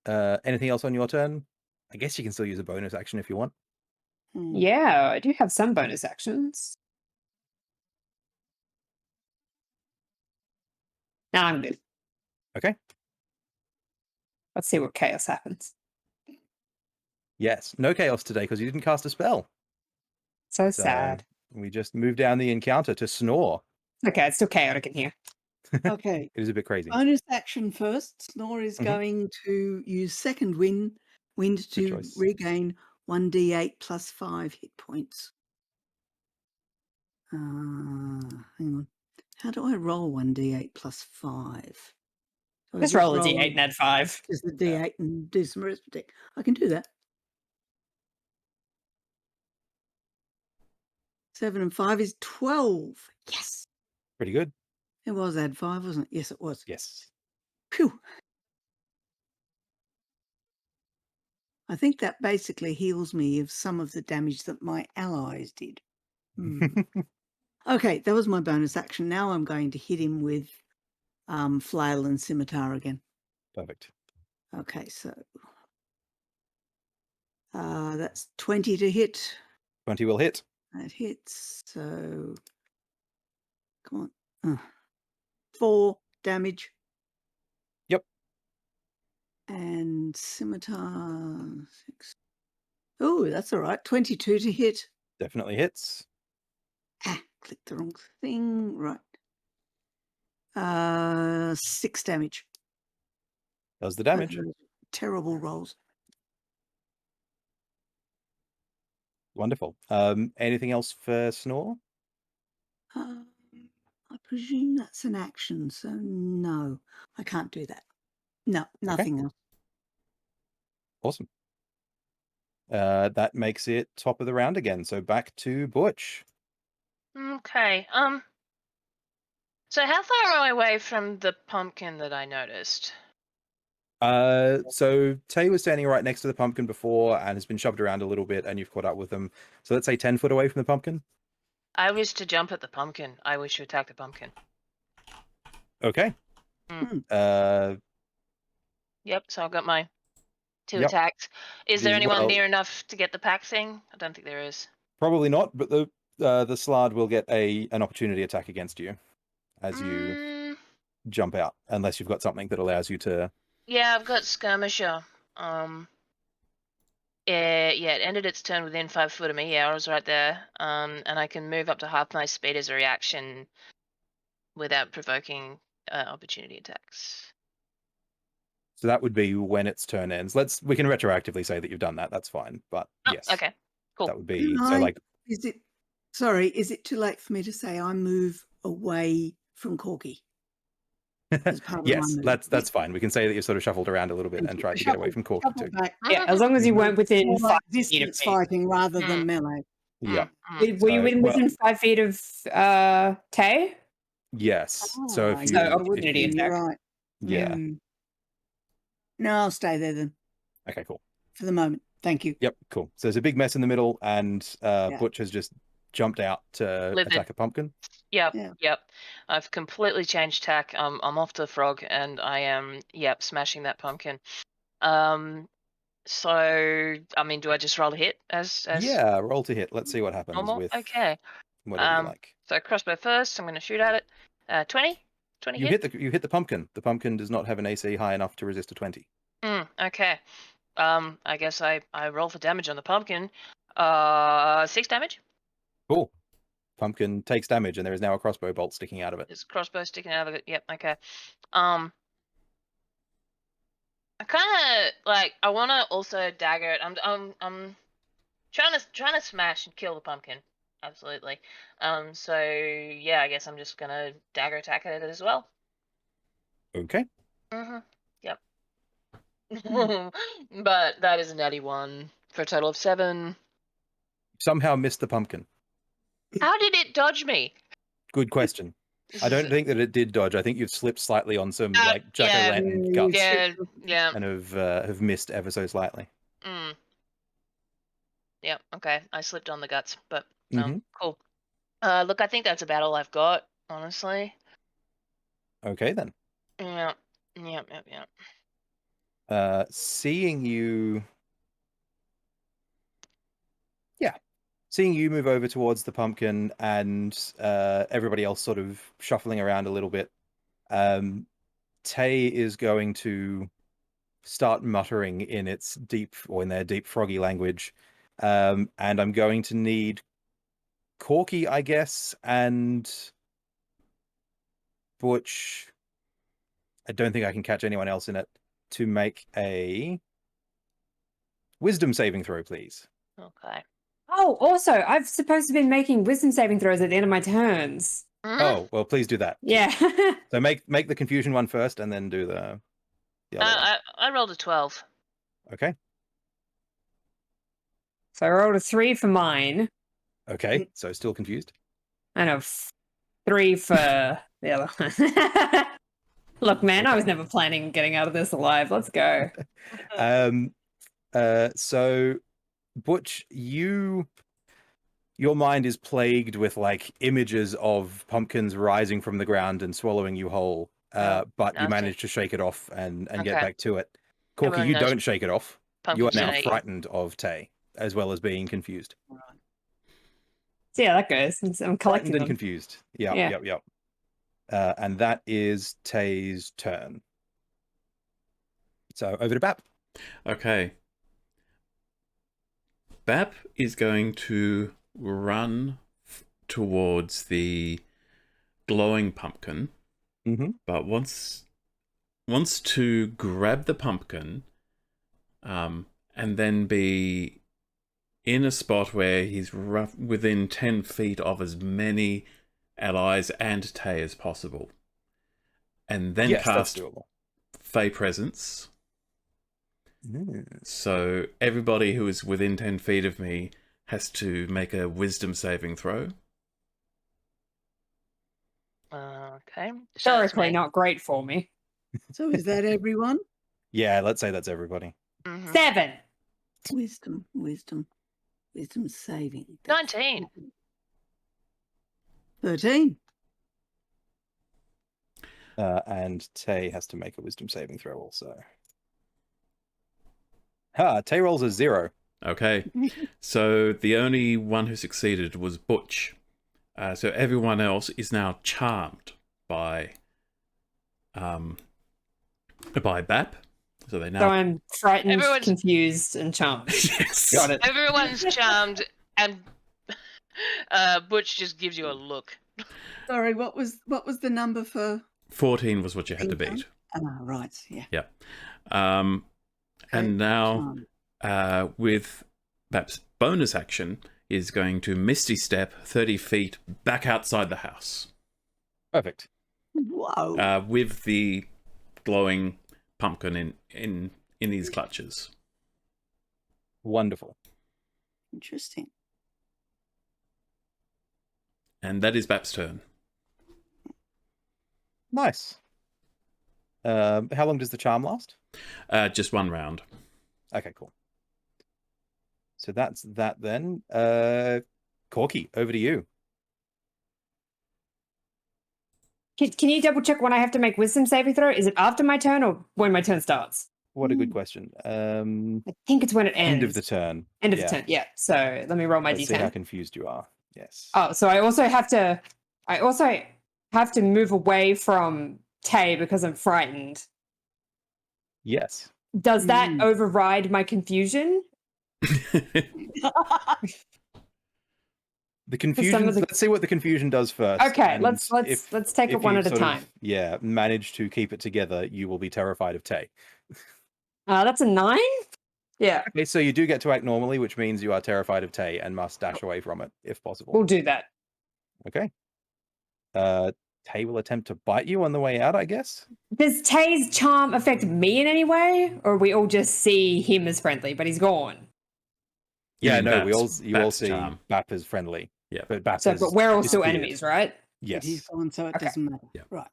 Anything else on your turn? I guess you can still use a bonus action if you want. Yeah, I do have some bonus actions. No, I'm good. Okay. Let's see what chaos happens. Yes. No chaos today because you didn't cast a spell. So So sad. we just moved down the encounter to Snore. Okay, it's still chaotic in here. Okay. It is a bit crazy. Bonus action first. Snore is Mhm. going to use second wind to choice. regain 1d8 plus 5 hit points. Hang on. How do I roll 1d8 plus 5? Do I Just roll a d8 and add 5. Just the d8 and do some arithmetic. I can do that. 7 and 5 is 12. Yes. Pretty good. It was add 5, wasn't it? Yes, it was. Yes. Phew. I think that basically heals me of some of the damage that my allies did. Okay, that was my bonus action. Now I'm going to hit him with flail and scimitar again. Perfect. Okay, so that's 20 to hit. 20 will hit. That hits. So come on. 4 damage. Yep. And scimitar 6. Oh, that's all right. 22 to hit. Definitely hits. Clicked the wrong thing. Right. 6 damage. Does the damage. Those are terrible rolls. Wonderful. Anything else for Snore? I presume that's an action, so no, I can't do that. No, nothing else. Awesome. That makes it top of the round again. So back to Butch. Okay. So how far am I away from the pumpkin that I noticed? So Taye was standing right next to the pumpkin before and has been shoved around a little bit, and you've caught up with them. So let's say 10 foot away from the pumpkin. I wish to jump at the pumpkin. I wish to attack the pumpkin. Okay. Yep, so I've got my 2 Yep. attacks. Is there anyone Well- near enough to get the pack thing? I don't think there is. Probably not, but the Slard will get an opportunity attack against you as you jump out, unless you've got something that allows you to. Yeah, I've got Skirmisher. It ended its turn within 5 foot of me. Yeah, I was right there. And I can move up to half my speed as a reaction without provoking opportunity attacks. So that would be when its turn ends. We can retroactively say that you've done that. That's fine. But yes. Okay. Cool. That would be Is it too late for me to say I move away from Corky? As part of my yes, move? that's fine. We can say that you sort of shuffled around a little bit and tried to get away from Corky too. Back. Yeah, as long as you weren't within More 5 like feet of distance me. fighting rather than melee. Yeah. Were you within 5 feet of Taye? Yes. So if you So opportunity attack. Right. yeah. No, I'll stay there then. Okay, cool. for the moment. Thank you. Yep, cool. So there's a big mess in the middle, and Butch has just jumped out to Livid. attack a pumpkin. Yep, Yeah. yep. I've completely changed tack. I'm off to the frog, and I am, smashing that pumpkin. So, I mean, do I just roll a hit as Yeah, roll to hit. Let's see what happens normal? with Okay. whatever you like. So crossbow first. I'm going to shoot at it. 20? 20 You hit? hit the pumpkin. The pumpkin does not have an AC high enough to resist a 20. Okay. I guess I roll for damage on the pumpkin. 6 damage. Cool. Pumpkin takes damage, and there is now a crossbow bolt sticking out of it. There's a crossbow sticking out of it. Yep. Okay. I kind of like. I want to also dagger it. I'm trying to smash and kill the pumpkin. Absolutely. So yeah, I guess I'm just gonna dagger attack at it as well. Okay. Yep. But that is a natty 1 for a total of 7. Somehow missed the pumpkin. How did it dodge me? Good question. I don't think that it did dodge. I think you've slipped slightly on some yeah. jack-o'-lantern guts Yeah. and have missed ever so slightly. Yeah. Okay. I slipped on the guts, but Mhm. cool. Look, I think that's about all I've got, honestly. Okay then. Yeah. Seeing you move over towards the pumpkin and everybody else sort of shuffling around a little bit, Taye is going to start muttering in their deep froggy language, and I'm going to need Corky, I guess, and Butch. I don't think I can catch anyone else in it, to make a wisdom saving throw, please. Okay. Oh, also, I've supposed to be making wisdom saving throws at the end of my turns. Oh, well, please do that. Yeah. So make the confusion one first, and then do the other one. I rolled a 12. Okay. So I rolled a 3 for mine. Okay. So still confused. And a 3 for the other one. Look, man, I was never planning on getting out of this alive. Let's go. So Butch, your mind is plagued with like images of pumpkins rising from the ground and swallowing you whole. But you nasty. manage to shake it off and get Okay. back to it. Corky, Everyone you knows don't shake it off. You are pumpkins now gonna eat you. frightened of Taye, as well as being confused. So yeah, that goes. I'm collecting Frightened and them. confused. Yeah. Yep. And that is Taye's turn. So over to Bap. Okay. Bap is going to run towards the glowing pumpkin, but wants to grab the pumpkin, and then be in a spot where he's within 10 feet of as many allies and Taye as possible, and then cast Fey Presence. So everybody who is within 10 feet of me has to make a wisdom saving throw. Okay. Historically, not great for me. So is that everyone? Yeah, let's say that's everybody. 7. Wisdom saving. 19. 13. And Taye has to make a wisdom saving throw also. Taye rolls a 0. Okay. So the only one who succeeded was Butch. So everyone else is now charmed by Bap. So they now. So I'm frightened, confused, and charmed. Yes. Got it. Everyone's charmed, and Butch just gives you a look. Sorry, what was the number for? 14 was what you had to beat. Right. Yeah. Yeah. And now, with Bap's bonus action, is going to Misty Step 30 feet back outside the house. Perfect. Whoa. With the glowing pumpkin in his clutches. Wonderful. Interesting. And that is Bap's turn. Nice. How long does the charm last? Just one round. Okay, cool. So that's that then. Corky, over to you. Can you double check when I have to make wisdom saving throw? Is it after my turn or when my turn starts? What a good question. I think it's when it ends. End of the turn. End of the turn. Yeah. So let me roll my Let's see how d10. confused you are. Yes. Oh, so I also have to move away from Taye because I'm frightened. Yes. Does that override my confusion? The confusion. Let's see what the confusion does first. Okay, and let's take it one at a time. Manage to keep it together. You will be terrified of Taye. That's a 9. Yeah, Okay, so you do get to act normally, which means you are terrified of Taye and must dash away from it if possible. we'll do that. Okay. Taye will attempt to bite you on the way out, I guess. Does Taye's charm affect me in any way, or we all just see him as friendly, but he's gone? Yeah, no, Bap's you all see charm. Bap as friendly. Yeah. But Bap But we're all still disappeared. enemies, right? Yes. He's gone, so it Okay. doesn't matter. Yeah. Right.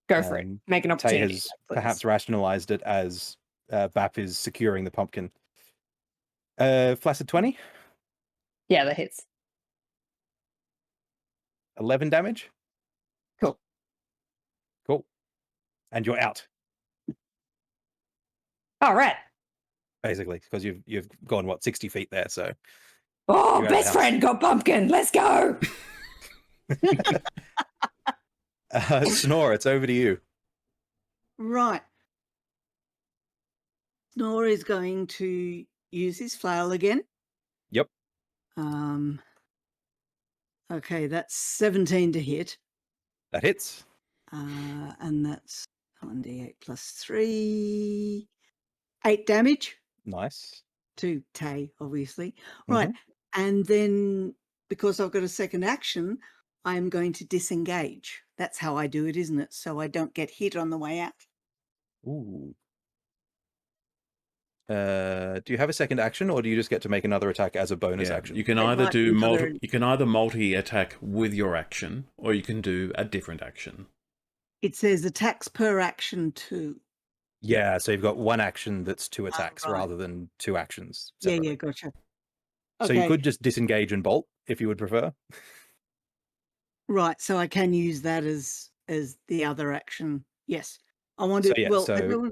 Go for it. Make an Taye opportunity. has please. perhaps rationalized it as Bap is securing the pumpkin. Flaccid 20, Yeah, that hits. 11 damage. Cool. Cool. And you're out, All right. basically, because you've gone, 60 feet there, so. Oh, You're out of the best house. friend got pumpkin. Let's go. Snore, it's over to you. Right. Snore is going to use his flail again. Yep. Okay, that's 17 to hit. That hits. And that's 1d8 plus 3. 8 damage Nice. to Taye, obviously. Right. And then because I've got a second action, I'm going to disengage. That's how I do it, isn't it? So I don't get hit on the way out. Ooh. Do you have a second action, or do you just get to make another attack as a bonus action? You can It either might do be another- you can either multi-attack with your action, or you can do a different action. It says attacks per action 2. Yeah, so you've got one action that's 2 attacks right. rather than 2 actions. Yeah, separately. gotcha. So you could just disengage and bolt if you would prefer. Right, so I can use that as the other action. Yes. I want to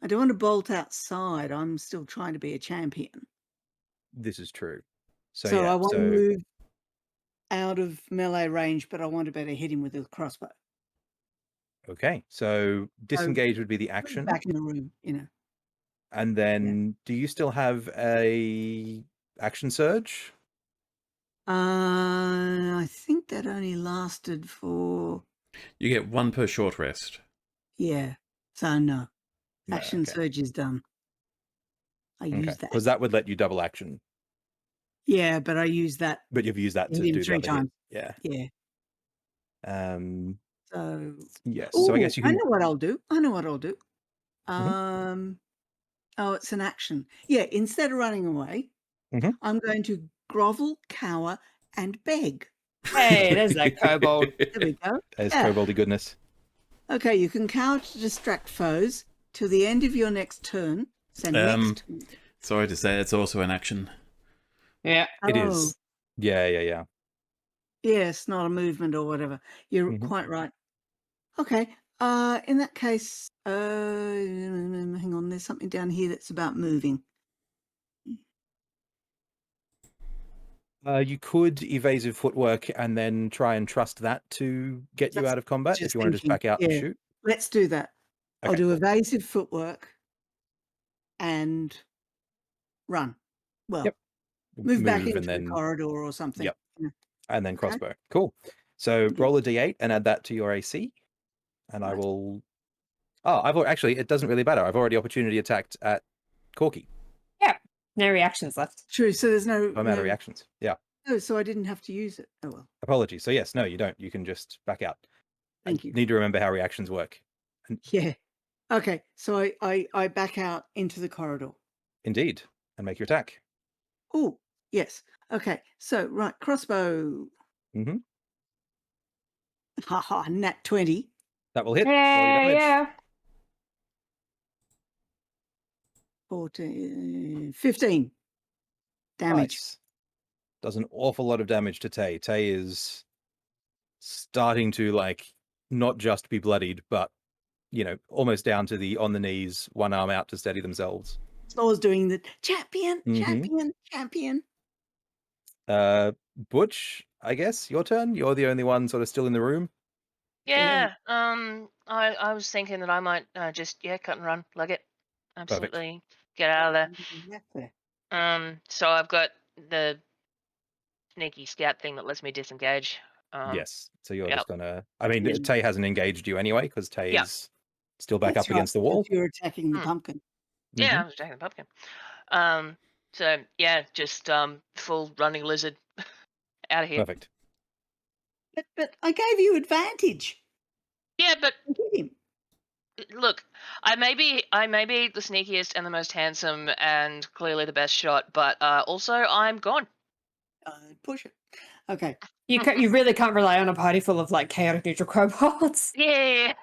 I don't want to bolt outside. I'm still trying to be a champion. This is true. So I want to move out of melee range, but I want to better hit him with a crossbow. Okay, so disengage would be the action. Back in the room, And then do you still have a action surge? I think that only lasted for You get 1 per short rest. so no. No, Action okay. surge is done. I use that. Because that would let you double action. Yeah, but I use that. But you've used that to Hit him do the 3 other times. hit. Yeah. Yeah. So Yes. So I guess you I can. know what I'll do. It's an action. Yeah, instead of running away, I'm going to grovel, cower, and beg. Hey, there's that kobold. There we go. There's koboldy goodness. Okay, you can cower to distract foes till the end of your next turn. So next turn. Sorry to say, it's also an action. Yeah. It is. Yeah. Yes, not a movement or whatever. You're quite right. Okay. In that case, hang on, there's something down here that's about moving. You could evasive footwork and then try and trust that to get you out of combat if you want to just back out and shoot. Let's do that. Okay, I'll do evasive footwork and run. Well, move back into the corridor or something. Yep. And then crossbow. Cool. So roll a d8 and add that to your AC. And I will. Oh, actually, it doesn't really matter. I've already opportunity attacked at Corky. Yeah. No reactions left. True. So there's no amount of reactions. Yeah. Oh, so I didn't have to use it. Oh well. Apologies. So yes, no, you don't. You can just back out. Thank you. Need to remember how reactions work. Yeah. Okay. So I back out into the corridor. Indeed, and make your attack. Oh yes. Okay. So right, crossbow. Haha, nat 20. That will hit. Roll your damage. Yeah. 14, 15 damage. Nice. Does an awful lot of damage to Taye. Taye is starting to, like, not just be bloodied, but, you know, almost down to the on the knees, one arm out to steady themselves. Snore's doing the champion, Mhm. champion, champion. Butch, I guess, your turn. You're the only one sort of still in the room. Yeah. I was thinking that I might just cut and run, leg it. Absolutely. Get out of Exactly. there. So I've got the sneaky scout thing that lets me disengage. Yes. So you're yep. just gonna. I mean, Yeah. Taye hasn't engaged you anyway because Taye Yeah. is still back That's up against the right, wall. because you're attacking the Hmm. pumpkin. Yeah, Mhm. I was attacking the pumpkin. So yeah, just full running lizard out of here. Perfect. But I gave you advantage. Yeah, but Get him. look, I may be the sneakiest and the most handsome and clearly the best shot, but also I'm gone. Push it. Okay. You really can't rely on a party full of like chaotic neutral kobolds. Yeah.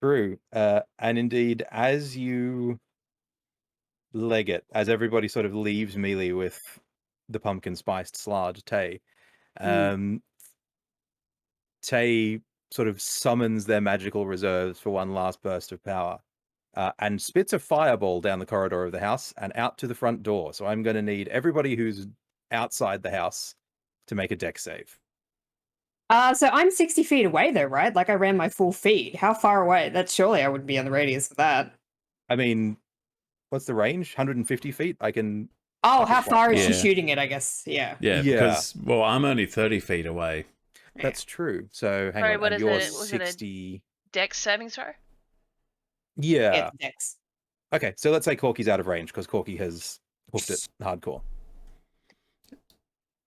True. And indeed, as you leg it, as everybody sort of leaves melee with the pumpkin spiced slard, Taye, Taye sort of summons their magical reserves for one last burst of power, and spits a fireball down the corridor of the house and out to the front door. So I'm going to need everybody who's outside the house to make a dex save. So I'm 60 feet away though, right? Like I ran my full feet. How far away? That's surely I would be on the radius of that. I mean, what's the range? 150 feet? I can... Oh, Up how as far- far is she Yeah. shooting it? I guess. Yeah. Yeah, Yeah. because, well, I'm only 30 feet away. That's true. So hang Sorry, on, what and is you're it? Was it a- 60... Dex saving throw? Yeah. Yeah, dex. Okay, so let's say Corky's out of range because Corky has hooked it hardcore.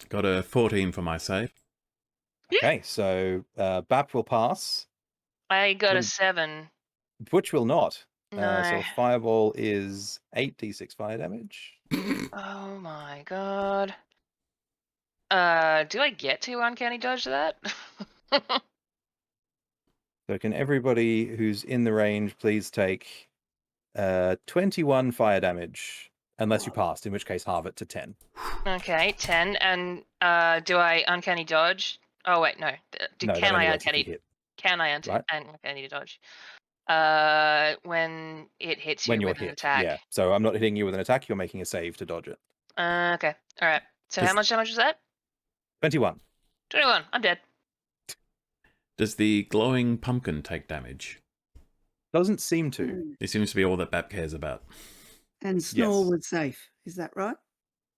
Got a 14 for my save. Okay, so Bap will pass. I got a Wouldn't- 7. Butch will not. No. So a fireball is 8d6 fire damage. Oh my god. Do I get to uncanny dodge that? So can everybody who's in the range please take 21 fire damage, unless you passed, in which case halve it to 10. Okay, 10. And do I uncanny dodge? Oh wait, no. No, that Can only I works if you uncanny? hit. Can I Right. uncanny dodge? When it hits When you you're with an hit, attack. yeah. So I'm not hitting you with an attack, you're making a save to dodge it. Okay. All right. So how Does- much damage was that? 21. 21. I'm dead. Does the glowing pumpkin take damage? Doesn't seem to. It seems to be all that Bap cares about. And Snore Yes. was safe. Is that right?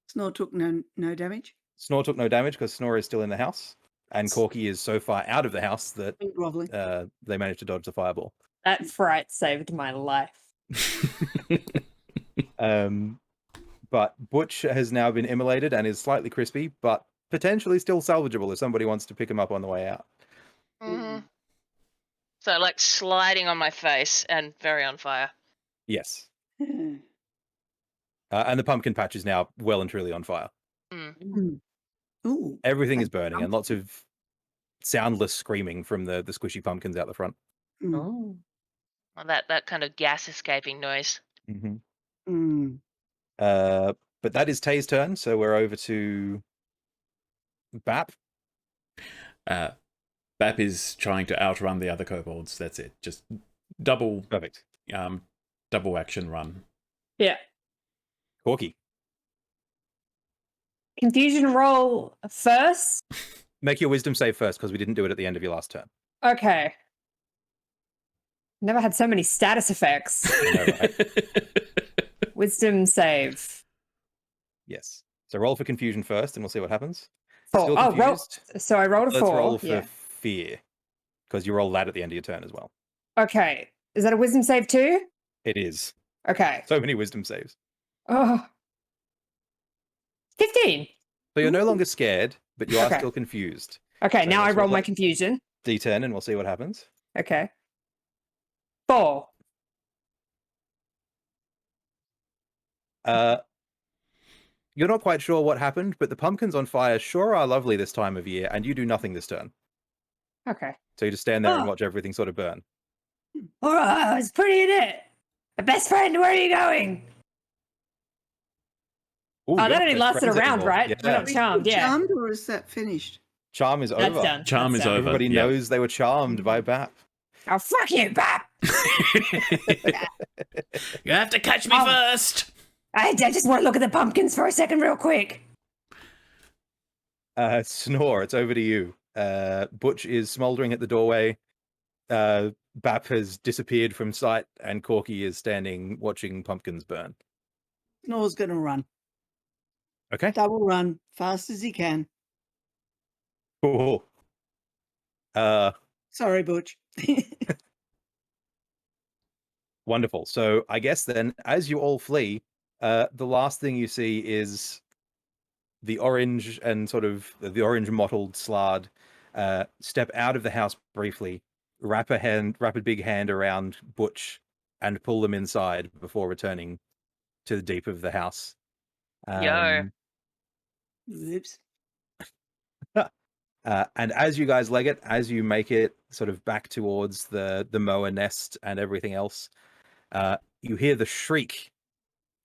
Snore took no damage. Snore took no damage because Snore is still in the house, and Corky is so far out of the house that Groveling. they managed to dodge the fireball. That fright saved my life. But Butch has now been immolated and is slightly crispy, but potentially still salvageable if somebody wants to pick him up on the way out. hmm So like sliding on my face and very on fire. Yes. And the pumpkin patch is now well and truly on fire. Ooh. Everything is Thank burning, you. and lots of soundless screaming from the squishy pumpkins out the front. Oh. Well, that kind of gas escaping noise. But that is Taye's turn, so we're over to Bap. Bap is trying to outrun the other kobolds. That's it. Just double Perfect. double action run. Yeah. Corky. Confusion roll first. Make your wisdom save first, because we didn't do it at the end of your last turn. Okay. Never had so many status effects. I know, right? Wisdom save. Yes. So roll for confusion first, and we'll see what happens. 4. Still Oh, roll. confused? So I rolled a Let's 4. roll for Yeah. fear, because you roll that at the end of your turn as well. Okay. Is that a wisdom save too? It is. Okay. So many wisdom saves. Oh. 15. So you're no longer scared, but you are Okay. still confused. Okay, So now I let's roll roll my that. confusion. D10, and we'll see what happens. Okay. 4. You're not quite sure what happened, but the pumpkins on fire sure are lovely this time of year, and you do nothing this turn. Okay. So you just stand there and Oh. watch everything sort of burn. All right, I was pretty in it. Best friend, where are you going? Ooh, Oh, you're that not only best lasted a friends round, anymore. right? Yeah. We're not charmed, yeah. Charmed, or is that finished? Charm is That's over. done. Charm That's is done. over. Everybody Yep. knows they were charmed by Bap. Oh, fuck you, Bap! You have to catch me Oh. first. I just want to look at the pumpkins for a second real quick. Snore, it's over to you. Butch is smoldering at the doorway. Bap has disappeared from sight, and Corky is standing watching pumpkins burn. Snore's going to run. Okay. Double run, fast as he can. Cool. Sorry, Butch. Wonderful. So I guess then, as you all flee, the last thing you see is the orange and sort of the orange mottled Slard step out of the house briefly, wrap a big hand around Butch, and pull them inside before returning to the deep of the house. Yo. Oops. And as you guys leg it, as you make it sort of back towards the moa nest and everything else, you hear the shriek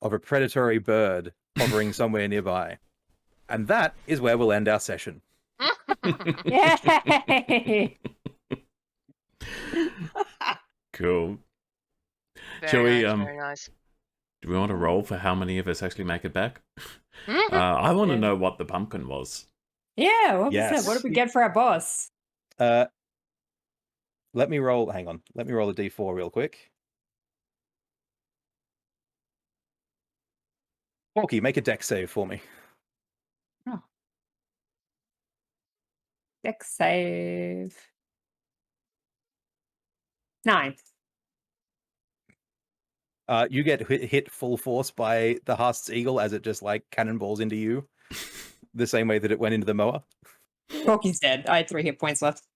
of a predatory bird hovering somewhere nearby. And that is where we'll end our session. Yay! Cool. Very Shall we, nice, very nice. Do we want to roll for how many of us actually make it back? Mhm. I want to Yeah. know what the pumpkin was. Yeah, what was Yes. that? What did we get for our boss? Let me roll. Hang on. Let me roll a d4 real quick. Corky, make a dex save for me. Dex save. 9. You get hit full force by the Haast's eagle as it just like cannonballs into you, the same way that it went into the moa. Corky's dead. I had 3 hit points left.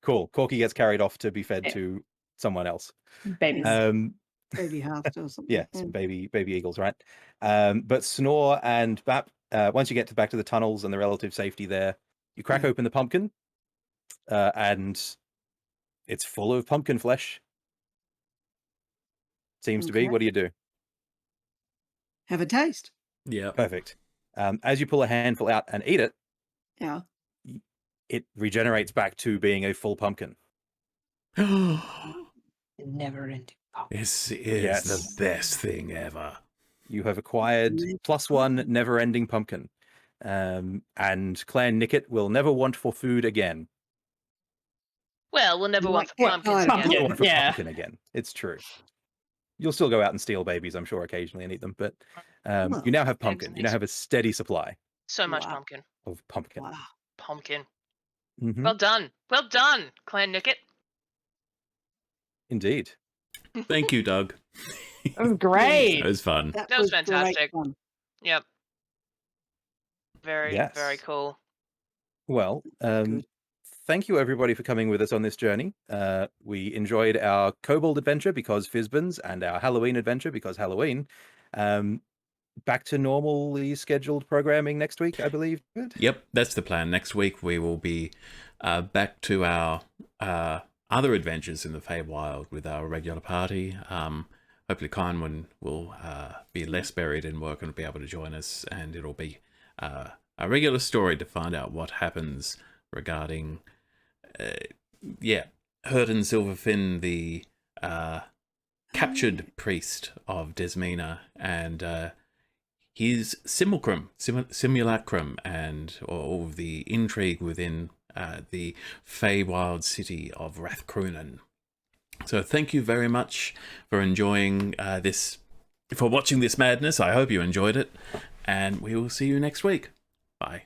Cool. Corky gets carried off to be fed Yeah. to someone else. Babies. Baby half or something. Yeah, some baby eagles, right? But Snore and Bap, once you get back to the tunnels and the relative safety there, you crack open the pumpkin, and it's full of pumpkin flesh. Seems to be. Okay. What do you do? Have a taste. Yeah. Perfect. As you pull a handful out and eat it, Yeah. it regenerates back to being a full pumpkin. Never ending. This is Yes. the best thing ever. You have acquired +1 never-ending pumpkin. And Clan Nicket will never want for food again. Well, we'll never You want for like pumpkins pumpkin. again. Never want for Yeah. pumpkin again. It's true. You'll still go out and steal babies, I'm sure, occasionally and eat them, but Well, you now have pumpkin. You now have a steady supply So much Wow. pumpkin. of pumpkin. Wow. Pumpkin. Mhm. Well done. Well done, Clan Nicket. Indeed. Thank you, Doug. That was great. It was fun. That was great fantastic. fun. Yep. Very, very Yes. cool. Well, Good. thank you everybody for coming with us on this journey. We enjoyed our Kobold adventure because Fizbins and our Halloween adventure because Halloween. Back to normally scheduled programming next week, I believe. Good. Yep, that's the plan. Next week we will be back to our other adventures in the FeyWild with our regular party. Hopefully Kynwin will be less buried in work and be able to join us, and it'll be a regular story to find out what happens regarding, Hurton Silverfin, the captured priest of Desmina, and his simulacrum, and all of the intrigue within the FeyWild city of Rathcrunan. So thank you very much for enjoying for watching this madness. I hope you enjoyed it, and we will see you next week. Bye.